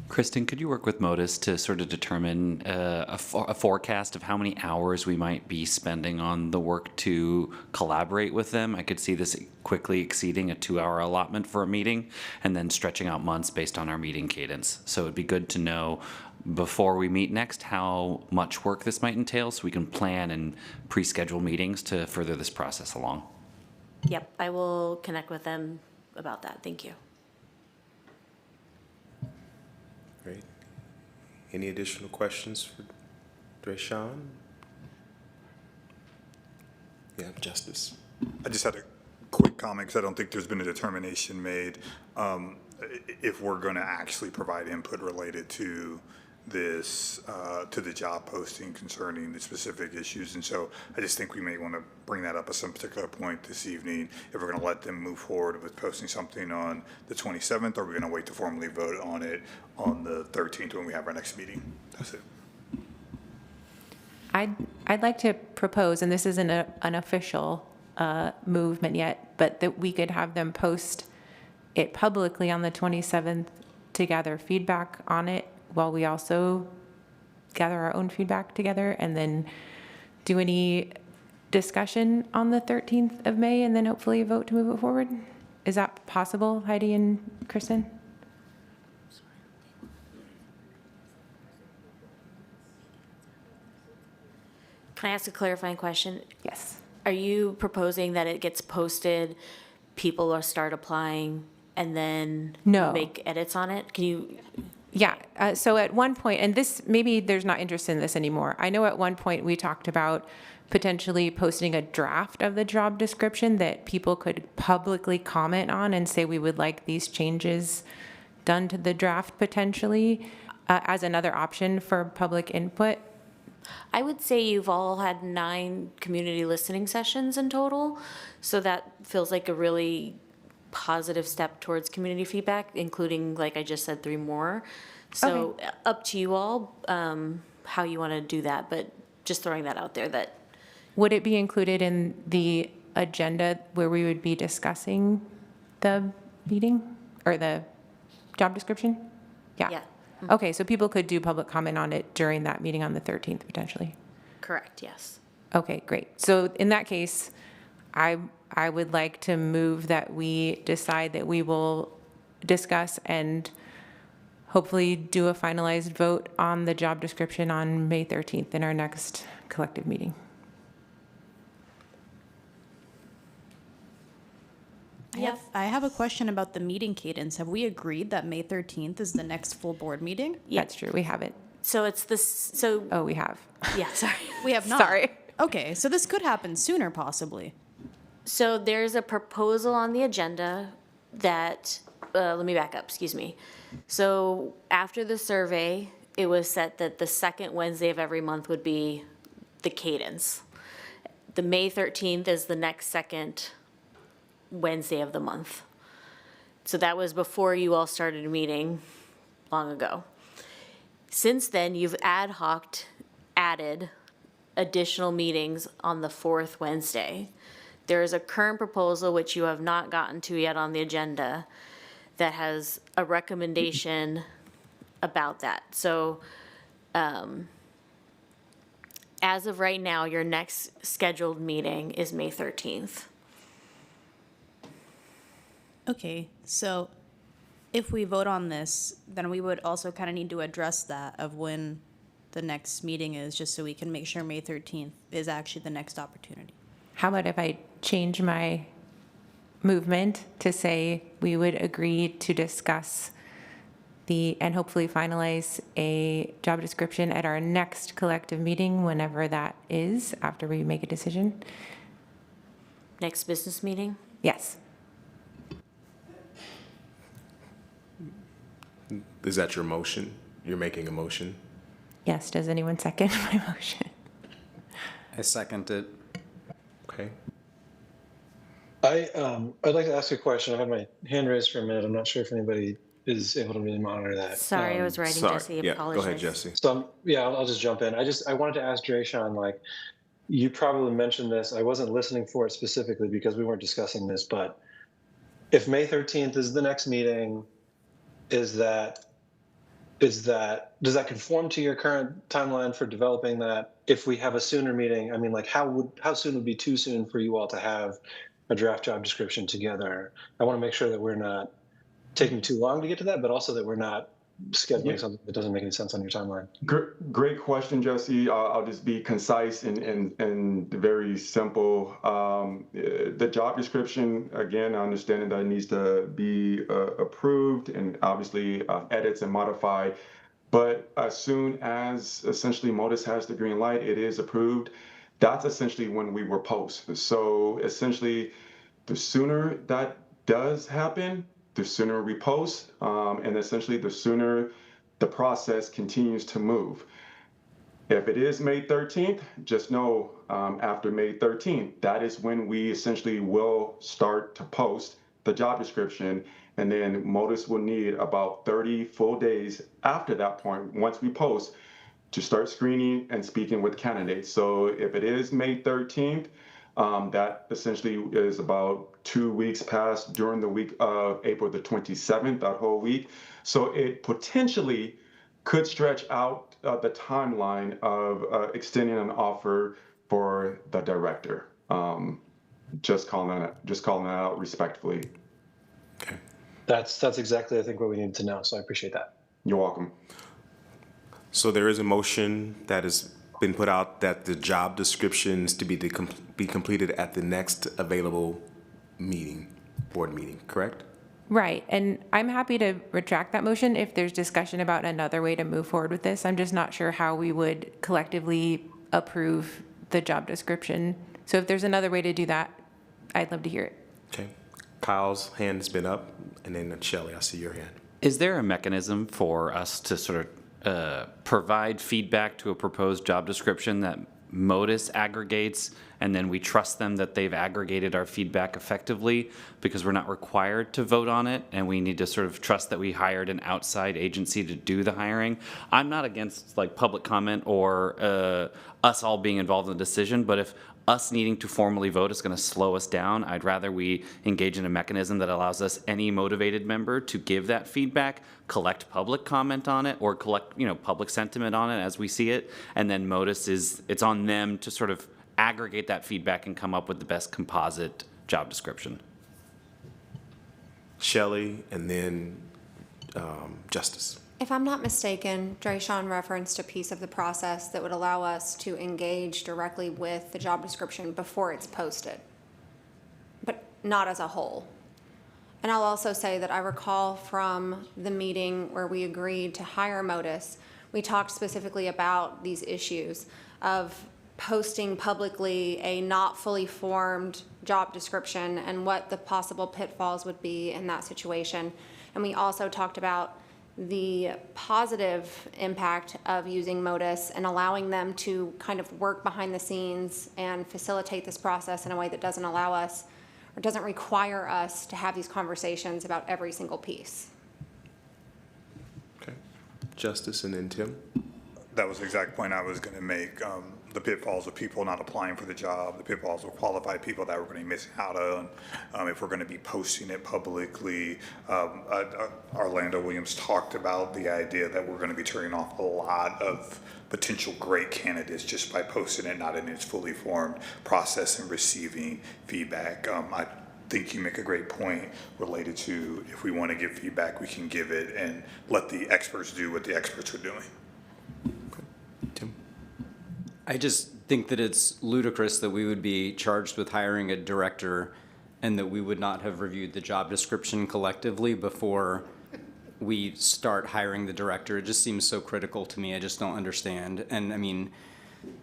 Kristen, could you work with Modus to sort of determine a forecast of how many hours we might be spending on the work to collaborate with them? I could see this quickly exceeding a 2-hour allotment for a meeting and then stretching out months based on our meeting cadence. So it'd be good to know before we meet next how much work this might entail so we can plan and pre-schedule meetings to further this process along. Yep, I will connect with them about that. Thank you. Great. Any additional questions for Dreashawn? Yeah, Justice. I just had a quick comment because I don't think there's been a determination made if we're going to actually provide input related to this, to the job posting concerning the specific issues. And so I just think we may want to bring that up at some particular point this evening. If we're going to let them move forward with posting something on the 27th, or we're going to wait to formally vote on it on the 13th when we have our next meeting. That's it. I'd like to propose, and this isn't an official movement yet, but that we could have them post it publicly on the 27th to gather feedback on it while we also gather our own feedback together, and then do any discussion on the 13th of May, and then hopefully vote to move it forward. Is that possible, Heidi and Kristen? Can I ask a clarifying question? Yes. Are you proposing that it gets posted, people will start applying, and then No. make edits on it? Can you? Yeah, so at one point, and this, maybe there's not interest in this anymore. I know at one point we talked about potentially posting a draft of the job description that people could publicly comment on and say we would like these changes done to the draft potentially as another option for public input. I would say you've all had 9 community listening sessions in total, so that feels like a really positive step towards community feedback, including, like I just said, 3 more. So up to you all how you want to do that, but just throwing that out there. That would it be included in the agenda where we would be discussing the meeting or the job description? Yeah. Okay, so people could do public comment on it during that meeting on the 13th potentially. Correct, yes. Okay, great. So in that case, I would like to move that we decide that we will discuss and hopefully do a finalized vote on the job description on May 13th in our next collective meeting. I have a question about the meeting cadence. Have we agreed that May 13th is the next full board meeting? That's true. We haven't. So it's this, so. Oh, we have. Yeah, sorry. We have not. Sorry. Okay, so this could happen sooner possibly. So there's a proposal on the agenda that, let me back up, excuse me. So after the survey, it was set that the second Wednesday of every month would be the cadence. The May 13th is the next second Wednesday of the month. So that was before you all started meeting long ago. Since then, you've ad hoc added additional meetings on the 4th Wednesday. There is a current proposal, which you have not gotten to yet on the agenda, that has a recommendation about that. So as of right now, your next scheduled meeting is May 13th. Okay, so if we vote on this, then we would also kind of need to address that of when the next meeting is, just so we can make sure May 13th is actually the next opportunity. How about if I change my movement to say we would agree to discuss and hopefully finalize a job description at our next collective meeting, whenever that is, after we make a decision? Next business meeting? Yes. Is that your motion? you're making a motion. Yes, does anyone second my motion? I second it. Okay. I'd like to ask a question. I had my hand raised for a minute. I'm not sure if anybody is able to really monitor that. Sorry, I was writing, Jesse. Yeah, Apologize. go ahead, Jesse. So, I'll just jump in. I wanted to ask Drayshawn, like, you probably mentioned this. I wasn't listening for it specifically because we weren't discussing this, but if May 13th is the next meeting, does that conform to your current timeline for developing that? If we have a sooner meeting, I mean, like, how soon would be too soon for you all to have a draft job description together? I want to make sure that we're not taking too long to get to that, but also that we're not scheduling something that doesn't make any sense on your timeline. Great question, Jesse. I'll just be concise and very simple. The job description, again, I understand that it needs to be approved and obviously edits and modified. But as soon as essentially Modus has the green light, it is approved. That's essentially when we will post. So essentially, the sooner that does happen, the sooner we post, and essentially the sooner the process continues to move. If it is May 13th, just know after May 13th, that is when we essentially will start to post the job description, and then Modus will need about 30 full days after that point, once we post, to start screening and speaking with candidates. So if it is May 13th, that essentially is about 2 weeks past during the week of April the 27th, that whole week. So it potentially could stretch out the timeline of extending an offer for the director. Just calling that out respectfully. Okay. That's exactly, I think, what we need to know. So I appreciate that. You're welcome. So there is a motion that has been put out that the job descriptions to be completed at the next available board meeting, correct? Right, and I'm happy to retract that motion if there's discussion about another way to move forward with this. I'm just not sure how we would collectively approve the job description. So if there's another way to do that, I'd love to hear it. Okay. Kyle's hand has been up, and then Shelley, I see your hand. Is there a mechanism for us to sort of provide feedback to a proposed job description that Modus aggregates, and then we trust them that they've aggregated our feedback effectively, because we're not required to vote on it, and we need to sort of trust that we hired an outside agency to do the hiring? I'm not against like public comment or us all being involved in the decision, but if us needing to formally vote is going to slow us down, I'd rather we engage in a mechanism that allows us, any motivated member, to give that feedback, collect public comment on it, or collect, public sentiment on it as we see it, and then Modus it's on them to sort of aggregate that feedback and come up with the best composite job description. Shelley, and then Justice. If I'm not mistaken, Drayshawn referenced a piece of the process that would allow us to engage directly with the job description before it's posted, but not as a whole. And I'll also say that I recall from the meeting where we agreed to hire Modus, we talked specifically about these issues of posting publicly a not fully formed job description and what the possible pitfalls would be in that situation. And we also talked about the positive impact of using Modus and allowing them to kind of work behind the scenes and facilitate this process in a way that doesn't allow us or doesn't require us to have these conversations about every single piece. Okay. Justice, and then Tim. That was the exact point I was going to make. The pitfalls of people not applying for the job, the pitfalls of qualified people that we're going to be missing out on if we're going to be posting it publicly. Orlando Williams talked about the idea that we're going to be turning off a lot of potential great candidates just by posting it not in its fully formed process and receiving feedback. I think you make a great point related to if we want to give feedback, we can give it and let the experts do what the experts are doing. I just think that it's ludicrous that we would be charged with hiring a director and that we would not have reviewed the job description collectively before we start hiring the director. It just seems so critical to me. I just don't understand. And I mean,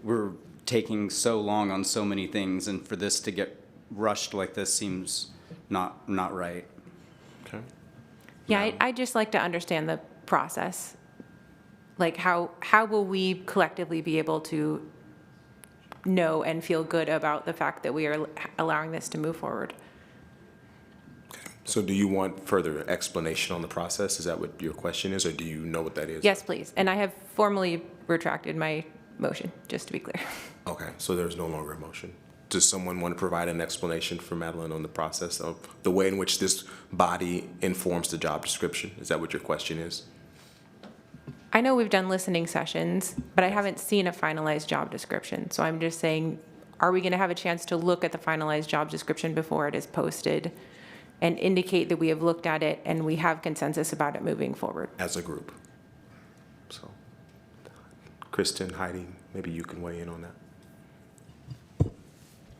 we're taking so long on so many things, and for this to get rushed like this seems not right. Okay. Yeah, I'd just like to understand the process. Like how will we collectively be able to know and feel good about the fact that we are allowing this to move forward? So do you want further explanation on the process? Is that what your question is, or do you know what that is? Yes, please. And I have formally retracted my motion, just to be clear. Okay, so there's no longer a motion. Does someone want to provide an explanation for Madeline on the process of the way in which this body informs the job description? Is that what your question is? I know we've done listening sessions, but I haven't seen a finalized job description. So I'm just saying, are we going to have a chance to look at the finalized job description before it is posted and indicate that we have looked at it and we have consensus about it moving forward? As a group. So, Kristen, Heidi, maybe you can weigh in on that.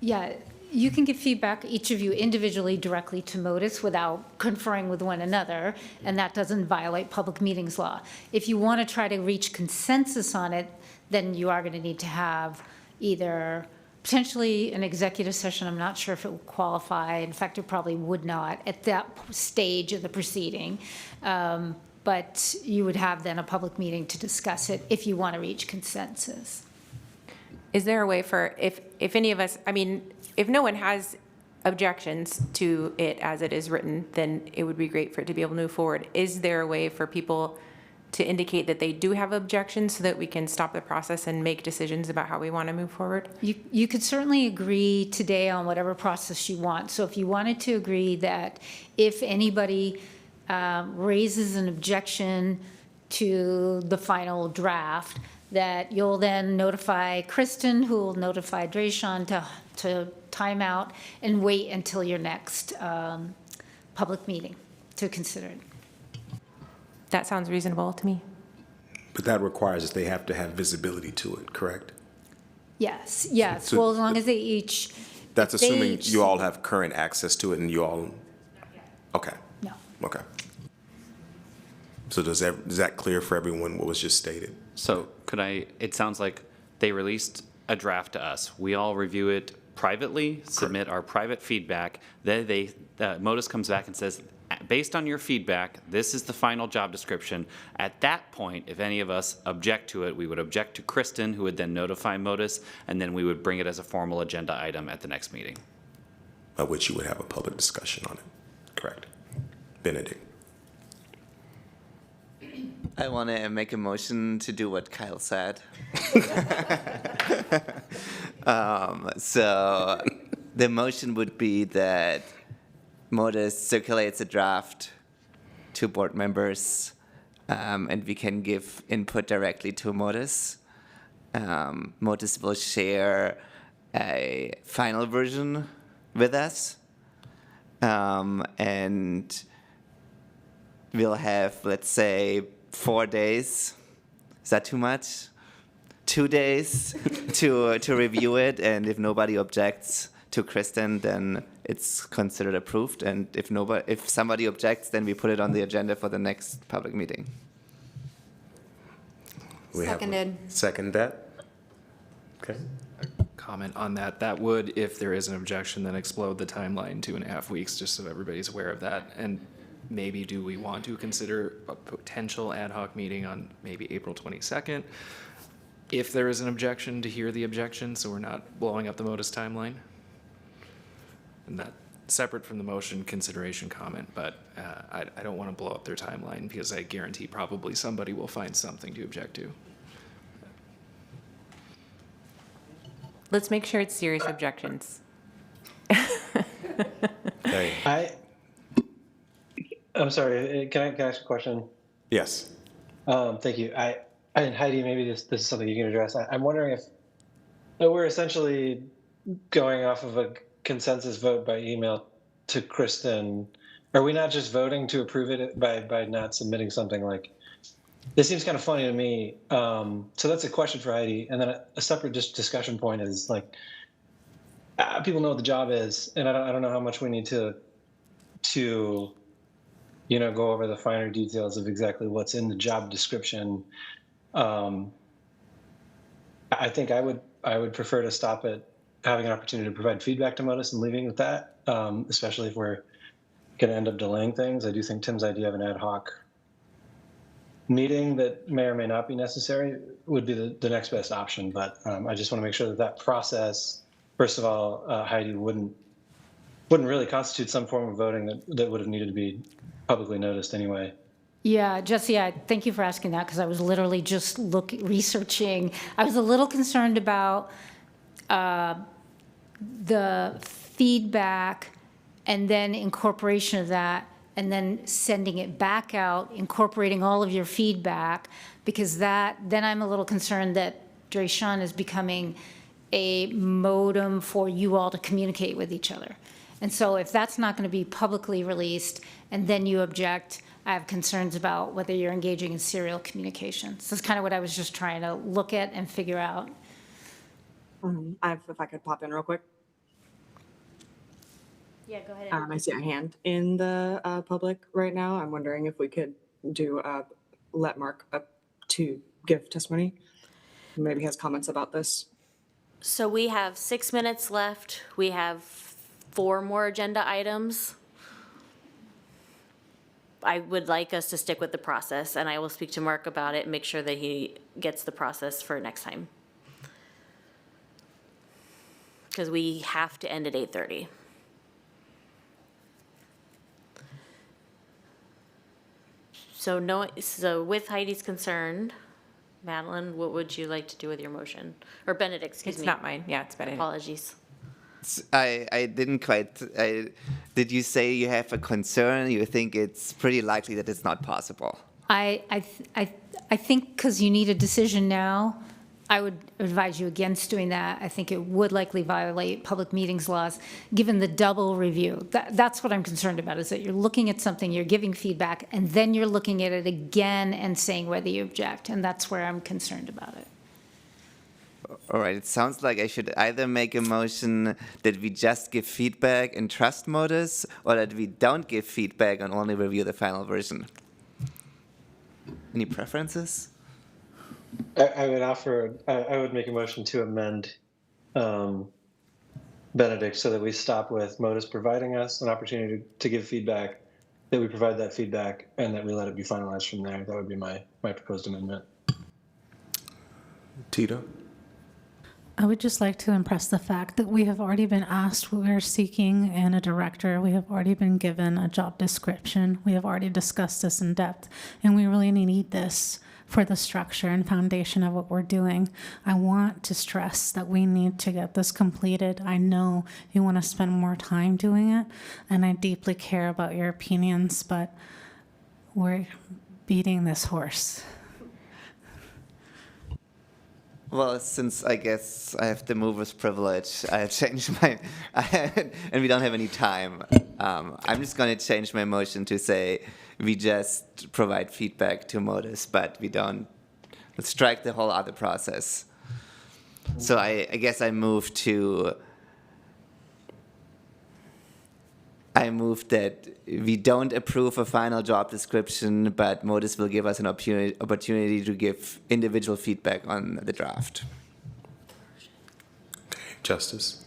Yeah, you can give feedback, each of you individually directly to Modus without conferring with one another, and that doesn't violate public meetings law. If you want to try to reach consensus on it, then you are going to need to have either potentially an executive session. I'm not sure if it will qualify. In fact, it probably would not at that stage of the proceeding. But you would have then a public meeting to discuss it if you want to reach consensus. Is there a way for, if any of us, I mean, if no one has objections to it as it is written, then it would be great for it to be able to move forward. Is there a way for people to indicate that they do have objections so that we can stop the process and make decisions about how we want to move forward? You could certainly agree today on whatever process you want. So if you wanted to agree that if anybody raises an objection to the final draft, that you'll then notify Kristen, who will notify Drayshawn to time out and wait until your next public meeting to consider it. That sounds reasonable to me. But that requires that they have to have visibility to it, correct? Yes. So- Well, as long as they each. That's if they assuming each- you all have current access to it and you all, okay. No. Okay. So is that clear for everyone what was just stated? So it sounds like they released a draft to us. We all review it privately, submit our private feedback. Then Modus comes back and says, based on your feedback, this is the final job description. At that point, if any of us object to it, we would object to Kristen, who would then notify Modus, and then we would bring it as a formal agenda item at the next meeting. At which you would have a public discussion on it, correct? Benedict. I want to make a motion to do what Kyle said. So the motion would be that Modus circulates a draft to board members, and we can give input directly to Modus. Modus will share a final version with us, and we'll have, let's say, 4 days. Is that too much? 2 days to review it, and if nobody objects to Kristen, then it's considered approved. And if somebody objects, then we put it on the agenda for the next public meeting. Seconded. Second that? Okay. Comment on that. That would, if there is an objection, then explode the timeline 2.5 weeks, just so everybody's aware of that. And maybe do we want to consider a potential ad hoc meeting on maybe April 22nd? If there is an objection, to hear the objection, so we're not blowing up the Modus timeline. And that separate from the motion consideration comment, but I don't want to blow up their timeline because I guarantee probably somebody will find something to object to. Let's make sure it's serious objections. I'm sorry, can I ask a question? Yes. Thank you. And Heidi, maybe this is something you can address. I'm wondering if we're essentially going off of a consensus vote by email to Kristen. Are we not just voting to approve it by not submitting something like, this seems kind of funny to me. So that's a question for Heidi. And then a separate discussion point is like, people know what the job is, and I don't know how much we need to go over the finer details of exactly what's in the job description. I think I would prefer to stop at having an opportunity to provide feedback to Modus and leaving with that, especially if we're going to end up delaying things. I do think Tim's idea of an ad hoc meeting that may or may not be necessary would be the next best option. But I just want to make sure that that process, first of all, Heidi, wouldn't really constitute some form of voting that would have needed to be publicly noticed anyway. Yeah, Jesse, thank you for asking that, because I was literally just researching. I was a little concerned about the feedback and then incorporation of that, and then sending it back out, incorporating all of your feedback, because then I'm a little concerned that Drayshawn is becoming a modem for you all to communicate with each other. And so if that's not going to be publicly released, and then you object, I have concerns about whether you're engaging in serial communication. So that's kind of what I was just trying to look at and figure out. If I could pop in real quick. Yeah, go ahead. I see a hand in the public right now. I'm wondering if we could do let Mark up to give testimony. Maybe he has comments about this. So we have 6 minutes left. We have 4 more agenda items. I would like us to stick with the process, and I will speak to Mark about it and make sure that he gets the process for next time. Because we have to end at 8:30. So with Heidi's concern, Madeline, what would you like to do with your motion? Or Benedict, excuse me. It's not mine. Yeah, it's Benedict. Apologies. I didn't quite, did you say you have a concern? You think it's pretty likely that it's not possible? I think because you need a decision now, I would advise you against doing that. I think it would likely violate public meetings laws, given the double review. That's what I'm concerned about, is that you're looking at something, you're giving feedback, and then you're looking at it again and saying whether you object, and that's where I'm concerned about it. All right, it sounds like I should either make a motion that we just give feedback and trust Modus, or that we don't give feedback and only review the final version. Any preferences? I would make a motion to amend Benedict so that we stop with Modus providing us an opportunity to give feedback, that we provide that feedback, and that we let it be finalized from there. That would be my proposed amendment. Tito? I would just like to impress the fact that we have already been asked what we're seeking in a director. We have already been given a job description. We have already discussed this in depth, and we really need this for the structure and foundation of what we're doing. I want to stress that we need to get this completed. I know you want to spend more time doing it, and I deeply care about your opinions, but we're beating this horse. Well, since I guess I have the mover's privilege, I have changed my, and we don't have any time, I'm just going to change my motion to say we just provide feedback to Modus, but we don't strike the whole other process. So I guess I move that we don't approve a final job description, but Modus will give us an opportunity to give individual feedback on the draft. Okay, Justice.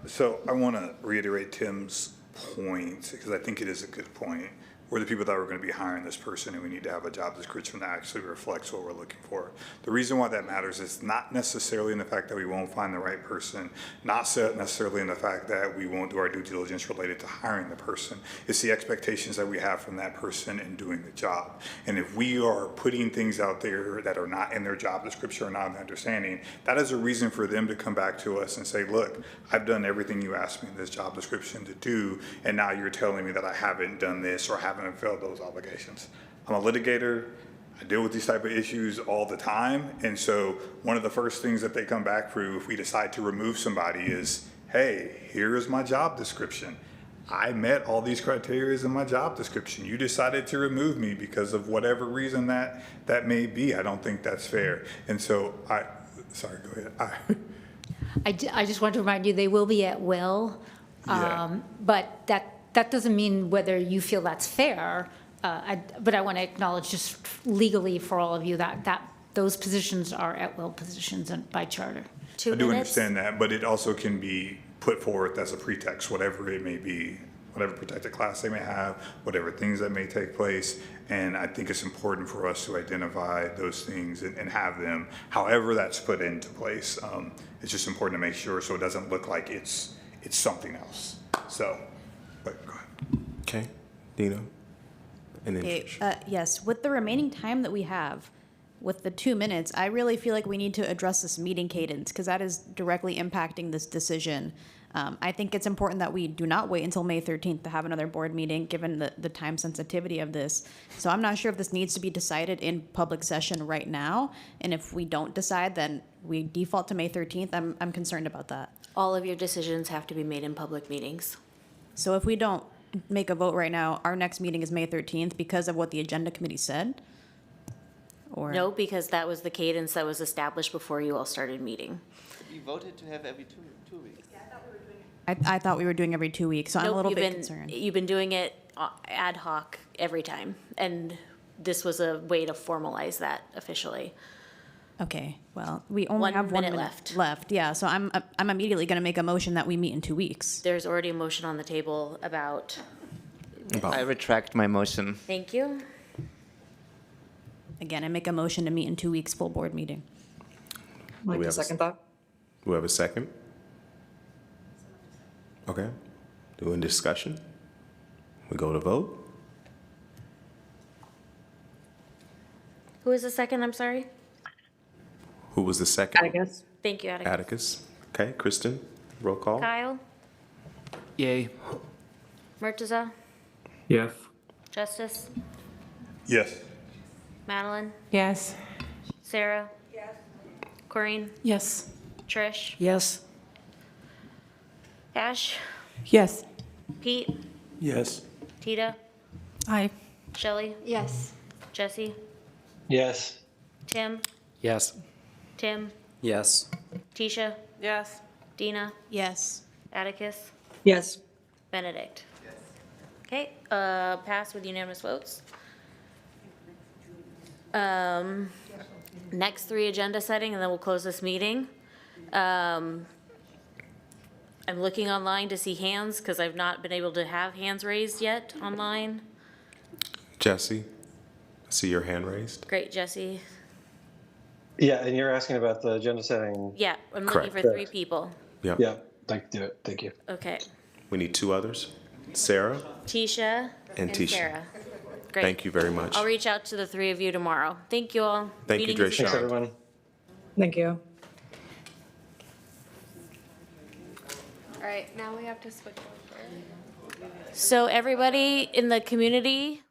So I want to reiterate Tim's point, because I think it is a good point. We're the people that were going to be hiring this person, and we need to have a job description that actually reflects what we're looking for. The reason why that matters is not necessarily in the fact that we won't find the right person, not necessarily in the fact that we won't do our due diligence related to hiring the person. It's the expectations that we have from that person in doing the job. And if we are putting things out there that are not in their job description or not in their understanding, that is a reason for them to come back to us and say, look, I've done everything you asked me in this job description to do, and now you're telling me that I haven't done this or haven't fulfilled those obligations. I'm a litigator. I deal with these type of issues all the time. And so one of the first things that they come back through if we decide to remove somebody is, hey, here is my job description. I met all these criteria in my job description. You decided to remove me because of whatever reason that may be. I don't think that's fair. And so sorry, go ahead. I just want to remind you, they will be at will, but that doesn't mean whether you feel that's fair, but I want to acknowledge just legally for all of you that those positions are at-will positions by charter. 2 I minutes. do understand that, but it also can be put forth as a pretext, whatever it may be. whatever protected class they may have, whatever things that may take place. And I think it's important for us to identify those things and have them, however that's put into place. It's just important to make sure so it doesn't look like it's something else. So, but go ahead. Okay, Dina? And then Okay, Trish. yes, with the remaining time that we have, with the 2 minutes, I really feel like we need to address this meeting cadence because that is directly impacting this decision. I think it's important that we do not wait until May 13th to have another board meeting, given the time sensitivity of this. So I'm not sure if this needs to be decided in public session right now. And if we don't decide, then we default to May 13th. I'm concerned about that. All of your decisions have to be made in public meetings. So if we don't make a vote right now, our next meeting is May 13th because of what the agenda committee said? Or No, because that was the cadence that was established before you all started meeting. You voted to have every 2 weeks. I thought we were doing every 2 weeks, so I'm a Nope, little you've bit been- concerned. You've been doing it ad hoc every time, and this was a way to formalize that officially. Okay, well, we only 1 have 1 minute minute left. Yeah, so I'm immediately going to make a motion that we meet in 2 weeks. There's already a motion on the table about, I retract my motion. thank you. Again, I make a motion to meet in 2 weeks, full board meeting. Like we to have a second that? Do we have a second? Okay. Doing discussion? We go to vote? Who is the second, I'm sorry? Who was the second? Atticus. Thank you, Atticus. Atticus. Okay, Kristen, roll call. Kyle, Yay. Murtaza, Yes. Justice, Yes. Madeline, Yes. Sarah? Yes. Corinne, Yes. Trish, Yes. Ash, Yes. Pete, Yes. Tita, Aye. Shelley, Yes. Jesse, Yes. Tim, Yes. Tim, Yes. Tisha, Yes. Dina, Yes. Atticus, Yes. Benedict. Okay, pass with unanimous votes. Next 3 agenda setting, and then we'll close this meeting. I'm looking online to see hands, because I've not been able to have hands raised yet online. Jesse, I see your hand raised. Great, Jesse. Yeah, and you're asking about the agenda setting. Yeah, I'm looking for Correct. 3 people. Yep. Yeah, I can do it. Thank you. Okay, We need 2 others. Sarah, Tisha And and Tisha. Sarah. Great. thank you very much. I'll reach out to the 3 of you tomorrow. Thank you all. Thank you, Meeting is Drisha. Thanks, adjourned. everyone. Thank you. All right, now we have to switch over. So everybody in the community